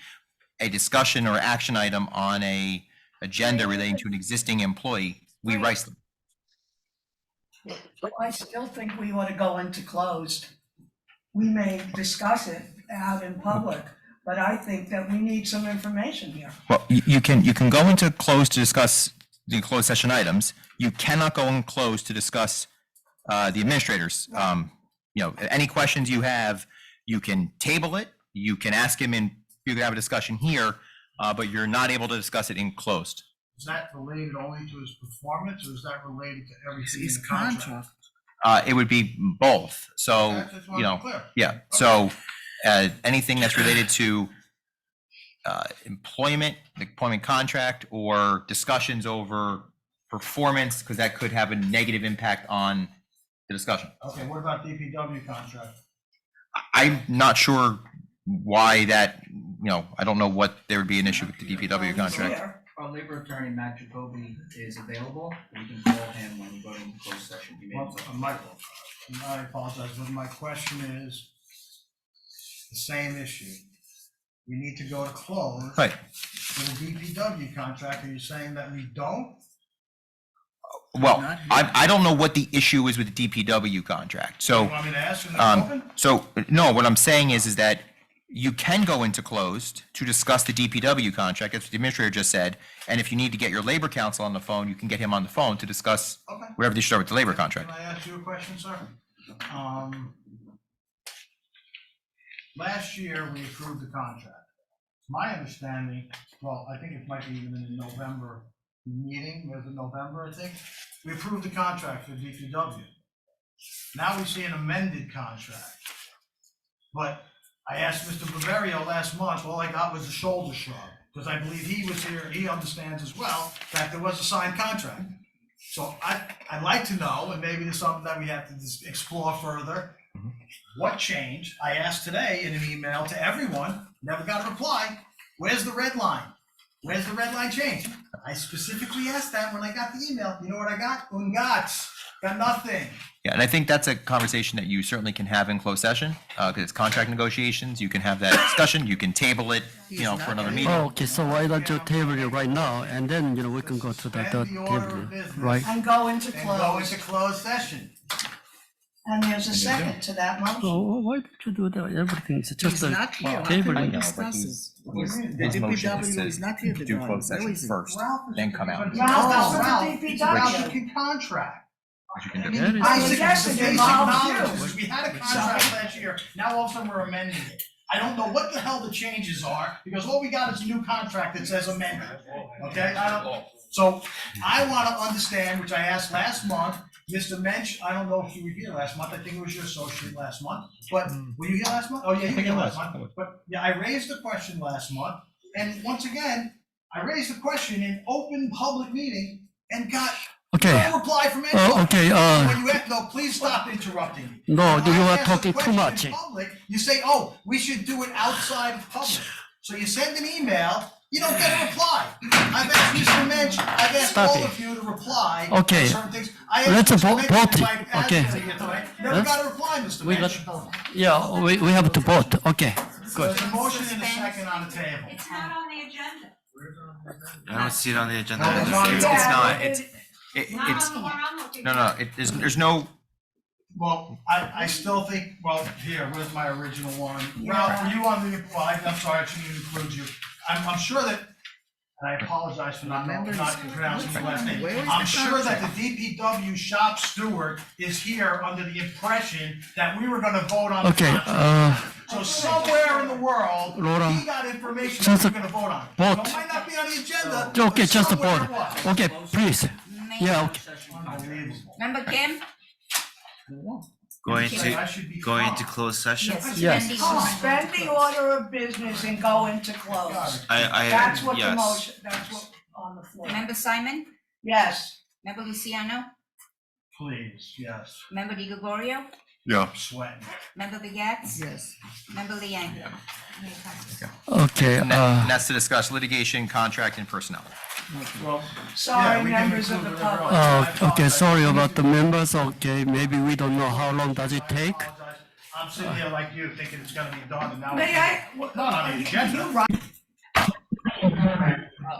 discussion or action item on a agenda relating to an existing employee, we rice them. I still think we ought to go into closed. We may discuss it out in public, but I think that we need some information here. Well, you can go into closed to discuss the closed session items. You cannot go in closed to discuss the administrators. Any questions you have, you can table it. You can ask him and you can have a discussion here, but you're not able to discuss it in closed. Is that related only to his performance, or is that related to everything in His the contract? contract. It would be both. So, Okay, just wanted to be clear. yeah. So anything that's related to employment, the employment contract, or discussions over performance, because that could have a negative impact on the discussion. Okay, what about DPW contract? I'm not sure why that, I don't know what there would be an issue with the DPW contract. Here. Our labor attorney, Matt Jacoby, is available. You can call him when you go into closed session. He may Well, I apologize, but my question is the same issue. We need to go to close Right. for the DPW contract. Are you saying that we don't? Well, I don't know what the issue is with the DPW contract. So, You want me to ask in the open? no, what I'm saying is that you can go into closed to discuss the DPW contract, as the administrator just said. And if you need to get your labor counsel on the phone, you can get him on the phone to discuss Okay. wherever they start with the labor contract. Can I ask you a question, sir? Last year, we approved the contract. My understanding, well, I think it might be even in the November meeting, was it November, I think? We approved the contract for DPW. Now we see an amended contract. But I asked Mr. Barberio last month, all I got was a shoulder shrug, because I believe he was here, he understands as well, that there was a signed contract. So I'd like to know, and maybe there's something that we have to explore further, what changed? I asked today in an email to everyone, never got a reply. Where's the red line? Where's the red line change? I specifically asked that when I got the email. You know what I got? Ungats. Got nothing. Yeah, and I think that's a conversation that you certainly can have in closed session, because it's contract negotiations. You can have that discussion. You can table it, for another meeting. Oh, okay, so why don't you table it right now, and then, we can go to the Suspend the order table, of business. right? And go into And go close. into closed session. And there's a second to that motion. So why don't you do that? Everything is just He's a not here. How table. can we discuss it? The DPW is not here to do go. closed Where session is he? first, Ralph is- then come out. But Ralph, Ralph, that's Ralph, what the it's DPW Ralph, you can contract. Which you can do. That is- I Basic- suggested basic involve knowledge you. is we had a contract last year, now all of a sudden we're amending it. I don't know what the hell the changes are, because all we got is a new contract that says amended, okay? So I wanna understand, which I asked last month, Mr. Mensch, I don't know if you were here last month, I think it was your associate last month, but were you here last month? Oh, yeah, you were here last month. But, yeah, I raised the question last month, and once again, I raised the question in open public meeting and got Okay. no reply from anyone. Okay, When you ask, no, please stop interrupting me. No, When you I are ask a talking too question much. in public, you say, oh, we should do it outside of public. So you send an email, you don't get a reply. I've asked Mr. Mensch, I've asked Stop all it. of you to reply Okay. on certain things. I Let's asked Mr. vote- Mensch vote if it. I'd asked Okay. him here tonight, never Let's- got a reply, Mr. We Mensch. Yeah, we have to vote, okay, good. There's a motion and a second on the table. It's not on the agenda. I don't see it on the agenda. No, it's on the It's not, agenda. it's, There's no, Well, I still think, well, here, where's my original one? Ralph, were you on the, well, I'm sorry, I shouldn't even include you. I'm sure that, and I apologize for not pronouncing your last name. Where is I'm the sure that contract? the DPW shop steward is here under the impression that we were gonna vote on the Okay, contract. So somewhere in the world, Laura, he got information that just we were gonna vote on. vote. So it might not be on the agenda, Okay, but just a somewhere vote. it was. Okay, please. Yeah, okay. Unbelievable. Member Kim? going I to, should be going into calm. closed session. Yes. Suspend the order of business and go into close. That's what the yes. motion, that's what on the floor. Member Simon? Yes. Member Luciano? Please, yes, Member Di Gregorio? Yeah, sweating. Member Begets? Yes. Member Liang? Okay, and that's to discuss litigation, contract, and personnel. Well, Sorry, we can members of the include whatever public. else. I okay, apologize. sorry about the members, okay, maybe we don't know how long does it take? I apologize. I'm sitting here like you, thinking it's gonna be done, and now. May I? Not on the agenda. You right.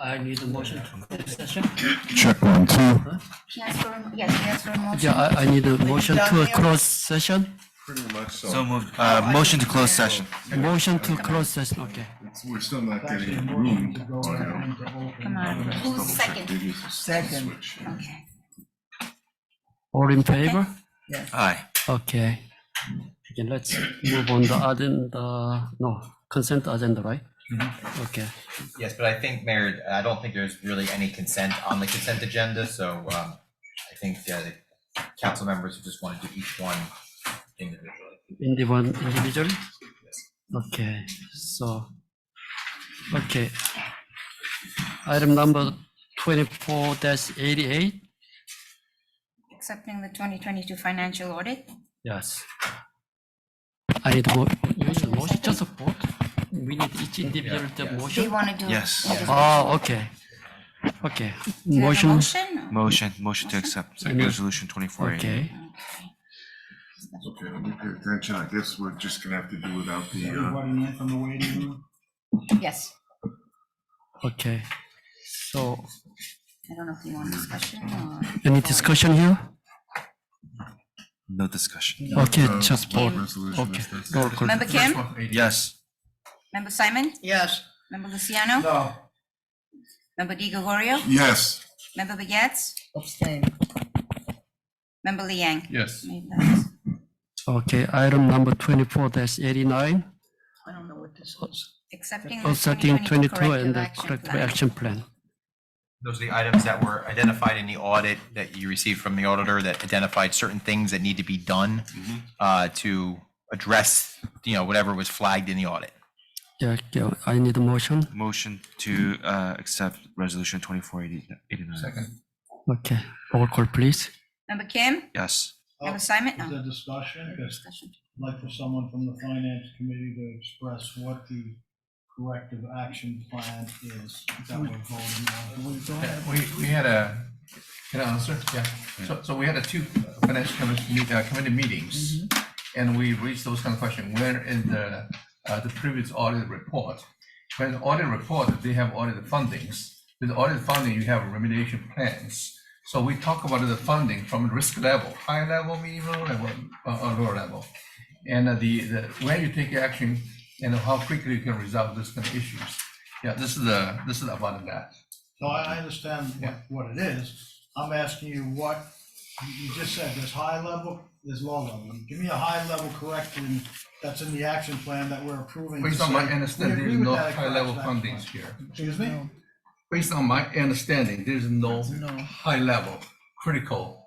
I need a motion to close session. check 1, 2. Yes, for a motion. Yeah, I need a motion to close session. Pretty much so. So moved, motion to close session. Motion to close session, okay. We're still not getting room. Come on, who's second? Second. Okay. All in favor? Aye. Okay. Okay, let's move on the agenda, no, consent agenda, right? Okay. Yes, but I think, Mayor, I don't think there's really any consent on the consent agenda, so I think the council members just want to do each one individually. Individually? Okay, so, okay. Item number 24-88, Accepting the 2022 financial audit. yes. I need motion, just a vote. We need each individual to Do you motion. want to do? Yes. Oh, okay. Okay, Do you have a motion, motion? Motion to accept Any- resolution 2480. okay. Okay, let me pay attention. I guess we're just gonna have to do without the, Everybody in from the waiting room? Yes. Okay, so, I don't know if you want discussion or. any discussion here? No discussion. Okay, just vote. resolution Okay, is this. roll call. Member Kim? Yes. Member Simon? Yes. Member Luciano? No. Member Di Gregorio? Yes. Member Begets? Abstain. Member Liang? Yes. May passes. Okay, item number 24-89, I don't know what this is. Accepting the accepting 2022 22 and the corrective corrective plan. action plan. Those are the items that were identified in the audit that you received from the auditor that identified certain things that need to be done to address, whatever was flagged in the audit. Yeah, I need a motion. Motion to accept resolution 2489. Second. Okay, roll call, please. Member Kim? Yes. Member Simon? Is No. there discussion? Because Discussion. I'd like for someone from the finance committee to express what the corrective action plan is that we're voting on. We had a, can I answer? Yeah. So we had two finance committee meetings, and we raised those kind of questions. Where is the previous audit report? When the audit report, they have audited fundings. With audit funding, you have remediation plans. So we talk about the funding from risk level, high level, medium level, or lower level. And when you take action and how quickly you can resolve this kind of issues. Yeah, this is about that. So I understand what it is. I'm asking you what, you just said there's high level, there's low level. Give me a high level correction that's in the action plan that we're approving. to Based on my say, understanding, we there is agree no with that high level corrective action fundings plan. here. Excuse me? Based on my understanding, there is no high level critical,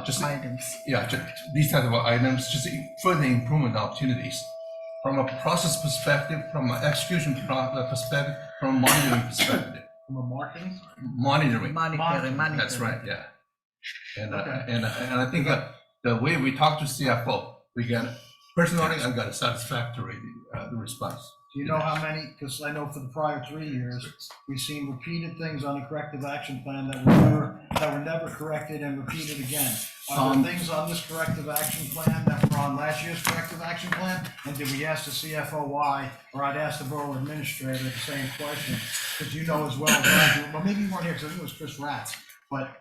just Items. yeah, just these type of items, just further improvement opportunities. From a process perspective, from an execution perspective, from a monitoring perspective. From a marketing? Monitoring. Monitoring. That's right, yeah. And I think the way we talk to CFO, we get, personally, I got a satisfactory the response. Do you know how many, because I know for the prior 3 years, we've seen repeated things on the corrective action plan that were never corrected and repeated again. Are there things on this corrective action plan that were on last year's corrective action plan? And did we ask the CFO why, or I'd ask the borough administrator the same question? Because you know as well as I do, well, maybe you weren't here, because I think it was Chris Ratz, but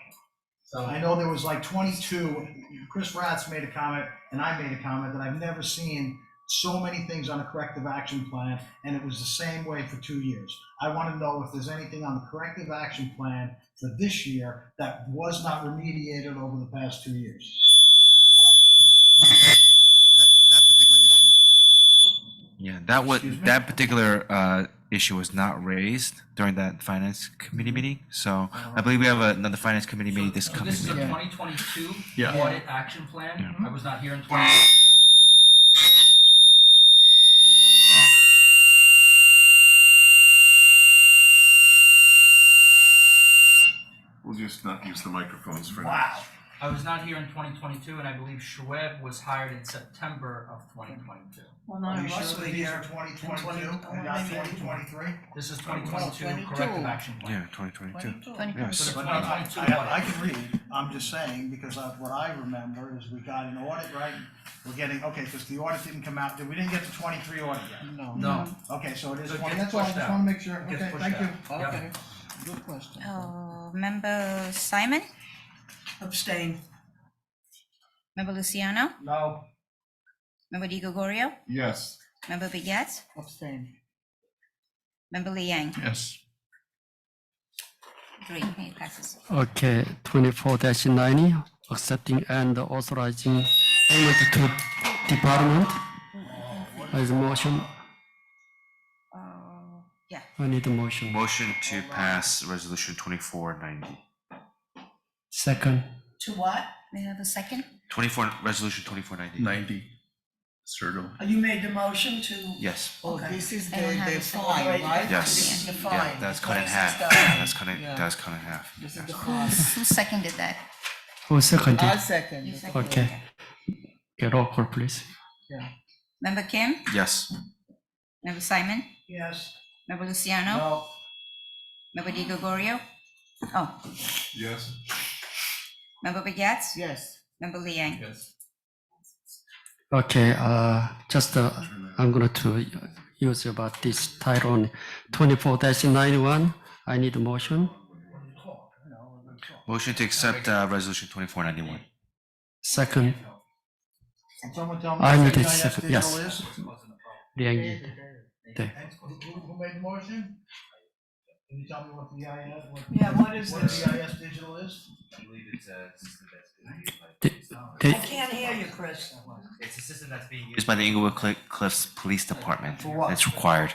I know there was like 22, Chris Ratz made a comment, and I made a comment that I've never seen so many things on a corrective action plan, and it was the same way for 2 years. I want to know if there's anything on the corrective action plan for this year that was not remediated over the past 2 years. That particular issue. Yeah, that particular issue was not raised during that finance committee meeting. So I believe we have another finance committee meeting this coming This is a meeting. 2022 Yeah. audit action plan. Yeah. I was not here in 2022. We'll just not use the microphones for now. Wow. I was not here in 2022, and I believe Shoaib was hired in September of 2022. Well, Are none you of us sure were that these here. are 2022 and not 2023? This is 2022 22. corrective action plan. Yeah, 2022. 2022. Yes. But I can read, I'm just saying, because what I remember is we got an audit, right? We're getting, okay, because the audit didn't come out, we didn't get the 23 audit yet. No. Okay, so it is So it 20, gets that's all, I pushed just out. want to make sure, It gets okay, pushed thank you. out. Yep. Okay. Good question. Member Simon? Abstain. Member Luciano? No. Member Di Gregorio? Yes. Member Begets? Abstain. Member Liang? Yes. 3, it passes. Okay, 24-90, accepting and authorizing payment to department. As a motion, Yeah. I need a motion. Motion to pass resolution 2490. Second, To what? May I have a second? Resolution 2490. 90. Serto. You made the motion to? Yes. Oh, Okay. this is I don't have the a second. fine, right? Yes. This is the Yeah, fine. that's cut in This is half. the- Yeah, that's cut in, Yeah. that's cut in half. This is the fine. Who seconded that? who seconded? I'll second. You it. seconded Okay. that. Okay, roll call, please. Member Kim? Yes. Member Simon? Yes. Member Luciano? No. Member Di Gregorio? Oh, Yes. Member Begets? Yes. Member Liang? Yes. Okay, just, I'm going to use about this title on 24-91. I need a motion. Motion to accept resolution 2491. Second, Can someone tell me I what need a HIS second, digital yes. is? Liang Yi. 네. And who made the motion? Can you tell me what the EIS, what is what this? EIS digital is? I believe it's a system that's being used by. They- I can't hear you, Chris. It's a system that's being used by the Inglewood Cliffs Police Department. For what? It's required.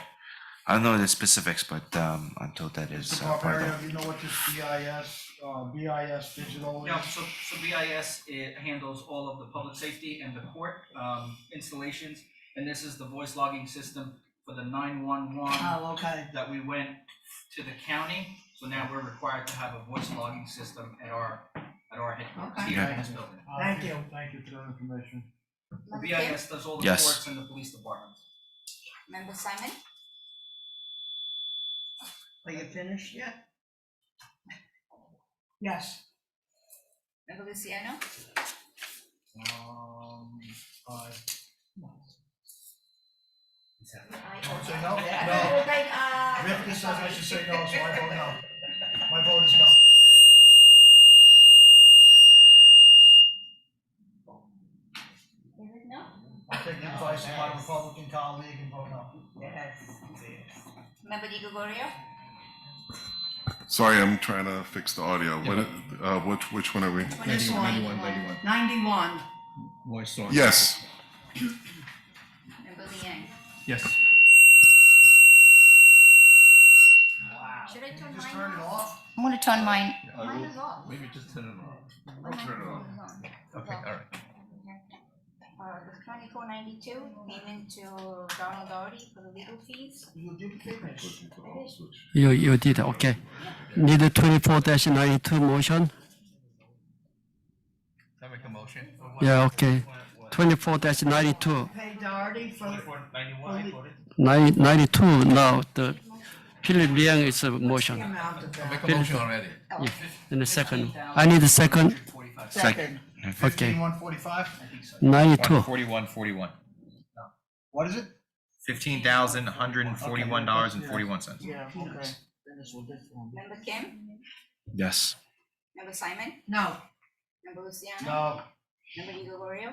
I don't know the specifics, but I'm told that is Mr. part of Barbario, that. do you know what this BIS digital is? Yeah, so BIS, it handles all of the public safety and the court installations. And this is the voice logging system for the 911 Oh, okay. that we went to the county. So now we're required to have a voice logging system at our headquarters Okay. here in this building. Thank you for that information. BIS does all the Yes. courts and the police departments. Member Simon? Are you finished yet? Yes. Member Luciano? Say no? No. No. Rifkin says I should say no, so I vote no. My vote is no. Is it no? I'll take the advice of my Republican colleague and vote no. Member Di Gregorio? Sorry, I'm trying to fix the audio. Which one are we? This one. 91. Voice on. Yes. Member Liang? Yes. Should I turn Just mine turn it off? off. I'm gonna turn mine. I Mine will- is off. Maybe just turn it on. My turn it microphone on. is on. Okay, all right. The 2492 payment to Donald Doherty for the legal fees. You did finish. You did, okay. Need a 24-92 motion? Can I make a motion? Yeah, okay. 24-92. Pay Doherty for the. 92 now, the Philip Liang is a motion. amount of that. Make a motion already. Yeah, in the second. I need a second. Second. Okay. 145? 92. 4141. What is it? $15,141.41. Yeah, okay. Finish with this one. Member Kim? Yes. Member Simon? No. Member Luciano? No. Member Di Gregorio? I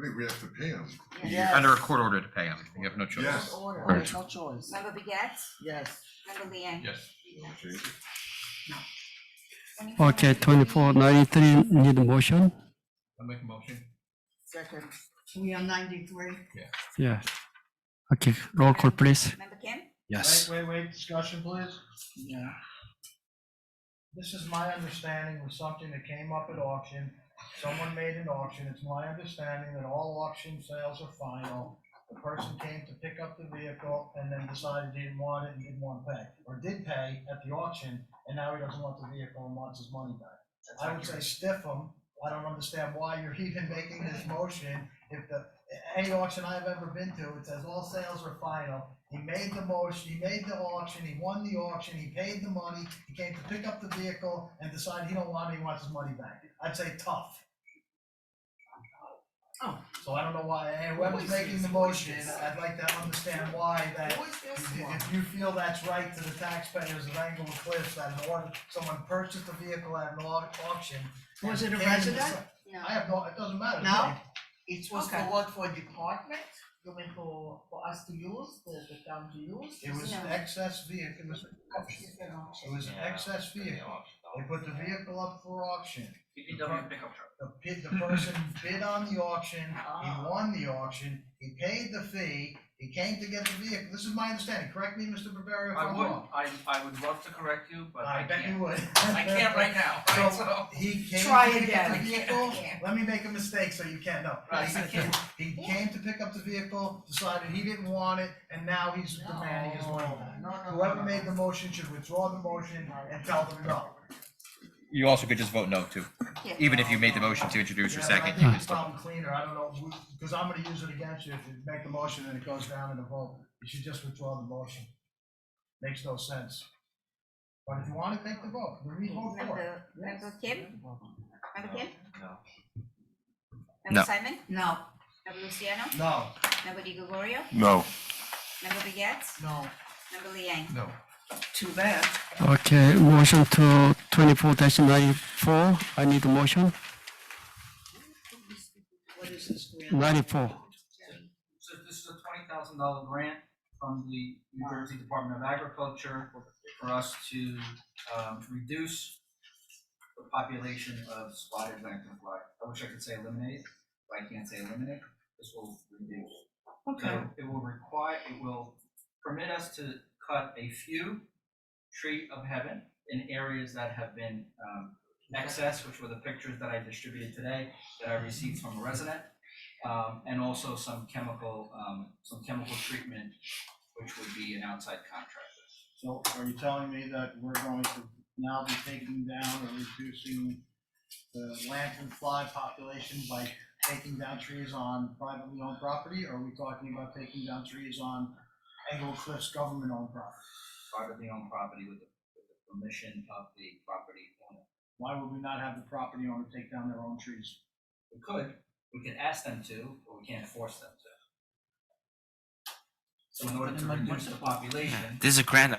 think we have to pay them. Yes. Under a court order to pay him. You have no choice. Yes. Order, Right. there's no choice. Member Begets? Yes. Member Liang? Yes. Okay, 24-93 need a motion? I'll make a motion. Second. We on 93? Yeah. Okay, roll call please. Member Kim? Yes. Wait, discussion please. Yeah. This is my understanding was something that came up at auction. Someone made an auction. It's my understanding that all auction sales are final. The person came to pick up the vehicle and then decided he didn't want it and didn't want to pay, or did pay at the auction, and now he doesn't want the vehicle and wants his money back. I would say stiff him. I don't understand why you're even making this motion. If any auction I've ever been to, it says all sales are final. He made the motion, he made the auction, he won the auction, he paid the money, he came to pick up the vehicle and decided he don't want it, he wants his money back. I'd say tough. Oh. So I don't know why, and whoever's making the motion, I'd like to understand why that, if you feel that's right to the taxpayers of Englewood Cliffs, that in order, someone purchased a vehicle at an auction. Was it a and came to resident? decide- I have no, it doesn't matter. to No? me. It was Okay. for what, for a department? You mean for us to use, the town to use? It was an excess vehicle, it was an excess vehicle. They put the vehicle up for auction. DPW pickup truck. The person bid on the auction, he won the auction, he paid the fee, he came to get the vehicle. This is my understanding, correct me, Mr. Barbario, if I I'm would, wrong. I would love to correct you, but I I bet you can't. would. I can't right now, right, So so. he came Try to pick up the again. vehicle, let me make a mistake so you can't know. Right, I can't. He came to pick up the vehicle, decided he didn't want it, and now he's demanding his money back. Whoever made the motion should withdraw the motion and tell them no. You also could just vote no too. Even if you made the motion to introduce your Yeah, second, but I you think can it's still. probably cleaner, I don't know, because I'm gonna use it against you if you make the motion and it goes down in the vote. You should just withdraw the motion. Makes no sense. But if you want to take the vote, we vote for it. Member Kim? Member Kim? No. Member No. Simon? No. Member Luciano? No. Member Di Gregorio? No. Member Begets? No. Member Liang? No. Too bad. Okay, motion to 24-94. I need a motion. What is this grant? 94. So this is a $20,000 $50,000 grant from the New Jersey Department of Agriculture for us to reduce the population of spotted lanternfly. I wish I could say eliminate, but I can't say eliminate. This will reduce. Okay. It will permit us to cut a few tree of heaven in areas that have been excess, which were the pictures that I distributed today that I received from a resident, and also some chemical treatment, which would be an outside contractor. So are you telling me that we're going to now be taking down or reducing the lanternfly population by taking down trees on privately owned property? Or are we talking about taking down trees on Englewood Cliffs government-owned property? Privately owned property with the permission of the property owner. Why would we not have the property owner take down their own trees? We could ask them to, but we can't force them to. So in order to reduce the population, This is a grant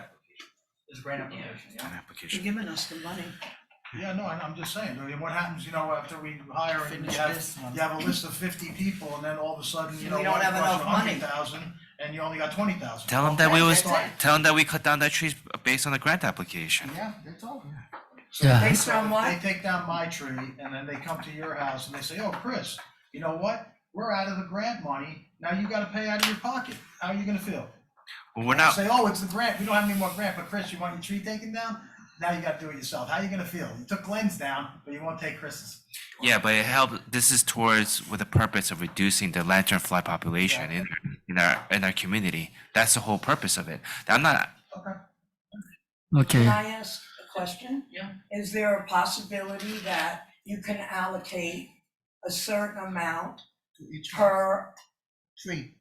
there's a grant application, yeah? You're application. giving us the money. Yeah, no, I'm just saying, I mean, what happens, you know, after we hire, and Finish this one. you have a list of 50 people, and then all of a sudden, you know, We don't have enough money. 100,000, and you only got 20,000. Tell them that we was, Okay, tell them that we cut down that trees based on the grant application. Yeah, they told me. Yeah. Based on what? They take down my tree, and then they come to your house, and they say, oh, Chris, you know what? We're out of the grant money, now you gotta pay out of your pocket. How are you gonna feel? Well, we're They not, say, oh, it's the grant, we don't have any more grant, but Chris, you want your tree taken down? Now you gotta do it yourself. How are you gonna feel? You took Glenn's down, but you won't take Chris's. yeah, but it helped, this is towards, with the purpose of reducing the lanternfly population in our community. That's the whole purpose of it. I'm not, Okay. Okay. Can I ask a question? Yeah. Is there a possibility that you can allocate a certain amount To each per, tree.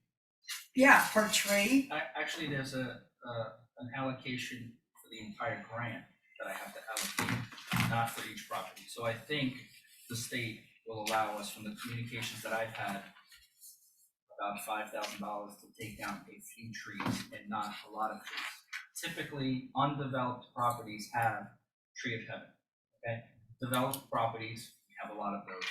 per tree? Actually, there's an allocation for the entire grant that I have to allocate, not for each property. So I think the state will allow us, from the communications that I've had, about $5,000 to take down a few trees and not a lot of trees. Typically, undeveloped properties have tree of heaven, okay? Developed properties, we have a lot of those,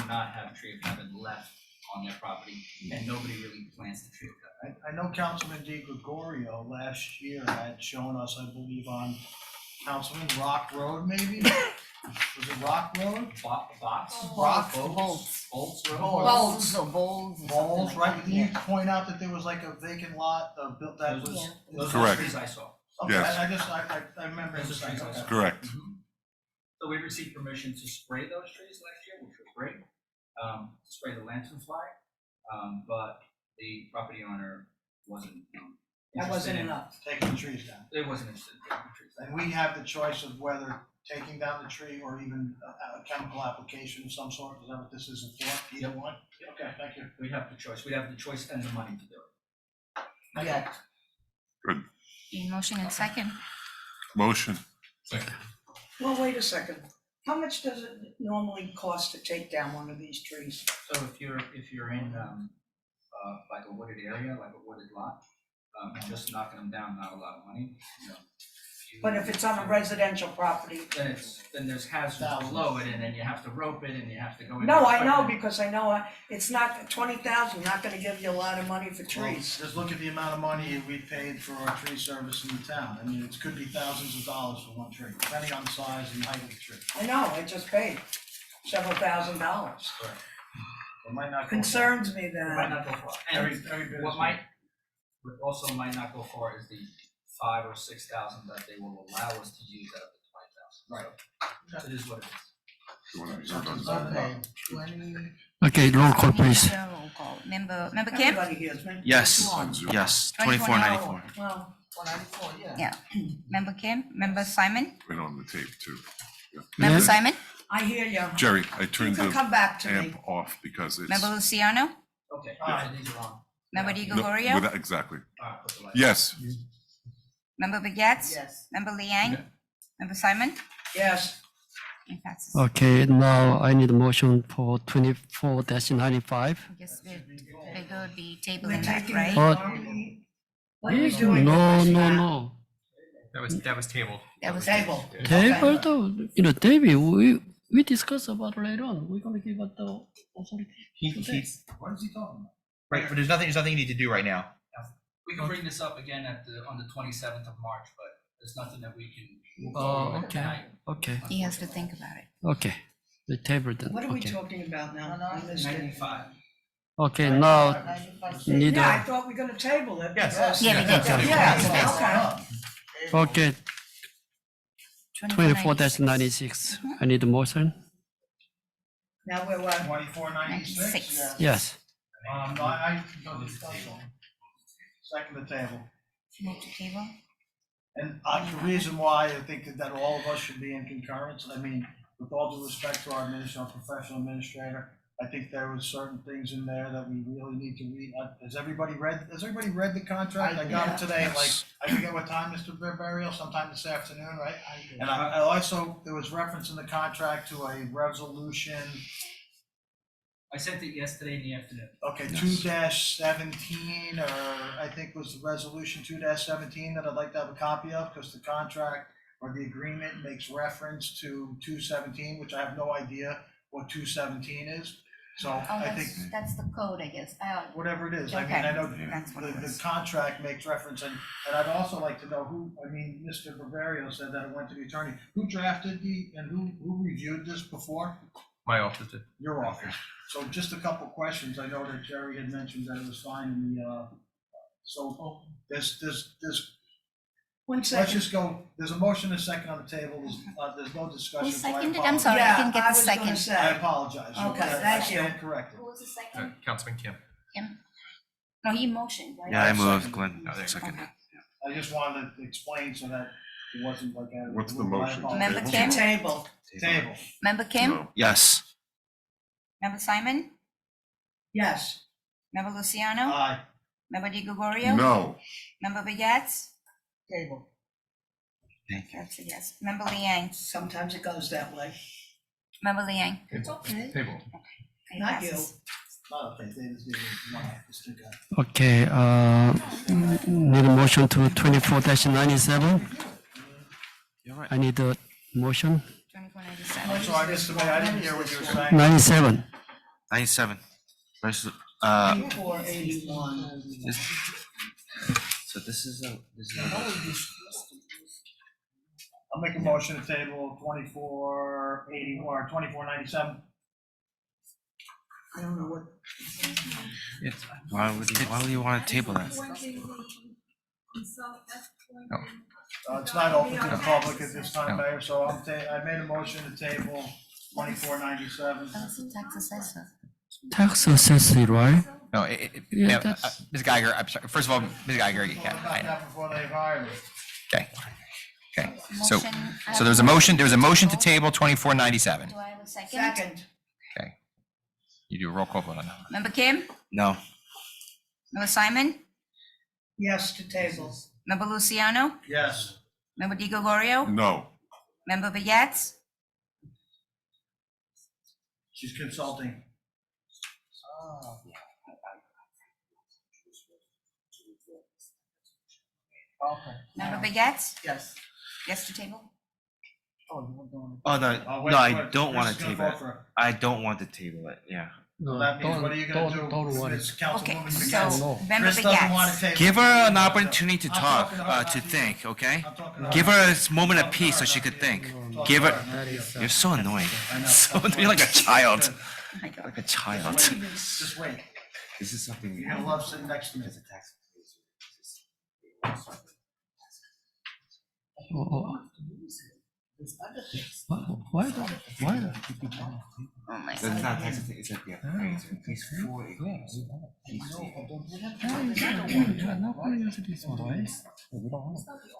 do not have tree of heaven left on their property, and nobody really plants the tree of heaven. I know Councilman Di Gregorio last year had shown us, I believe, on Councilman Rock Road, maybe? Was it Rock Road? Box? Rock? Bolts Road? Bowls or bowls or something Bowls, like right? that, Didn't you yeah. point out that there was like a vacant lot built that was? Yeah. Those are the Correct. trees I saw. Okay, Yes. I remember him Those are saying, trees I okay. saw. Correct. So we received permission to spray those trees last year, which was great, spray the lanternfly, but the property owner wasn't, That wasn't interested in- enough. Taking the trees down. They wasn't interested in taking the trees down. And we have the choice of whether taking down the tree or even a chemical application of some sort. Is that what this is for? Either one? Okay, thank you. We have the choice, we have the choice and the money to do it. Yeah. In motion and second. Motion. Well, wait a second. How much does it normally cost to take down one of these trees? So if you're in, like a wooded area, like a wooded lot, just knocking them down, not a lot of money, you know. But if it's on a residential property? Then there's hazards below it, and then you have to rope it, and you have to go in. No, I know, because I know it's not, 20,000, not gonna give you a lot of money for Well, trees. just look at the amount of money we paid for our tree service in the town. I mean, it could be thousands of dollars for one tree, depending on the size and height of the tree. I know, I just paid several $1,000s. It might not. go Concerns me It might that, not go far. Every And bit what is- might, what also might not go far is the 5,000 or 6,000 that they will allow us to use out of the 20,000. Right. So it is what it is. You wanna hear about that? Okay, roll call, please. Roll call. Member Kim? everybody hears me. yes, On Zoom. yes, 2494. 2494. Well, 194, yeah. Yeah. Member Kim, Member Simon, Right on the tape too. Member Yeah. Simon, I hear you. Jerry, I You turned can the come back to me. amp off because it's. Member Luciano, Okay, so these are on. Member Di No, Gregorio, without- Exactly. Put the light. Yes. Member Begets, Yes. Member Liang, Member Simon. Yes, It passes. Okay, now I need a motion for 24-95. I guess we're gonna be we're tabling that, taking. right? Oh. What are we doing? No, with this no, map? no. That was tabled. That was Table. Table, though, David, we discuss about later on. We're gonna give it the authority. He, today. What is he talking about? right, but there's nothing you need to do right now. We can bring this up again on the 27th of March, but there's nothing that we can move Oh, forward with okay, tonight. okay, He has to think about it. okay. The table then, What are we okay. talking about now? I missed it. 95. Okay, now need Yeah, I a, thought we were gonna table it. Yes. because- Yeah, we did. Yeah, okay. okay, 24-96. I need a motion. Now we're what? 2496? 96. Yes. No, I, second the table. Move to table. And the reason why I think that all of us should be in concurrence, I mean, with all due respect to our professional administrator, I think there was certain things in there that we really need to read. Has everybody read the contract? I got it today, like, I forget what time, Mr. Barbario, sometime this afternoon, right? And I also, there was reference in the contract to a resolution, I sent it yesterday in the afternoon. okay, 2-17, or I think was the resolution 2-17 that I'd like to have a copy of, because the contract or the agreement makes reference to 217, which I have no idea what 217 is. So Oh, I think, that's the code, I guess. whatever it is, I mean, Okay, I know that's what it the is. contract makes reference, and I'd also like to know who, I mean, Mr. Barbario said that it went to the attorney. Who drafted and who reviewed this before? My office did. Your office. So just a couple questions. I know that Jerry had mentioned that it was fine in the, so there's, One let's second. just go, there's a motion and a second on the table. There's no discussion. Who so I seconded? I'm apologize. sorry, I Yeah, didn't get I the was gonna second. say. I apologize. Okay, I thank stand you. corrected. Who was the second? Councilman Kim. Kim? No, he motioned, right? Yeah, I moved, second. Glenn, No, there. second. I just wanted to explain so that it wasn't like. What's the motion? Member To Kim? table. Table. Member Kim? No. Yes. Member Simon? Yes. Member Luciano? Aye. Member Di Gregorio? No. Member Begats? Table. That's a yes. Member Liang? Sometimes it goes that way. Member Liang? It's okay. Table. Okay, Not you. passes. Oh, okay, they just didn't want this to go. Okay, need a motion to 24-97. You're right. I need a motion. 2497. I'm sorry, Mr. Mayor, I didn't hear what you were saying. 97. 97. Versus, 481. so this is a, I'll make a motion to table 2480 or 2497. I don't know what. why would you want to table that? It's not open to the public at this time, Mayor, so I made a motion to table 2497. That's the tax assessor. Tax assessor, right? No, Yeah, yeah, that's- Ms. Geiger, I'm sorry, first of all, Ms. Geiger, Talk about yeah, that before they hire me. okay. Okay, so, Motion- so there was a motion to table 2497. Do I have a second? Second. Okay. You do a roll call vote on that. Member Kim? No. Member Simon? Yes to table. Member Luciano? Yes. Member Di Gregorio? No. Member Begats? She's consulting. Member Begats? Yes. Yes to table? Oh, no, Oh, no, wait I for it. don't want Chris to is gonna table vote it. for it. I don't want to table it, yeah. No, That means, what are you gonna do? don't worry. It's Councilwoman Okay, Begats. so Member Chris doesn't want to Begats. table. Give her an opportunity to I'm talk, talking about to you. think, okay? I'm talking about Give you. her a moment of peace so she could think. Give her, you're so annoying. So, you're like a child, Oh my God. like a child. Just wait. This is something we You're gonna love sitting next to me. Oh, why? Oh my It's God. not tax, it's like, yeah, he's for it.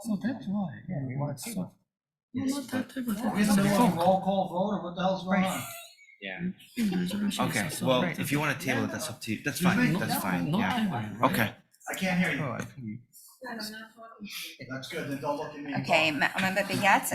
So that's why. So, We in the middle of a roll call vote, or what the hell's going on? Yeah. Okay, well, if you want to table it, that's up to you. That's fine, that's fine, yeah. Okay. I can't hear you. That's good, then don't look at me. Okay, Member Begats,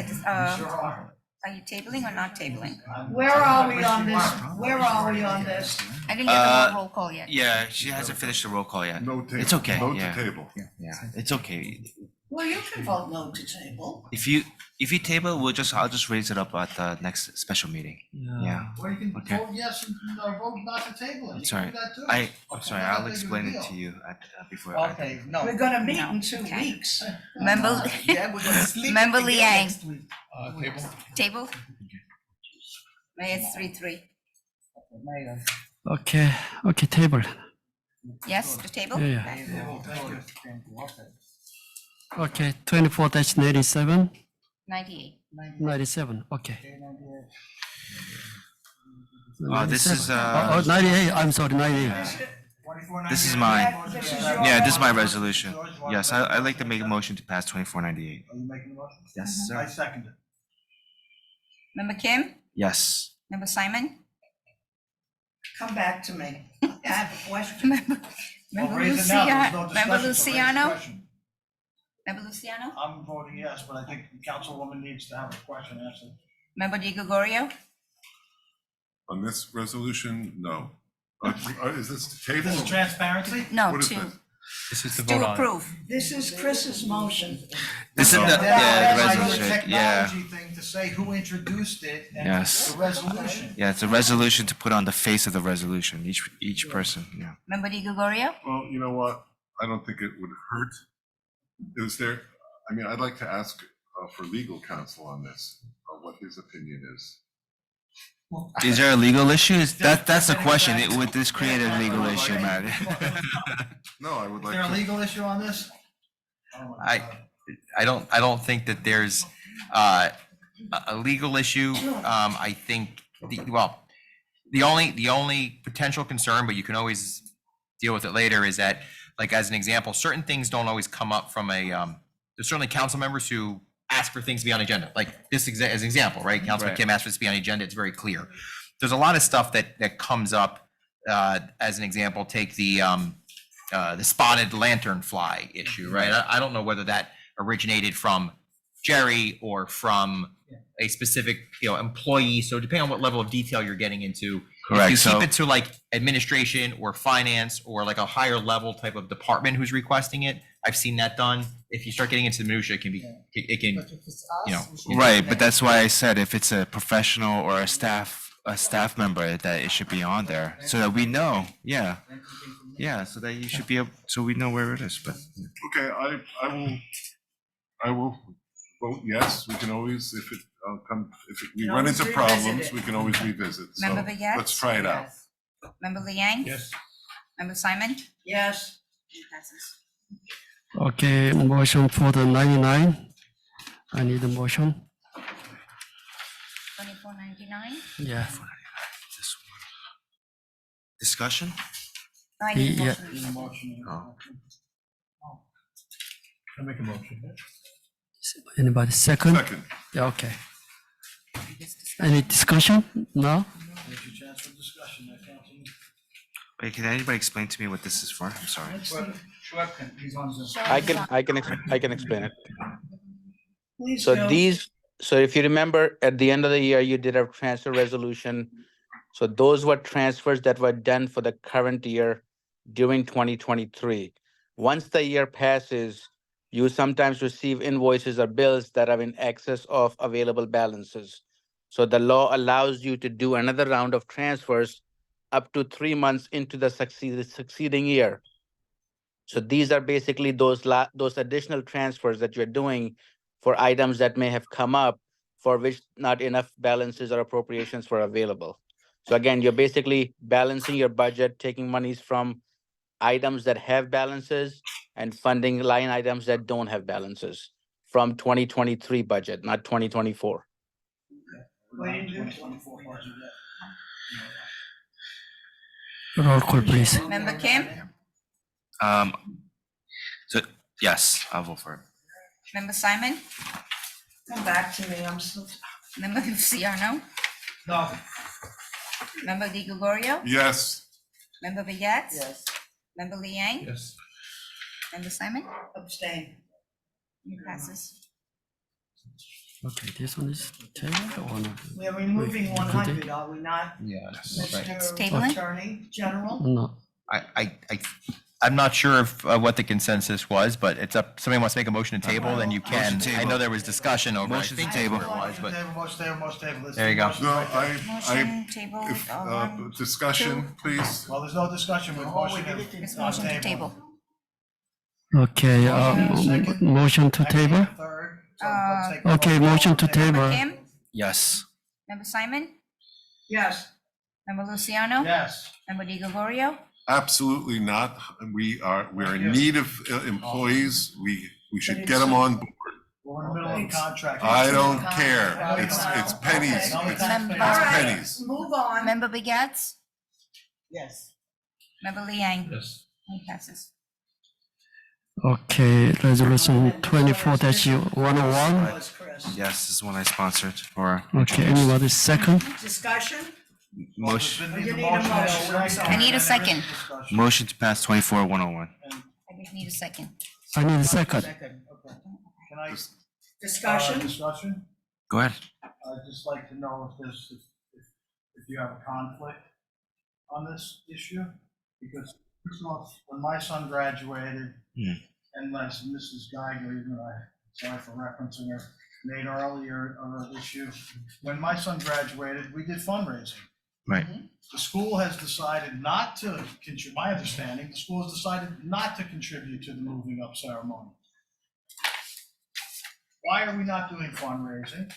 Sure are. are you tabling or not tabling? Where are we on this? Where are we on this? I didn't get the roll call yet. Yeah, she hasn't finished the roll call yet. No table. It's okay, No to yeah. table. Yeah, it's okay. Well, you can vote no to table. If you, If you table, I'll just raise it up at the next special meeting. Yeah. Or you can Okay. vote yes and vote not to table it. You Sorry. can do that too. I'm It's sorry, not that I'll big of a explain it deal. to you at, before. Okay, no. We're gonna meet No, in 2 okay. weeks. Member, Yeah, we're gonna sleep Member again Liang. next week. table? May it's 3-3. Mayor. Okay, okay, table. Yes, the table? Yeah, Okay. Okay, 24-97, 98. 97, okay. This is, 98, I'm sorry, 98. This is mine. This is your Yeah, this is my motion. resolution. Yes, I'd like to make a motion to pass 2498. Are you making the motion? Yes, I sir. second it. Member Kim? Yes. Member Simon? Come back to me. I have a question. Member raise it now. There's no Member discussion, so raise the Luciano? question. Member Luciano? I'm voting yes, but I think the councilwoman needs to have a question answered. Member Di Gregorio? On this resolution, no. Is this table? This is transparency? No, What is to, this? This is to approve. This is Chris's motion. This is the, Then yeah, the I do a resolution, yeah. technology thing to say who introduced it and Yes. the resolution. Yeah, it's a resolution to put on the face of the resolution, each person, yeah. Member Di Gregorio? Well, you know what? I don't think it would hurt. Is there, I mean, I'd like to ask for legal counsel on this, what his opinion is. Is there a legal issue? That's the question. Would this create a legal issue, Matt? No, I would Is like there a to. legal issue on this? Oh my God. I don't think that there's a legal issue. I think the only potential concern, but you can always deal with it later, is that, like, as an example, certain things don't always come up from a there's certainly council members who ask for things to be on agenda, like this as an example, right? Councilman Right. Kim asked for this to be on the agenda. It's very clear. There's a lot of stuff that comes up. As an example, take the spotted lantern fly issue, right? I don't know whether that originated from Jerry or from a specific, employee. So depending on what level of detail you're getting into, Correct, if you so- keep it to like administration or finance or like a higher level type of department who's requesting it, I've seen that done. If you start getting into the minutia, it can, Right, but that's why I said if it's a professional or a staff member, that it should be on there, so that we know, yeah. Yeah, so that you should be able, so we know where it is, but. Okay, I will vote yes. We can always, if we run into Revisit problems, it. we can always revisit. So Member Begat? let's try it out. Member Liang? Yes. Member Simon? Yes. Passes. Okay, motion for the 99. I need a motion. 2499? Yeah. This one. Discussion? No, I need a Yeah. motion. Oh. I make a motion. Anybody second? Second. Yeah, okay. Any discussion? No? There's your chance for discussion, Councilman. Wait, can anybody explain to me what this is for? I'm sorry. Schwab can, he's on Zoom. I can explain it. Please So do. so if you remember, at the end of the year, you did a transfer resolution. So those were transfers that were done for the current year during 2023. Once the year passes, you sometimes receive invoices or bills that are in excess of available balances. So the law allows you to do another round of transfers up to 3 months into the succeeding year. So these are basically those additional transfers that you're doing for items that may have come up for which not enough balances or appropriations were available. So again, you're basically balancing your budget, taking monies from items that have balances and funding line items that don't have balances from 2023 budget, not 2024. Wait, do- Roll call, please. Member Kim? So, yes, I'll vote for it. Member Simon? Come back to me, I'm so. Member Luciano? No. Member Di Gregorio? Yes. Member Begat? Yes. Member Liang? Yes. Member Simon? Abstain. It passes. Okay, this one is tabled or not? We are removing Wait, 100, are we not? yeah, It's Mr. tabling? Attorney General? No. I I'm not sure if what the consensus was, but it's up, somebody wants to make a motion to table, then you can. Motion to I know table. there was discussion over, I Motion to think table. where it was, but Motion table. There you go. No, I, Motion table, if, discussion, please. Well, there's no discussion with motion. it's motion to table. Okay, motion to table? Third, so let's take a Okay, vote. motion to Member table. Kim, Yes. member Simon, Yes, member Luciano, Yes. member Di Gregorio, Absolutely not. We're in need of employees. We should But get them it's- on board. We're in the middle of a contract. I don't care. It's pennies. It's pennies. move on. member Begets, Yes. member Liang. Yes. It passes. Okay, resolution 24-101. Was Chris. Yes, this is one I sponsored for. Okay, anybody second? Discussion? Motion, You need a motion, I'm sorry. I need a second. motion to pass 24-101. I just need a second. I need a second. Second, okay. Can I? Discussion? Discussion? Go ahead. I'd just like to know if you have a conflict on this issue, because first of all, when my son graduated, and as Mrs. Geiger, even sorry for referencing her, made earlier on an issue, when my son graduated, we did fundraising. Right. The school has decided not to contribute, my understanding, the school has decided not to contribute to the moving up ceremony. Why are we not doing fundraising?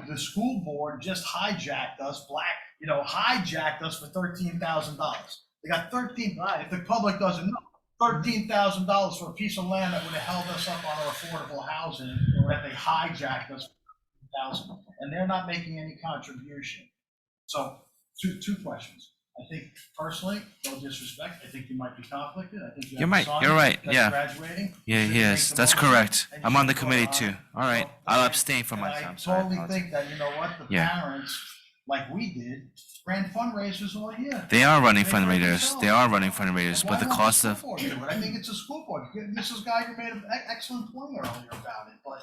The school board just hijacked us, hijacked us for $13,000. They got if the public doesn't know, $13,000 for a piece of land that would have held us up on our affordable housing, that they hijacked us for $13,000, and they're not making any contribution. So, two questions. I think personally, no disrespect, I think you might be conflicted. I think you have a son You're right, that's yeah. graduating. Yeah, You should he make is. the That's motion, correct. and you I'm on the should committee vote on too. it. All right, I'll abstain from And my I time. Sorry. totally apologies. think that, you know what, the Yeah. parents, like we did, ran fundraisers all year. They are running They run fundraisers. themselves. They are running fundraisers, Why but the don't cost the of, school board do it? I think it's a school board. Mrs. Geiger made an excellent point earlier about it, but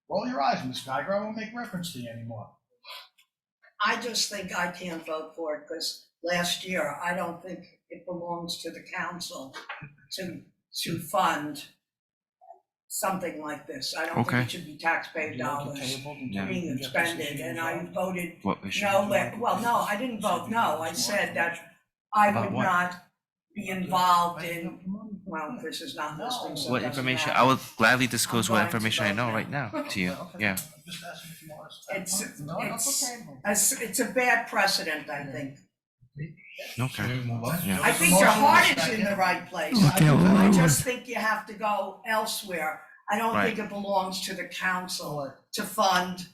roll your eyes, Ms. Geiger, I won't make reference to you anymore. I just think I can't vote for it because last year, I don't think it belongs to the council to fund something like this. I don't think Okay. it should be taxpayer dollars Yeah. being expended, and I voted what we should. no, no, I didn't vote no. I said that I About would what? not be involved in, well, Chris is not listening, so it What doesn't information? matter. I will gladly disclose I'm what going to information I vote know no. right now to you. Yeah. I'm just asking if you want us. It's a bad precedent, I think. Okay. Yeah. I think your heart is in the right place. Okay, I well, just think you have to go elsewhere. I don't Right. think it belongs to the council to fund.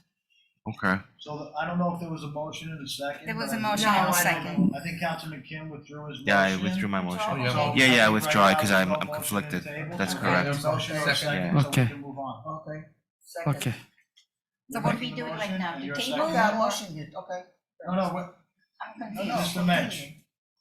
Okay. So I don't know if there was a motion in a second. There was but a I- motion No, and a I don't second. I think Councilman Kim withdrew his motion. Yeah, I withdrew my motion. So Yeah, I yeah, I think withdraw right it 'cause now I'm- there's I'm no motion conflicted. on the table. That's Okay, correct. there's a motion and a second, Yeah. so we Okay. can move on. Okay. Okay. So what are we doing right now? The You're table? second. Yeah, motion it, okay. No, what, I'm no, confused. Mr. Mensch,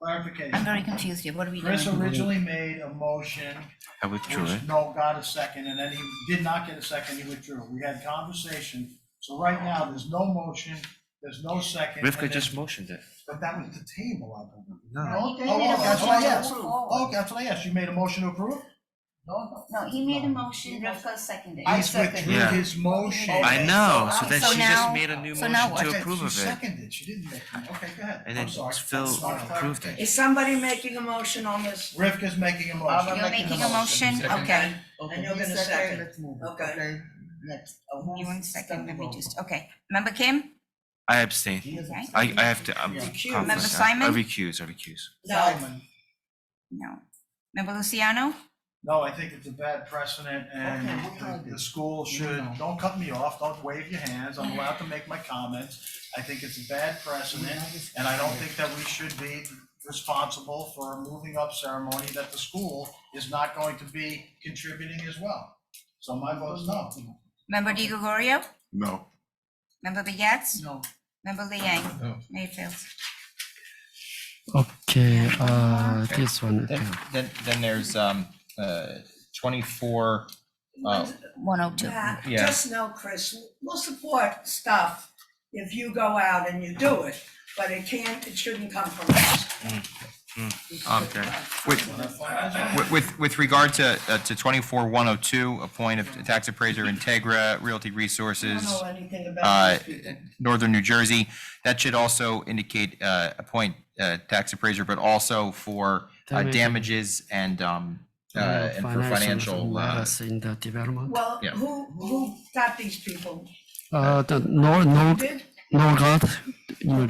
clarification. I'm very confused here. What are we Chris doing? originally made a motion, I withdrew which it. no got a second, and then he did not get a second, he withdrew. We had conversation, so right now, there's no motion, there's no second. Rivka and just then- motioned it. But that was the table, I believe. No. Oh, He made a that's what I motion to asked. approve. Oh, okay, that's what I asked. You made a motion to approve? No, he made a motion, Rivka seconded. He's withdrew Yeah. his motion. I know. So then So she now- just made a new so now motion to what? approve She of it. seconded, she didn't make, okay, go ahead. And I'm then sorry. Phil approved it. Is somebody making a motion on this? Rivka's making a motion. You're making a motion? Okay. And you're gonna second. Let's move. Okay. Next. You want a second? Let me just, okay. Member Kim? I abstain. Right? I have to, I'm Recuse. Member conflicted. Simon? I recuse, I recuse. No, Simon. No. Member Luciano? No, I think it's a bad precedent, and Okay, what can I do? the school should, don't cut me off, don't wave your hands, I'm allowed to make my comments. I think it's a bad precedent, and I don't think that we should be responsible for a moving up ceremony that the school is not going to be contributing as well. So my vote's no. Member Di Gregorio? No. Member Begets? No. Member Liang? Mayfield? Okay, this one. then there's 24, 102. Matt, Yeah. just know, Chris, we'll support stuff if you go out and you do it, but it shouldn't come from us. Okay. With regard to 24102, appoint a tax appraiser, Integra Realty I don't Resources, know anything about these people. Northern New Jersey. That should also indicate appoint tax appraiser, but also for damages and for financial. matters in the development. Well, Yeah. who got these people? The You did? Norgard,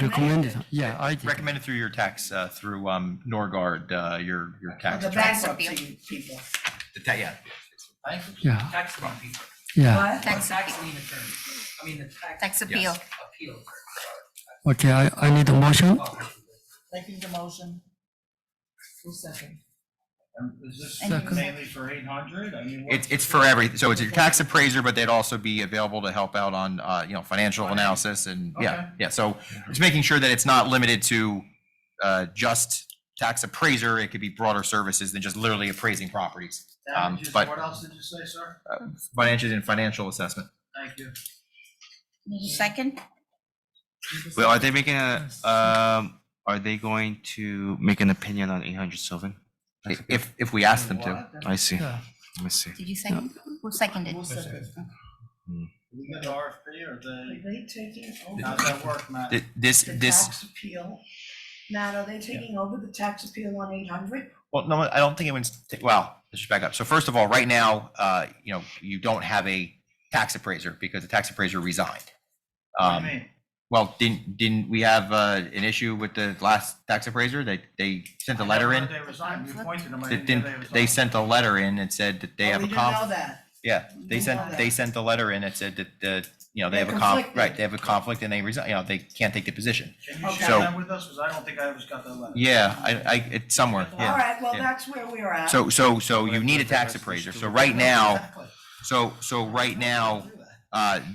recommended, yeah, I did. Recommended through your tax, through Norgard, your tax. The attorney. bankruptcy people. Yeah. Yeah. Tax lien people. Yeah, What? Tax Tax appeal. lien attorney. I mean, the Tax appeal. appeal. okay, I need a motion. Making the motion. Who second? Is this Second. mainly for 800? I mean, It's for everything. So it's your tax appraiser, but they'd also be available to help out on, financial analysis and, Okay. yeah. So it's making sure that it's not limited to just tax appraiser. It could be broader services than just literally appraising properties. Damages, But what else did you say, sir? financial and financial assessment. Thank you. Need a second? Well, are they making are they going to make an opinion on 800 Sylvan? If we ask them to. I see. Yeah. Let me see. Did you second? Who seconded? Who seconded? Did we get the RFP or Are they, they taking over how's that work, Matt? This, the this, tax appeal? Matt, are they taking over the tax appeal on 800? well, no, I don't think it was, well, let's just back up. So first of all, right now, you don't have a tax appraiser because the tax appraiser resigned. What do you mean? Well, didn't we have an issue with the last tax appraiser? They sent a letter in. They resigned, you appointed them, I They didn't know they didn't, resigned. they sent a letter in and said that they Oh, have we a didn't know conflict. that. Yeah, they Didn't know that. sent a letter in that said that, they They're have a conflicted. right, they have a conflict and they resign, they can't take the position. Can you Okay. share So- that with us? Because I don't think I ever got that letter. Yeah, it's somewhere, All yeah. right, well, yeah. that's where we are at. So you need a tax appraiser. So right now, Exactly. so right now,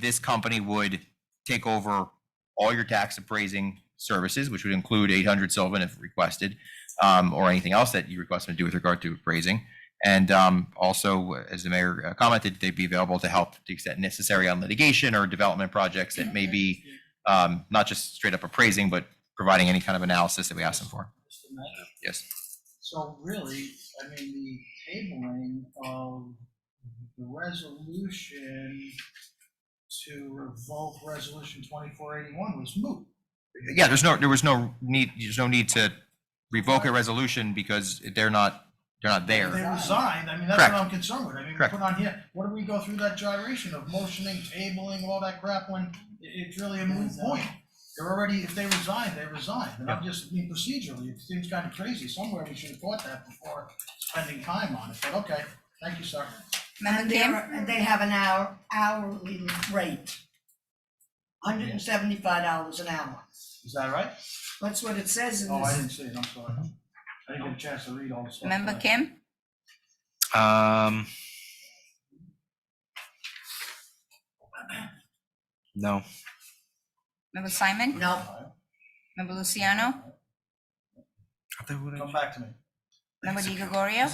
this company would take over all your tax appraising services, which would include 800 Sylvan if requested, or anything else that you request them to do with regard to appraising. And also, as the mayor commented, they'd be available to help to the extent necessary on litigation or development projects that may be not just straight up appraising, but providing any kind of analysis that we ask them for. Mr. Mayor? Yes. So really, I mean, the tabling of the resolution to revoke resolution 2481 was moot. Yeah, there's no need to revoke a resolution because they're not there. They resigned, I mean, that's Correct. what I'm concerned with. I mean, we Correct. put on here, what do we go through that gyration of motioning, tabling, all that crap when it's really a moot point? They're already, if they resign, they resign. And I'm just, I mean, procedurally, it seems kind of crazy. Somewhere we should have thought that before spending time on it, but okay, thank you, sir. Member And Kim? they have an hourly rate. $175 an hour. Is that right? That's what it says in Oh, I this. didn't see it, I'm sorry. I didn't get a chance to read all the stuff. Member Kim? No. Member Simon? No. Member Luciano? Come back to me. Member Di Gregorio?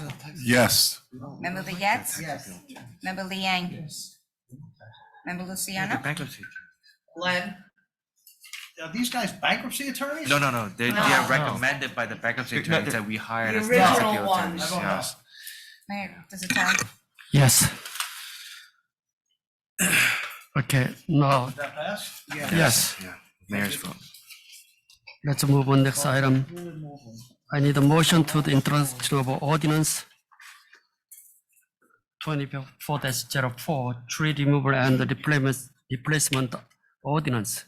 Yes. Member Begets? Yes. Member Liang? Member Luciano? Bankruptcy. Len? Are these guys bankruptcy attorneys? No. They No. are recommended by the bankruptcy attorneys that we hired The as original tax appeal ones. attorneys. I don't know. Yes. Mayor, does it time? Yes. Okay, now, Did that pass? yes, Yeah. Mayor's vote. let's move on next item. I need a motion to the introduction of ordinance 24-04, tree removal and replacement ordinance.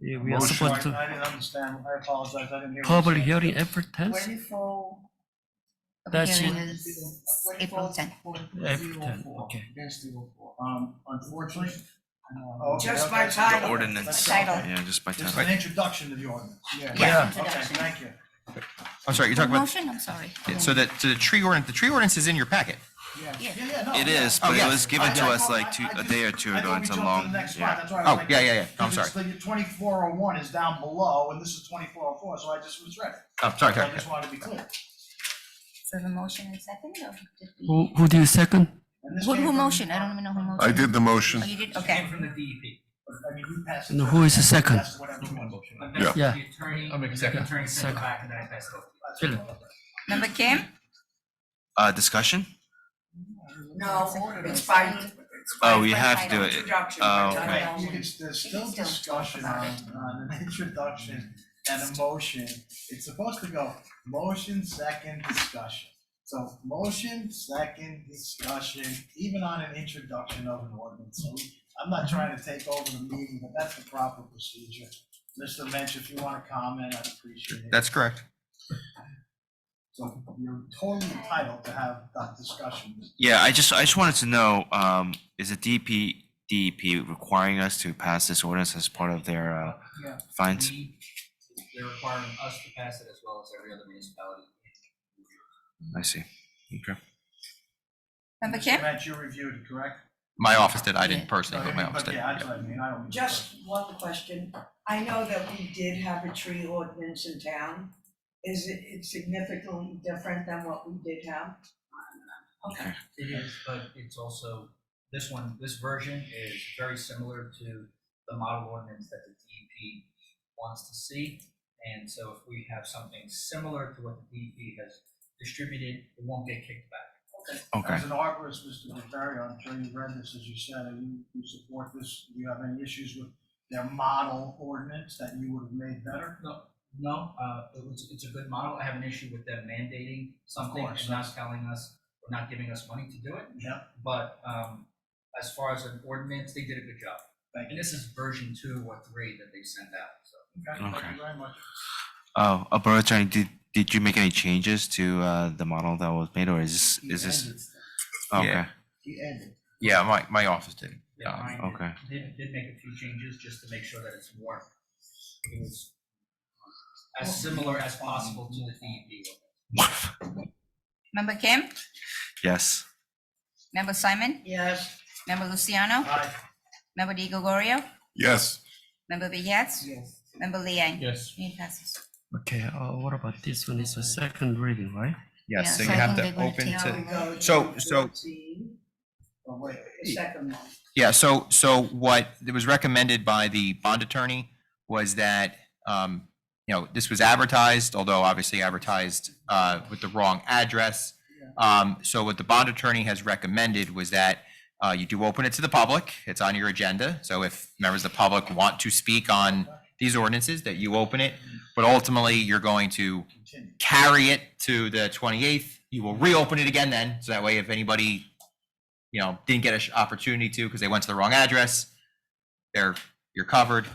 We are supposed to, I didn't understand, I apologize, I didn't hear. what you public said. hearing April 10th? 24. That's Hearing it. is April 10th. April 10th, okay. Unfortunately. Just by title. The ordinance. Title. Yeah, just by Just title. an introduction to the ordinance. Yeah, Okay, introduction. thank you. I'm sorry, you're talking about, Motion, I'm sorry. so the tree ordinance is in your packet. Yeah, no. It yeah. is, but it yeah. was given to I- us like I a day or two I ago. thought we It's a jumped to long, the next spot, yeah. that's why I was Oh, like- yeah. I'm Because sorry. the 2401 is down below, and this is 2404, so I just misread it. Oh, sorry. So I just wanted to be clear. So the motion is second or did we? Who do you second? And this Who came from- motioned? I don't even know who motioned. I did the motion. Oh, you did? Came Okay. from the DEP. I mean, you passed it. And who is the second? That's whatever it was. Yeah. The attorney, I'll make a the second. attorney sent it Second. back and then I passed it over. Philip. Member Kim? Discussion? No, it's by. Oh, we have to do it. Introduction. Oh, by okay. title You only. can, there's still can still discussion talk about on an introduction and a motion. It's supposed to go motion, second, discussion. So motion, second, discussion, even on an introduction of an ordinance. So I'm not trying to take over the meeting, but that's the proper procedure. Mr. Mensch, if you want to comment, I'd appreciate it. That's correct. So you're totally entitled to have that discussion. Yeah, I just wanted to know, is the DEP requiring us to pass this ordinance as part of their Yeah. fines? They're requiring us to pass it as well as every other municipality. I see. Okay. Member Mr. Kim? Mensch, you reviewed it, correct? My office did. I didn't personally, but my office But did. yeah, that's what I mean. I don't mean. Just one question. I know that we did have a tree ordinance in town. Is it significantly different than what we did have? Okay. It is, but it's also, this version is very similar to the model ordinance that the DEP wants to see. And so if we have something similar to what the DEP has distributed, it won't get kicked back. Okay. As an arborist, Mr. Barry, I'm sure you read this, as you said, and you support this. Do you have any issues with their model ordinance that you would have made better? No, it's a good model. I have an issue with them mandating something course, and not telling us, or not giving us money to do it. Yeah. But as far as an ordinance, they did a good job. Thank And this is version 2 or 3 that they sent out, so. Okay, thank Okay. you very much. Oh, Borough Attorney, did you make any changes to the model that was made, or is this? Okay. Yeah. He ended. Yeah, my office did. Yeah, mine did- okay. did make a few changes just to make sure that it's more, it was as similar as possible to the DEP. Member Kim? Yes. Member Simon? Yes. Member Luciano? Aye. Member Di Gregorio? Yes. Member Begets? Yes. Member Liang? Yes. Motion passes. Okay, what about this one? It's a second reading, right? Yes, Yeah, so so you I have think to they're gonna open take- Now we to, go to So- 14. Oh, wait. The second one. yeah, so what was recommended by the bond attorney was that, this was advertised, although obviously advertised with the wrong address. So what the bond attorney has recommended was that you do open it to the public. It's on your agenda. So if members of the public want to speak on these ordinances, that you open it. But ultimately, you're going to carry it to the 28th. You will reopen it again then. So that way, if anybody, didn't get an opportunity to because they went to the wrong address, you're covered.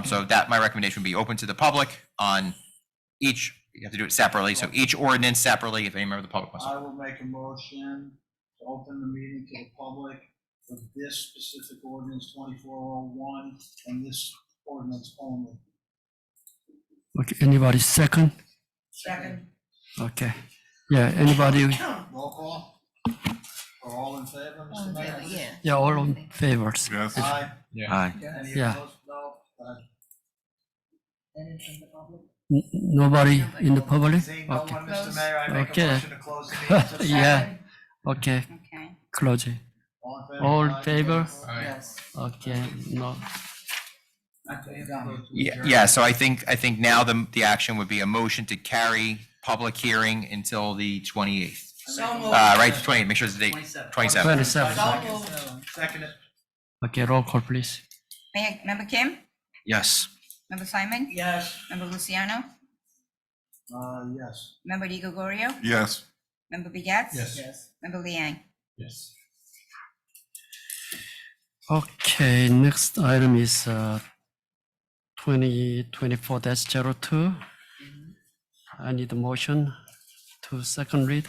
So that my recommendation would be open to the public on each. You have to do it separately. So each ordinance separately, if any member of the public wants to. I will make a motion to open the meeting to the public for this specific ordinance 2401 and this ordinance only. Okay, anybody second? Second. Okay. Yeah, anybody? Roll call. Are all in favor, Mr. Mayor? Yeah, all in favors. Yes. Aye. Aye. Any Yeah. opposed? No. Nobody in the public? Seeing no Okay. one, Mr. Mayor, I make a Okay. motion to close the meeting. to the Yeah. second. Okay, Okay. close it. All in All in favor? Yes. Okay, no. Yeah, so I think now the action would be a motion to carry public hearing until the 28th. So moved. Right, the 28th, make sure it's the date, 27th. 27th. 27. So moved. Second it. Okay, roll call, please. Member Kim? Yes. Member Simon? Yes. Member Luciano? Yes. Member Di Gregorio? Yes. Member Begets? Yes. Member Liang? Yes. Okay, next item is 2024-02. I need a motion to second read.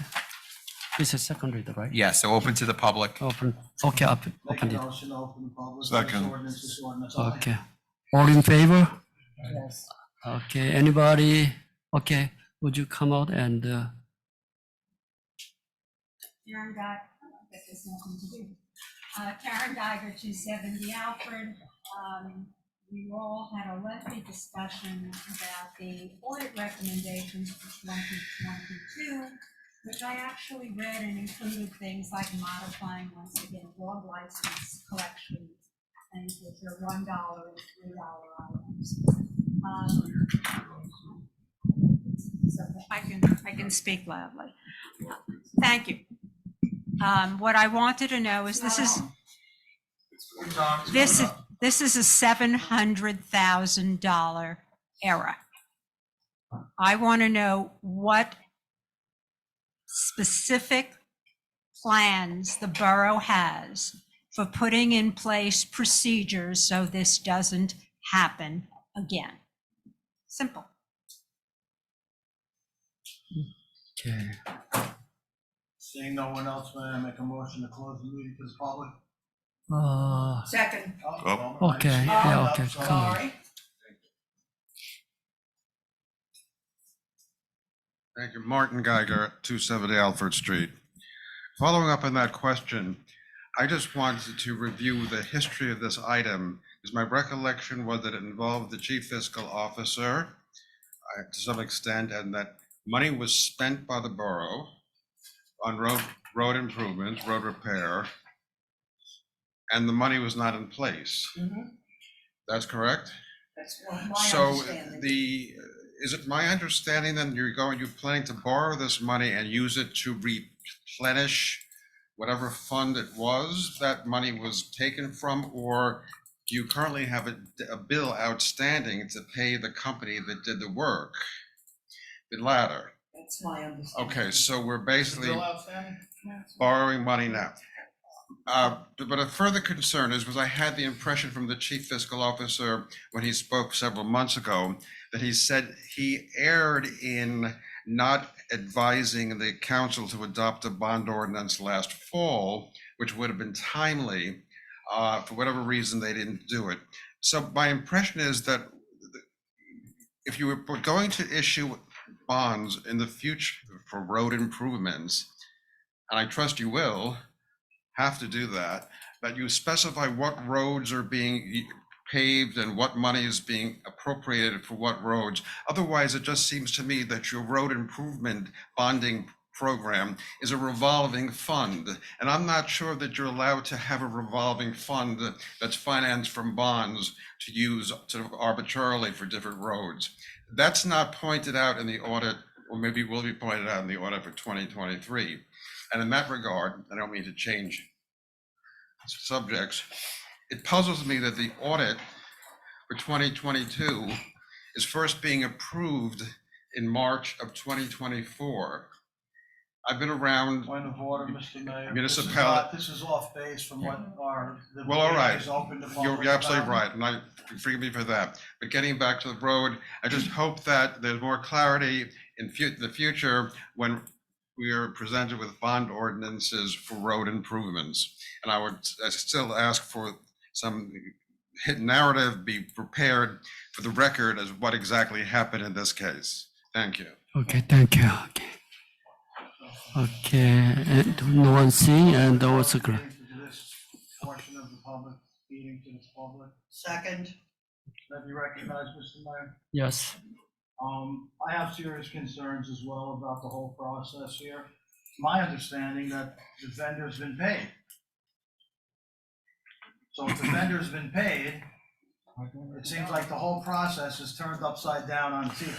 This is second read, right? Yeah, so open to the public. Open, okay, Make open a it. motion to open the public. Second. This ordinance only. Okay. All in favor? Yes. Okay, anybody? Okay, would you come out and, Karen Geiger, that has nothing to do. Karen Geiger, 270 Alfred. We all had a lengthy discussion about the audit recommendations for 2022, which I actually read and included things like modifying, once again, dog license collection, things which are $1 and $3 items. So I can speak loudly. Thank you. What I wanted to know is this is a $700,000 error. I want to know what specific plans the borough has for putting in place procedures so this doesn't happen again. Simple. Okay. Seeing no one else, may I make a motion to close the meeting to the public? Second. Okay, yeah, okay, come on. Sorry. Thank you. Martin Geiger, 270 Alfred Street. Following up on that question, I just wanted to review the history of this item, because my recollection was that it involved the chief fiscal officer to some extent, and that money was spent by the borough on road improvements, road repair, and the money was not in place. That's correct? That's my So understanding. is it my understanding then you're planning to borrow this money and use it to replenish whatever fund it was that money was taken from, or do you currently have a bill outstanding to pay the company that did the work? The latter. That's my understanding. Okay, so we're basically Bill outstanding? borrowing money now. But a further concern is, because I had the impression from the chief fiscal officer when he spoke several months ago, that he said he erred in not advising the council to adopt a bond ordinance last fall, which would have been timely. For whatever reason, they didn't do it. So my impression is that if you were going to issue bonds in the future for road improvements, and I trust you will have to do that, that you specify what roads are being paved and what money is being appropriated for what roads. Otherwise, it just seems to me that your road improvement bonding program is a revolving fund. And I'm not sure that you're allowed to have a revolving fund that's financed from bonds to use sort of arbitrarily for different roads. That's not pointed out in the audit, or maybe will be pointed out in the audit for 2023. And in that regard, I don't mean to change subjects, it puzzles me that the audit for 2022 is first being approved in March of 2024. I've been around Point of order, Mr. Mayor. municipality. This is off base from what the Well, all right, meeting is open to you're public absolutely about. right, and forgive me for that. But getting back to the road, I just hope that there's more clarity in the future when we are presented with bond ordinances for road improvements. And I still ask for some narrative be prepared for the record as what exactly happened in this case. Thank you. Okay, thank you. Okay, and no one see, and also, To this portion of the public meeting to this public. Second. Let me recognize Mr. Mayor. yes. I have serious concerns as well about the whole process here. My understanding that the vendor's been paid. So if the vendor's been paid, it seems like the whole process is turned upside down on its ear.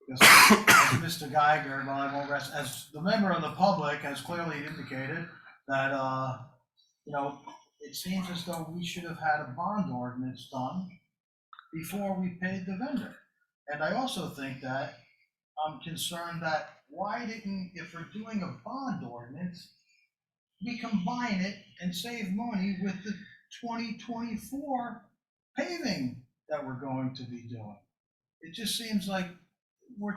Because as Mr. Geiger, well, I won't rest, as the member of the public has clearly indicated that, it seems as though we should have had a bond ordinance done before we paid the vendor. And I also think that I'm concerned that if we're doing a bond ordinance, we combine it and save money with the 2024 paving that we're going to be doing. It just seems like we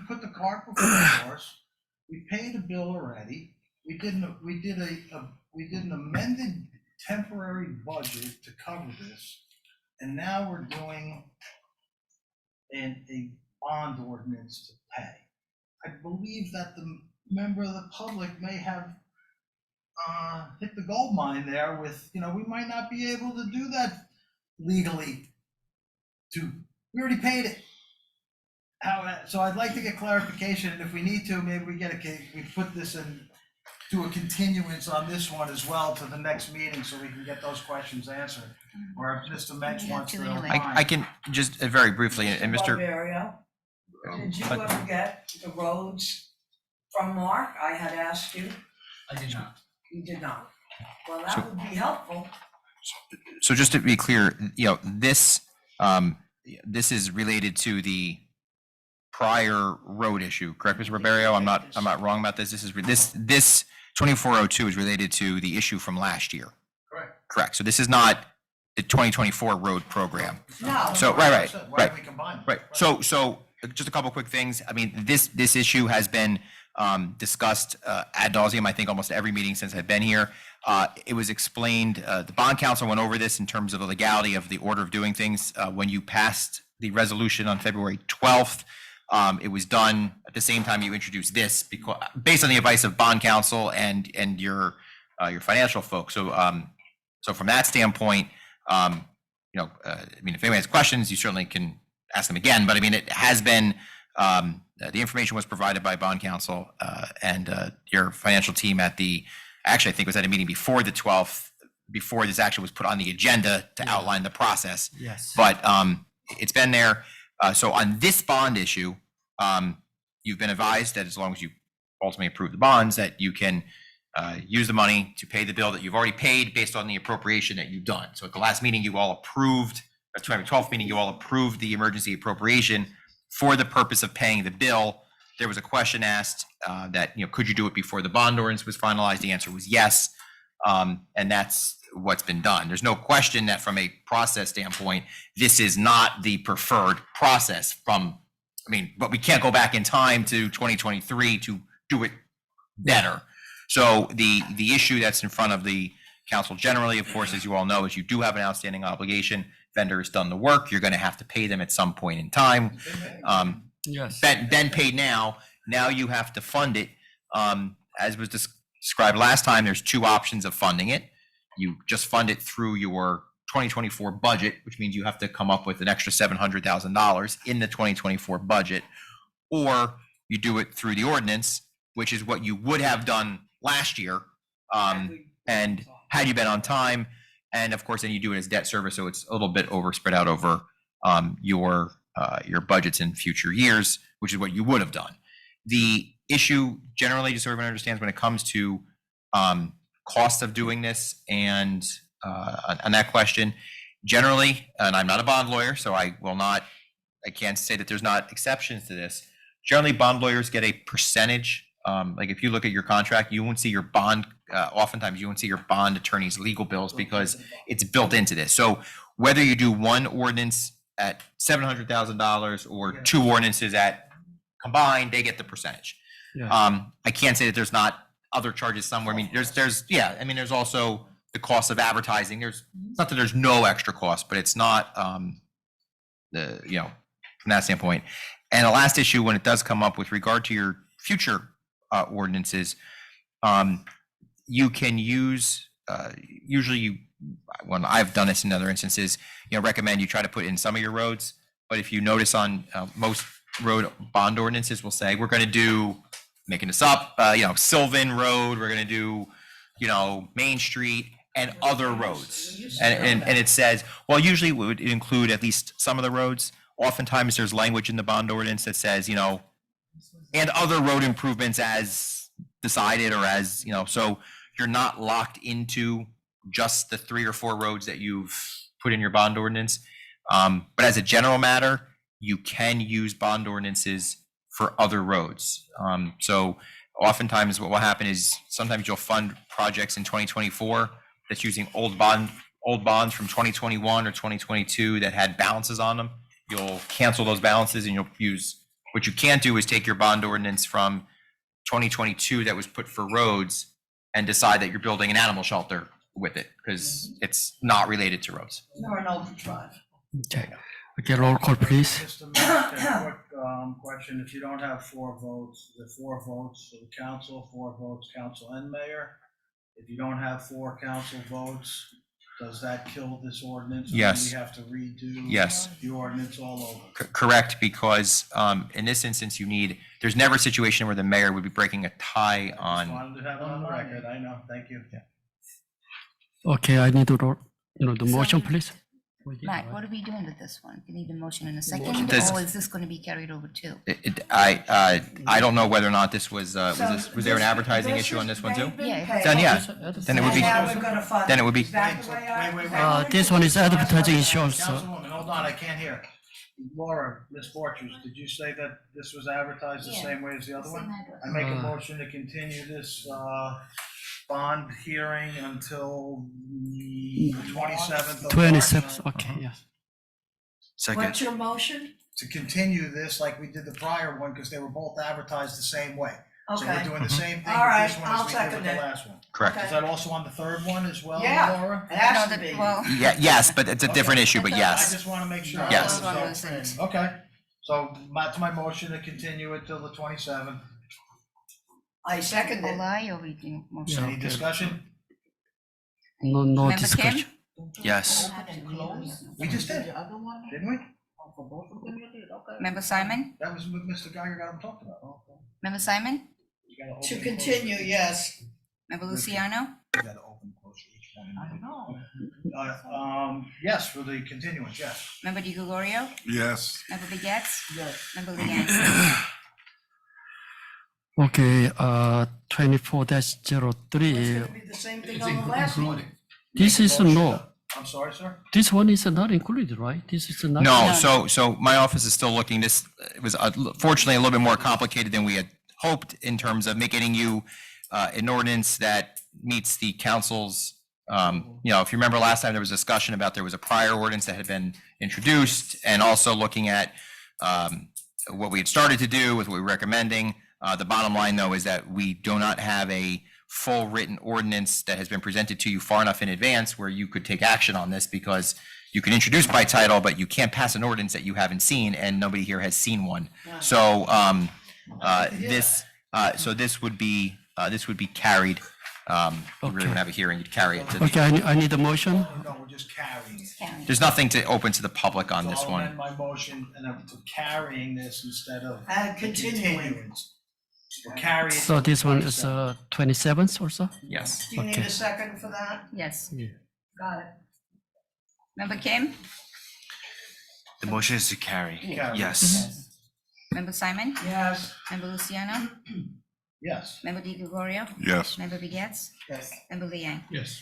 put the cart before the horse. We paid a bill already. We did an amended temporary budget to cover this, and now we're doing a bond ordinance to pay. I believe that the member of the public may have hit the gold mine there with, we might not be able to do that legally. We already paid it. So I'd like to get clarification, and if we need to, maybe we put this do a continuance on this one as well to the next meeting so we can get those questions answered. Or if Mr. Mensch wants to. I can just very briefly, and Mr. Barbario. Did you ever get the roads from Mark? I had asked you. I did not. You did not. Well, that would be helpful. So just to be clear, this is related to the prior road issue, correct, Mr. Barbario? I'm not wrong about this. This 2402 is related to the issue from last year. Correct. So this is not the 2024 road program. No. So, right. Why we combine? Right. So just a couple quick things. I mean, this issue has been discussed ad nauseum, I think almost every meeting since I've been here. It was explained, the bond council went over this in terms of the legality of the order of doing things. When you passed the resolution on February 12th, it was done at the same time you introduced this, because based on the advice of bond counsel and your financial folks. So from that standpoint, I mean, if anyone has questions, you certainly can ask them again. But I mean, it has been the information was provided by bond counsel and your financial team at actually I think it was at a meeting before the 12th, before this actually was put on the agenda to outline the process. Yes. But it's been there. So on this bond issue, you've been advised that as long as you ultimately approve the bonds, that you can use the money to pay the bill that you've already paid based on the appropriation that you've done. So at the last meeting, you all approved, or 12th meeting, you all approved the emergency appropriation for the purpose of paying the bill. There was a question asked that, could you do it before the bond ordinance was finalized? The answer was yes. And that's what's been done. There's no question that from a process standpoint, this is not the preferred process but we can't go back in time to 2023 to do it better. So the issue that's in front of the council generally, of course, as you all know, is you do have an outstanding obligation. Vendor has done the work. You're going to have to pay them at some point in time. Yes. Been paid now. Now you have to fund it. As was described last time, there's two options of funding it. You just fund it through your 2024 budget, which means you have to come up with an extra $700,000 in the 2024 budget, or you do it through the ordinance, which is what you would have done last year. And had you been on time, and of course, then you do it as debt service, so it's a little bit spread out over your budgets in future years, which is what you would have done. The issue generally, just so everyone understands, when it comes to cost of doing this and on that question, generally, and I'm not a bond lawyer, so I can't say that there's not exceptions to this. Generally, bond lawyers get a percentage. Like if you look at your contract, you won't see your bond, oftentimes you won't see your bond attorney's legal bills because it's built into this. So whether you do one ordinance at $700,000 or two ordinances at combined, they get the percentage. Yeah. I can't say that there's not other charges somewhere. I mean, there's also the cost of advertising. It's not that there's no extra cost, but it's not, from that standpoint. And the last issue, when it does come up with regard to your future ordinances, you can use, when I've done this in other instances, recommend you try to put in some of your roads. But if you notice on most road bond ordinances will say, we're going to do, making this up, Sylvan Road, we're going to do, Main Street and other roads. And it says, well, usually it would include at least some of the roads. Oftentimes there's language in the bond ordinance that says, and other road improvements as decided or as, so you're not locked into just the 3 or 4 roads that you've put in your bond ordinance. But as a general matter, you can use bond ordinances for other roads. So oftentimes what will happen is sometimes you'll fund projects in 2024 that's using old bonds from 2021 or 2022 that had balances on them. You'll cancel those balances and you'll use, what you can't do is take your bond ordinance from 2022 that was put for roads and decide that you're building an animal shelter with it, because it's not related to roads. Or an overdrive. Okay, roll call, please. Just a quick question. If you don't have 4 votes, the 4 votes for the council, 4 votes council and mayor. If you don't have 4 council votes, does that kill this ordinance? Yes. Or do we have to redo Yes. the ordinance all over? Correct, because in this instance, there's never a situation where the mayor would be breaking a tie Just on. wanted to have it on the record. I know. Thank you. Okay, I need to, the motion, please. Matt, what are we doing with this one? We need a motion in a second, Does- or is this gonna be carried over too? I don't know whether or not this was was there an advertising issue on this one too? Yeah. Then yeah, then it would be And now we're gonna fund then it would be Is that the way I- Wait. This one is advertising issue also. Councilwoman, hold on, I can't hear. Laura, Ms. Borchers, did you say that this was advertised the Yeah. same way as the other one? Same address. I make a motion to continue this, bond hearing until the 27th of March. 27th, okay, yeah. Second. What's your motion? To continue this like we did the prior one, because they were both advertised the same way. So we're Okay. doing the same thing All with right, this one I'll as we did second with the it. last one. correct. Is that also on the third one as well, Yeah. Laura? It has No, to be. well, Yeah, yes, but it's a different issue, but I yes. just want to make sure. Yes. One of those things. Okay, so that's my motion to continue it till the 27th. I second it. Olai, or we do motion? Any discussion? No Member Kim? discussion. Yes. We just did, didn't we? Member Simon? That was what Mr. Geiger got him talked about. Member Simon? You gotta open To and close continue, each- yes. Member Luciano? You gotta open and close each one. Yes, for the continuance, yes. Member Di Gregorio? Yes. Member Begets? Yes. Member Liang? Okay, 24-03. It's gonna be the same thing on the last one. This is no, I'm sorry, sir? this one is not included, right? This is not. No, so my office is still looking. This it was fortunately a little bit more complicated than we had hoped in terms of getting you an ordinance that meets the council's. If you remember last time, there was discussion about there was a prior ordinance that had been introduced, and also looking at what we had started to do with what we were recommending. The bottom line, though, is that we do not have a full written ordinance that has been presented to you far enough in advance where you could take action on this, because you can introduce by title, but you can't pass an ordinance that you haven't seen, and nobody here has seen one. So this would be carried. You really wouldn't have a hearing, you'd carry it to Okay, the, I need a motion. No, we're just carrying it. there's nothing to open to the public on this So I'll one. amend my motion and I'm to carrying this instead of. And continuing. continuance. We're carrying. it So till this one is 27th. 27th also? Yes. Do you need Okay. a second for that? Yes. Got it. Member Kim? The motion is to carry. Carry. Yes. Member Simon? Yes. Member Luciano? Yes. Member Di Gregorio? Yes. Member Begets? Yes. Member Liang? Yes.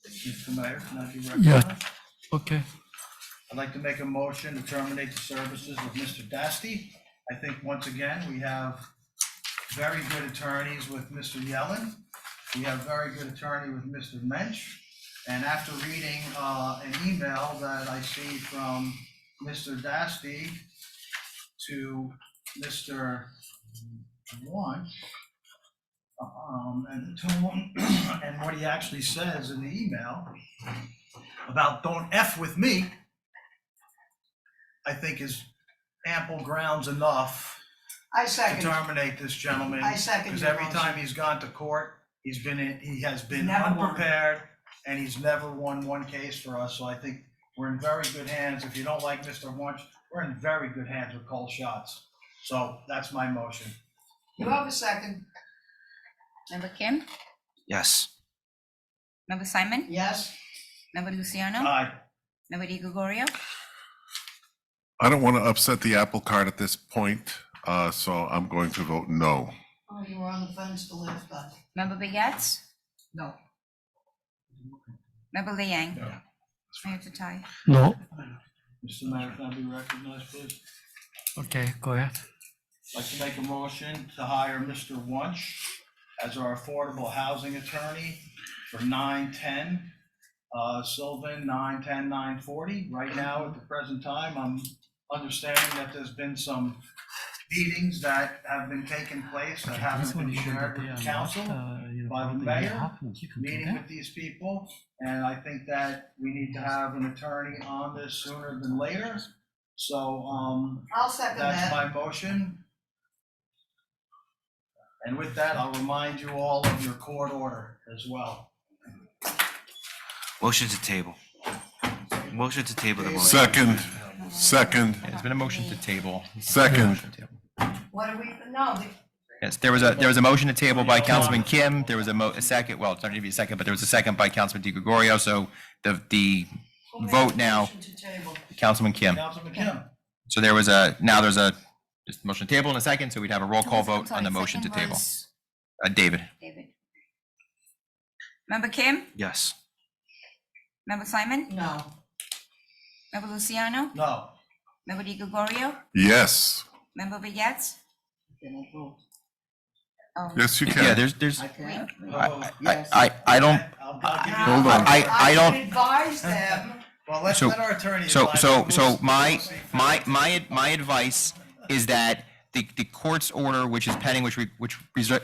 Mr. Mayor, can I be Yeah. recognized? Okay, I'd like to make a motion to terminate the services of Mr. Dasty. I think once again, we have very good attorneys with Mr. Yellen. We have very good attorney with Mr. Mensch. And after reading an email that I see from Mr. Dasty to Mr. Wunsch, and what he actually says in the email about don't F with me, I think is ample grounds enough I to second. terminate this gentleman. I second Because your every motion. time he's gone to court, he has been Never won. unprepared, and he's never won one case for us, so I think we're in very good hands. If you don't like Mr. Wunsch, we're in very good hands with Cole Shots. So that's my motion. You have a second? Member Kim? Yes. Member Simon? Yes. Member Luciano? Aye. Member Di Gregorio? I don't want to upset the apple cart at this point, so I'm going to vote no. Oh, you were on the fence to live, but. Member Begets? No. Member Liang? No. I have to tie. no, Mr. Mayor, can I be recognized, please? okay, go ahead. I'd like to make a motion to hire Mr. Wunsch as our affordable housing attorney for 9/10, Sylvan 9/10/940. Right now, at the present time, I'm understanding that there's been some meetings that have been taking place that haven't been shared with the council by the mayor, meeting with these people. And I think that we need to have an attorney on this sooner than later. So, I'll second that's that. my motion. And with that, I'll remind you all of your court order as well. Motion to table. Motion to table the motion. Second, There's been a motion to table. second. What are we, no, Yes, there was a motion to table by Councilman Kim. There was a second, well, it's not going to be a second, but there was a second by Councilman Di Gregorio. So the vote now. Motion to table. Councilman Kim. Councilman Kim. So there's a just motion to table in a second, so we'd have a roll call I'm vote sorry, on the motion to second table. was David. David. Member Kim? Yes. Member Simon? No. Member Luciano? No. Member Di Gregorio? Yes, Member Begets? Oh, yes, you Yeah, can. there's, I can. I don't, Hold on. I don't, advise them. Well, let our attorney. So, advise so, us. so my advice is that the court's order, which is pending, which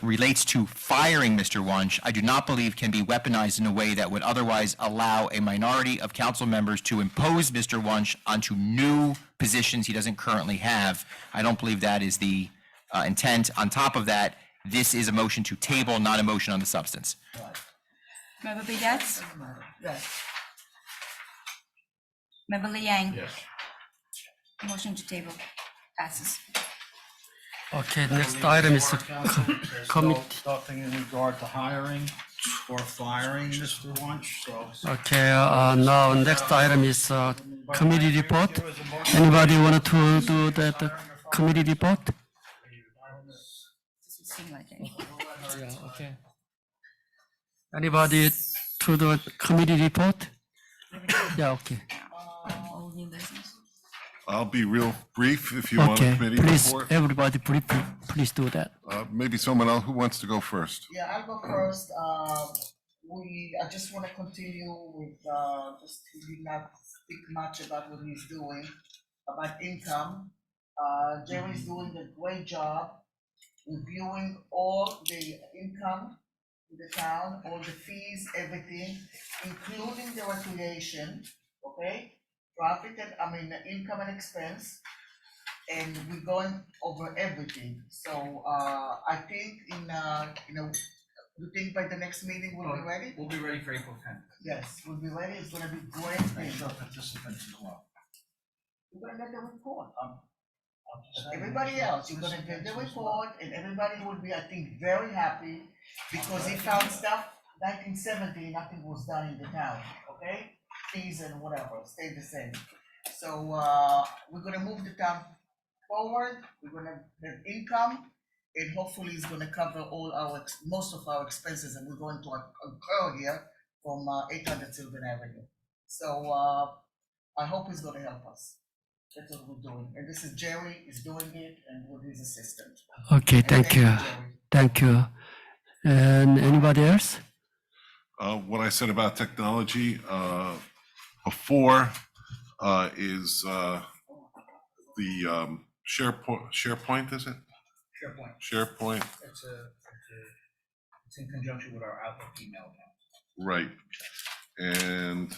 relates to firing Mr. Wunsch, I do not believe can be weaponized in a way that would otherwise allow a minority of council members to impose Mr. Wunsch onto new positions he doesn't currently have. I don't believe that is the intent. On top of that, this is a motion to table, not a motion on the substance. Member Begets? Yes. Member Liang? Yes. Motion to table passes. Okay, next item is committee. Nothing in regard to hiring or firing Mr. Wunsch, so. Okay, now next item is committee report. Anybody want to do that committee report? Doesn't seem like it. Yeah, okay. Anybody to the committee report? Yeah, okay. Old new business. I'll be real brief if you want a Okay, committee please, report. everybody, please do that. Maybe someone else who wants to go first. Yeah, I'll go first. I just wanna continue with, just he did not speak much about what he's doing, about income. Jerry's doing a great job reviewing all the income in the town, all the fees, everything, including the recreation, okay? Profit and, income and expense, and we're going over everything. So, I think you think by the next meeting we'll be ready? We'll be ready for April 10th. Yes, we'll be ready, it's gonna be great. Participants as well. You're gonna get the report. Everybody else, you're gonna get the report, and everybody will be, I think, very happy, because he found stuff, 1970, nothing was done in the town, okay? Fees and whatever, stayed the same. So, we're gonna move the town forward, we're gonna have income, and hopefully it's gonna cover all most of our expenses, and we're going to occur here from 800 Sylvan Avenue. So, I hope it's gonna help us. That's what we're doing, and this is Jerry is doing it, and with his assistant. Okay, And thank you. Jerry. Thank you. And anybody else? What I said about technology before is the SharePoint, is it? SharePoint. SharePoint, It's in conjunction with our Outlook email account. right. And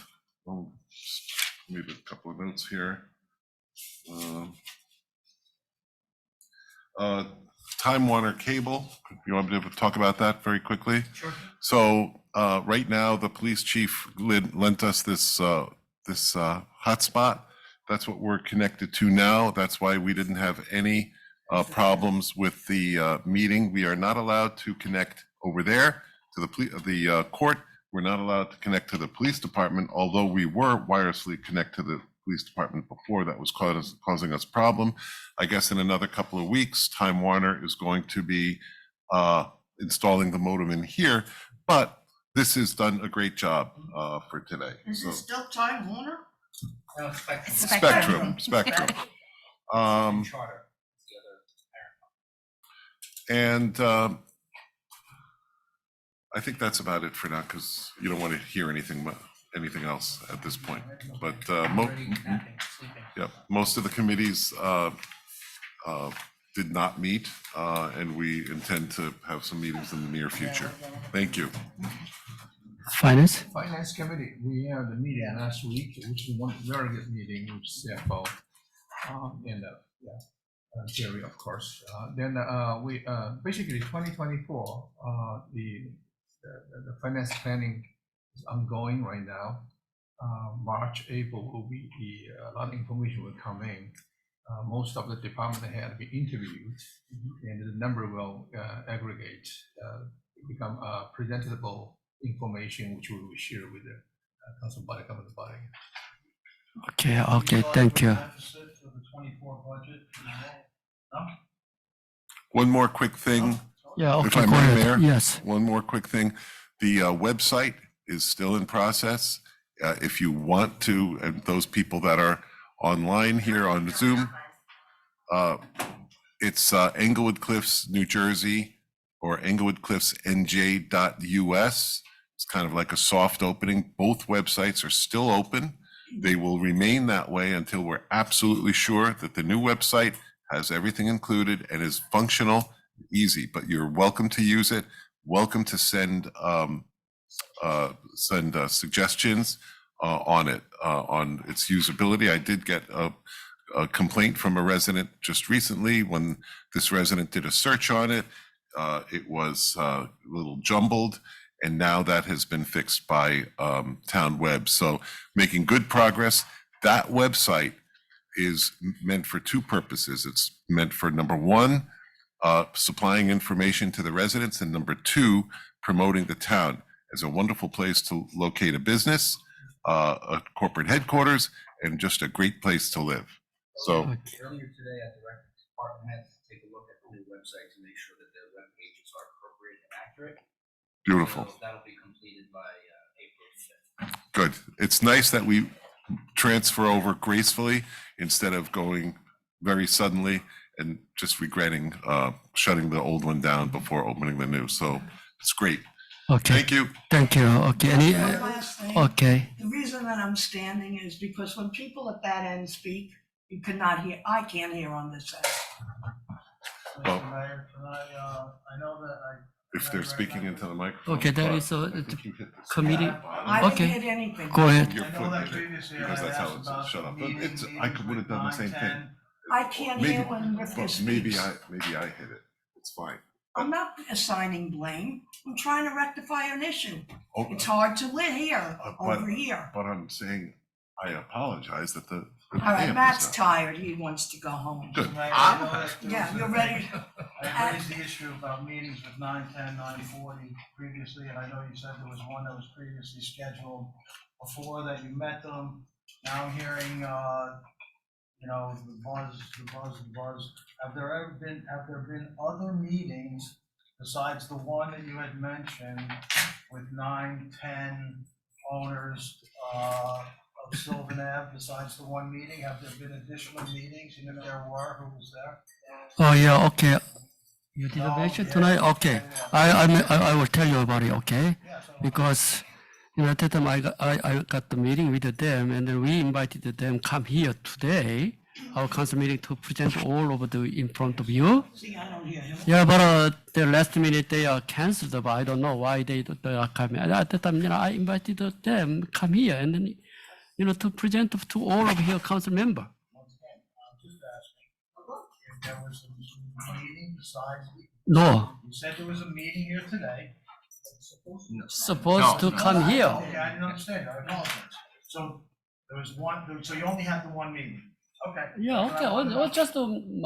maybe a couple of notes here. Time Warner Cable, you want me to talk about that very quickly? Sure. So right now, the police chief lent us this hotspot. That's what we're connected to now. That's why we didn't have any problems with the meeting. We are not allowed to connect over there to the court. We're not allowed to connect to the police department, although we were wirelessly connect to the police department before. That was causing us problem. I guess in another couple of weeks, Time Warner is going to be installing the modem in here, but this has done a great job for today. Is So it still Time Warner? No, Spectrum. Spectrum. Charter is the other parent. And I think that's about it for now, because you don't want to hear anything else at this point. But Already napping, sleeping. yeah, most of the committees did not meet, and we intend to have some meetings in the near future. Thank you. Finance? Finance Committee, we had the meeting last week, which was one very good meeting with CFO, and, Jerry, of course. Then, we, basically 2024, the finance planning is ongoing right now. March, April will be a lot of information will come in. Most of the department had been interviewed, and the number will aggregate, become presentable information, which we will share with the council body, government body. Okay, thank you. Deficit for the 24 budget. No? One more quick thing. Yeah, If okay, I go may, ahead. Mayor? Yes. One more quick thing. The website is still in process. If you want to, and those people that are online here on Zoom, it's Englewood Cliffs, New Jersey, or englewoodcliffsnj.us. It's kind of like a soft opening. Both websites are still open. They will remain that way until we're absolutely sure that the new website has everything included and is functional, easy, but you're welcome to use it. Welcome to send suggestions on it, on its usability. I did get a complaint from a resident just recently. When this resident did a search on it, it was a little jumbled, and now that has been fixed by Town Web. So making good progress. That website is meant for two purposes. It's meant for, number one, supplying information to the residents, and number two, promoting the town as a wonderful place to locate a business, a corporate headquarters, and just a great place to live. So Earlier today, at the records department, had to take a look at the new website to make sure that their web pages are appropriate and accurate. beautiful. So that'll be completed by April 5th. Good. It's nice that we transfer over gracefully instead of going very suddenly and just regretting shutting the old one down before opening the new. So it's great. Okay. Thank you. Thank you. Okay, any, One last thing. okay. The reason that I'm standing is because when people at that end speak, you cannot hear, I can't hear on this end. Well, Mr. Mayor, can I know that if they're speaking into the microphone. Okay, there is a committee. I didn't Okay, hit anything. go ahead. Your I know foot, that previously I because had that's how asked it's about shut up. the But meeting- it's, I meetings would have done the same with thing. 9, I can't Maybe, hear when Rivka but maybe speaks. I hit it. It's fine. I'm not assigning blame. I'm trying to rectify an issue. Oh, It's hard to live here, but- over here. But I'm saying, I apologize that the. All right, Matt's tired. He wants to go home. Good. Mr. Mayor, I know that there Yeah, was a- you're ready. I raised the issue about meetings with 9:10, 9:40 previously, and I know you said there was one that was previously scheduled before that you met them. Now I'm hearing, the buzz. Have there been other meetings besides the one that you had mentioned with 9:10 owners, of Sylvan Ave, besides the one meeting? Have there been additional meetings, and if there were, who was there? Oh, yeah, okay. You did Oh, mention yeah, tonight? Okay. I will tell you about it, okay? Yeah, so- Because, at that time I got the meeting with them, and then we invited them come here today, our council meeting, to present all over in front of you. See, I don't hear him. Yeah, but the last minute they are canceled, but I don't know why they are coming. At that time, I invited them come here and then, to present to all of your council member. Once again, I'm just asking if there was a meeting besides, No, you said there was a meeting here today. supposed to come here. Okay, I didn't understand, I apologize. So there was one, so you only had the one meeting? Okay. Yeah, okay, or just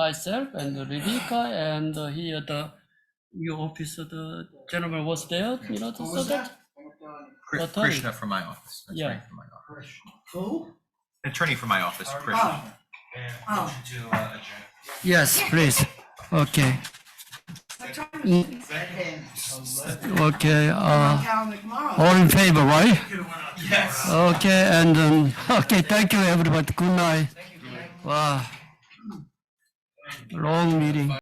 myself and Rebecca and here your officer, the gentleman was there, Who was that? Attorney. Krishna from my office. Yeah. Attorney from my office. Who? Attorney from my office, Krishna. Oh, Yes, please. Okay. Okay, Cal McMorrow. all in favor, right? Yes. Okay, and, okay, thank you, everybody. Good night. Wow. Long meeting.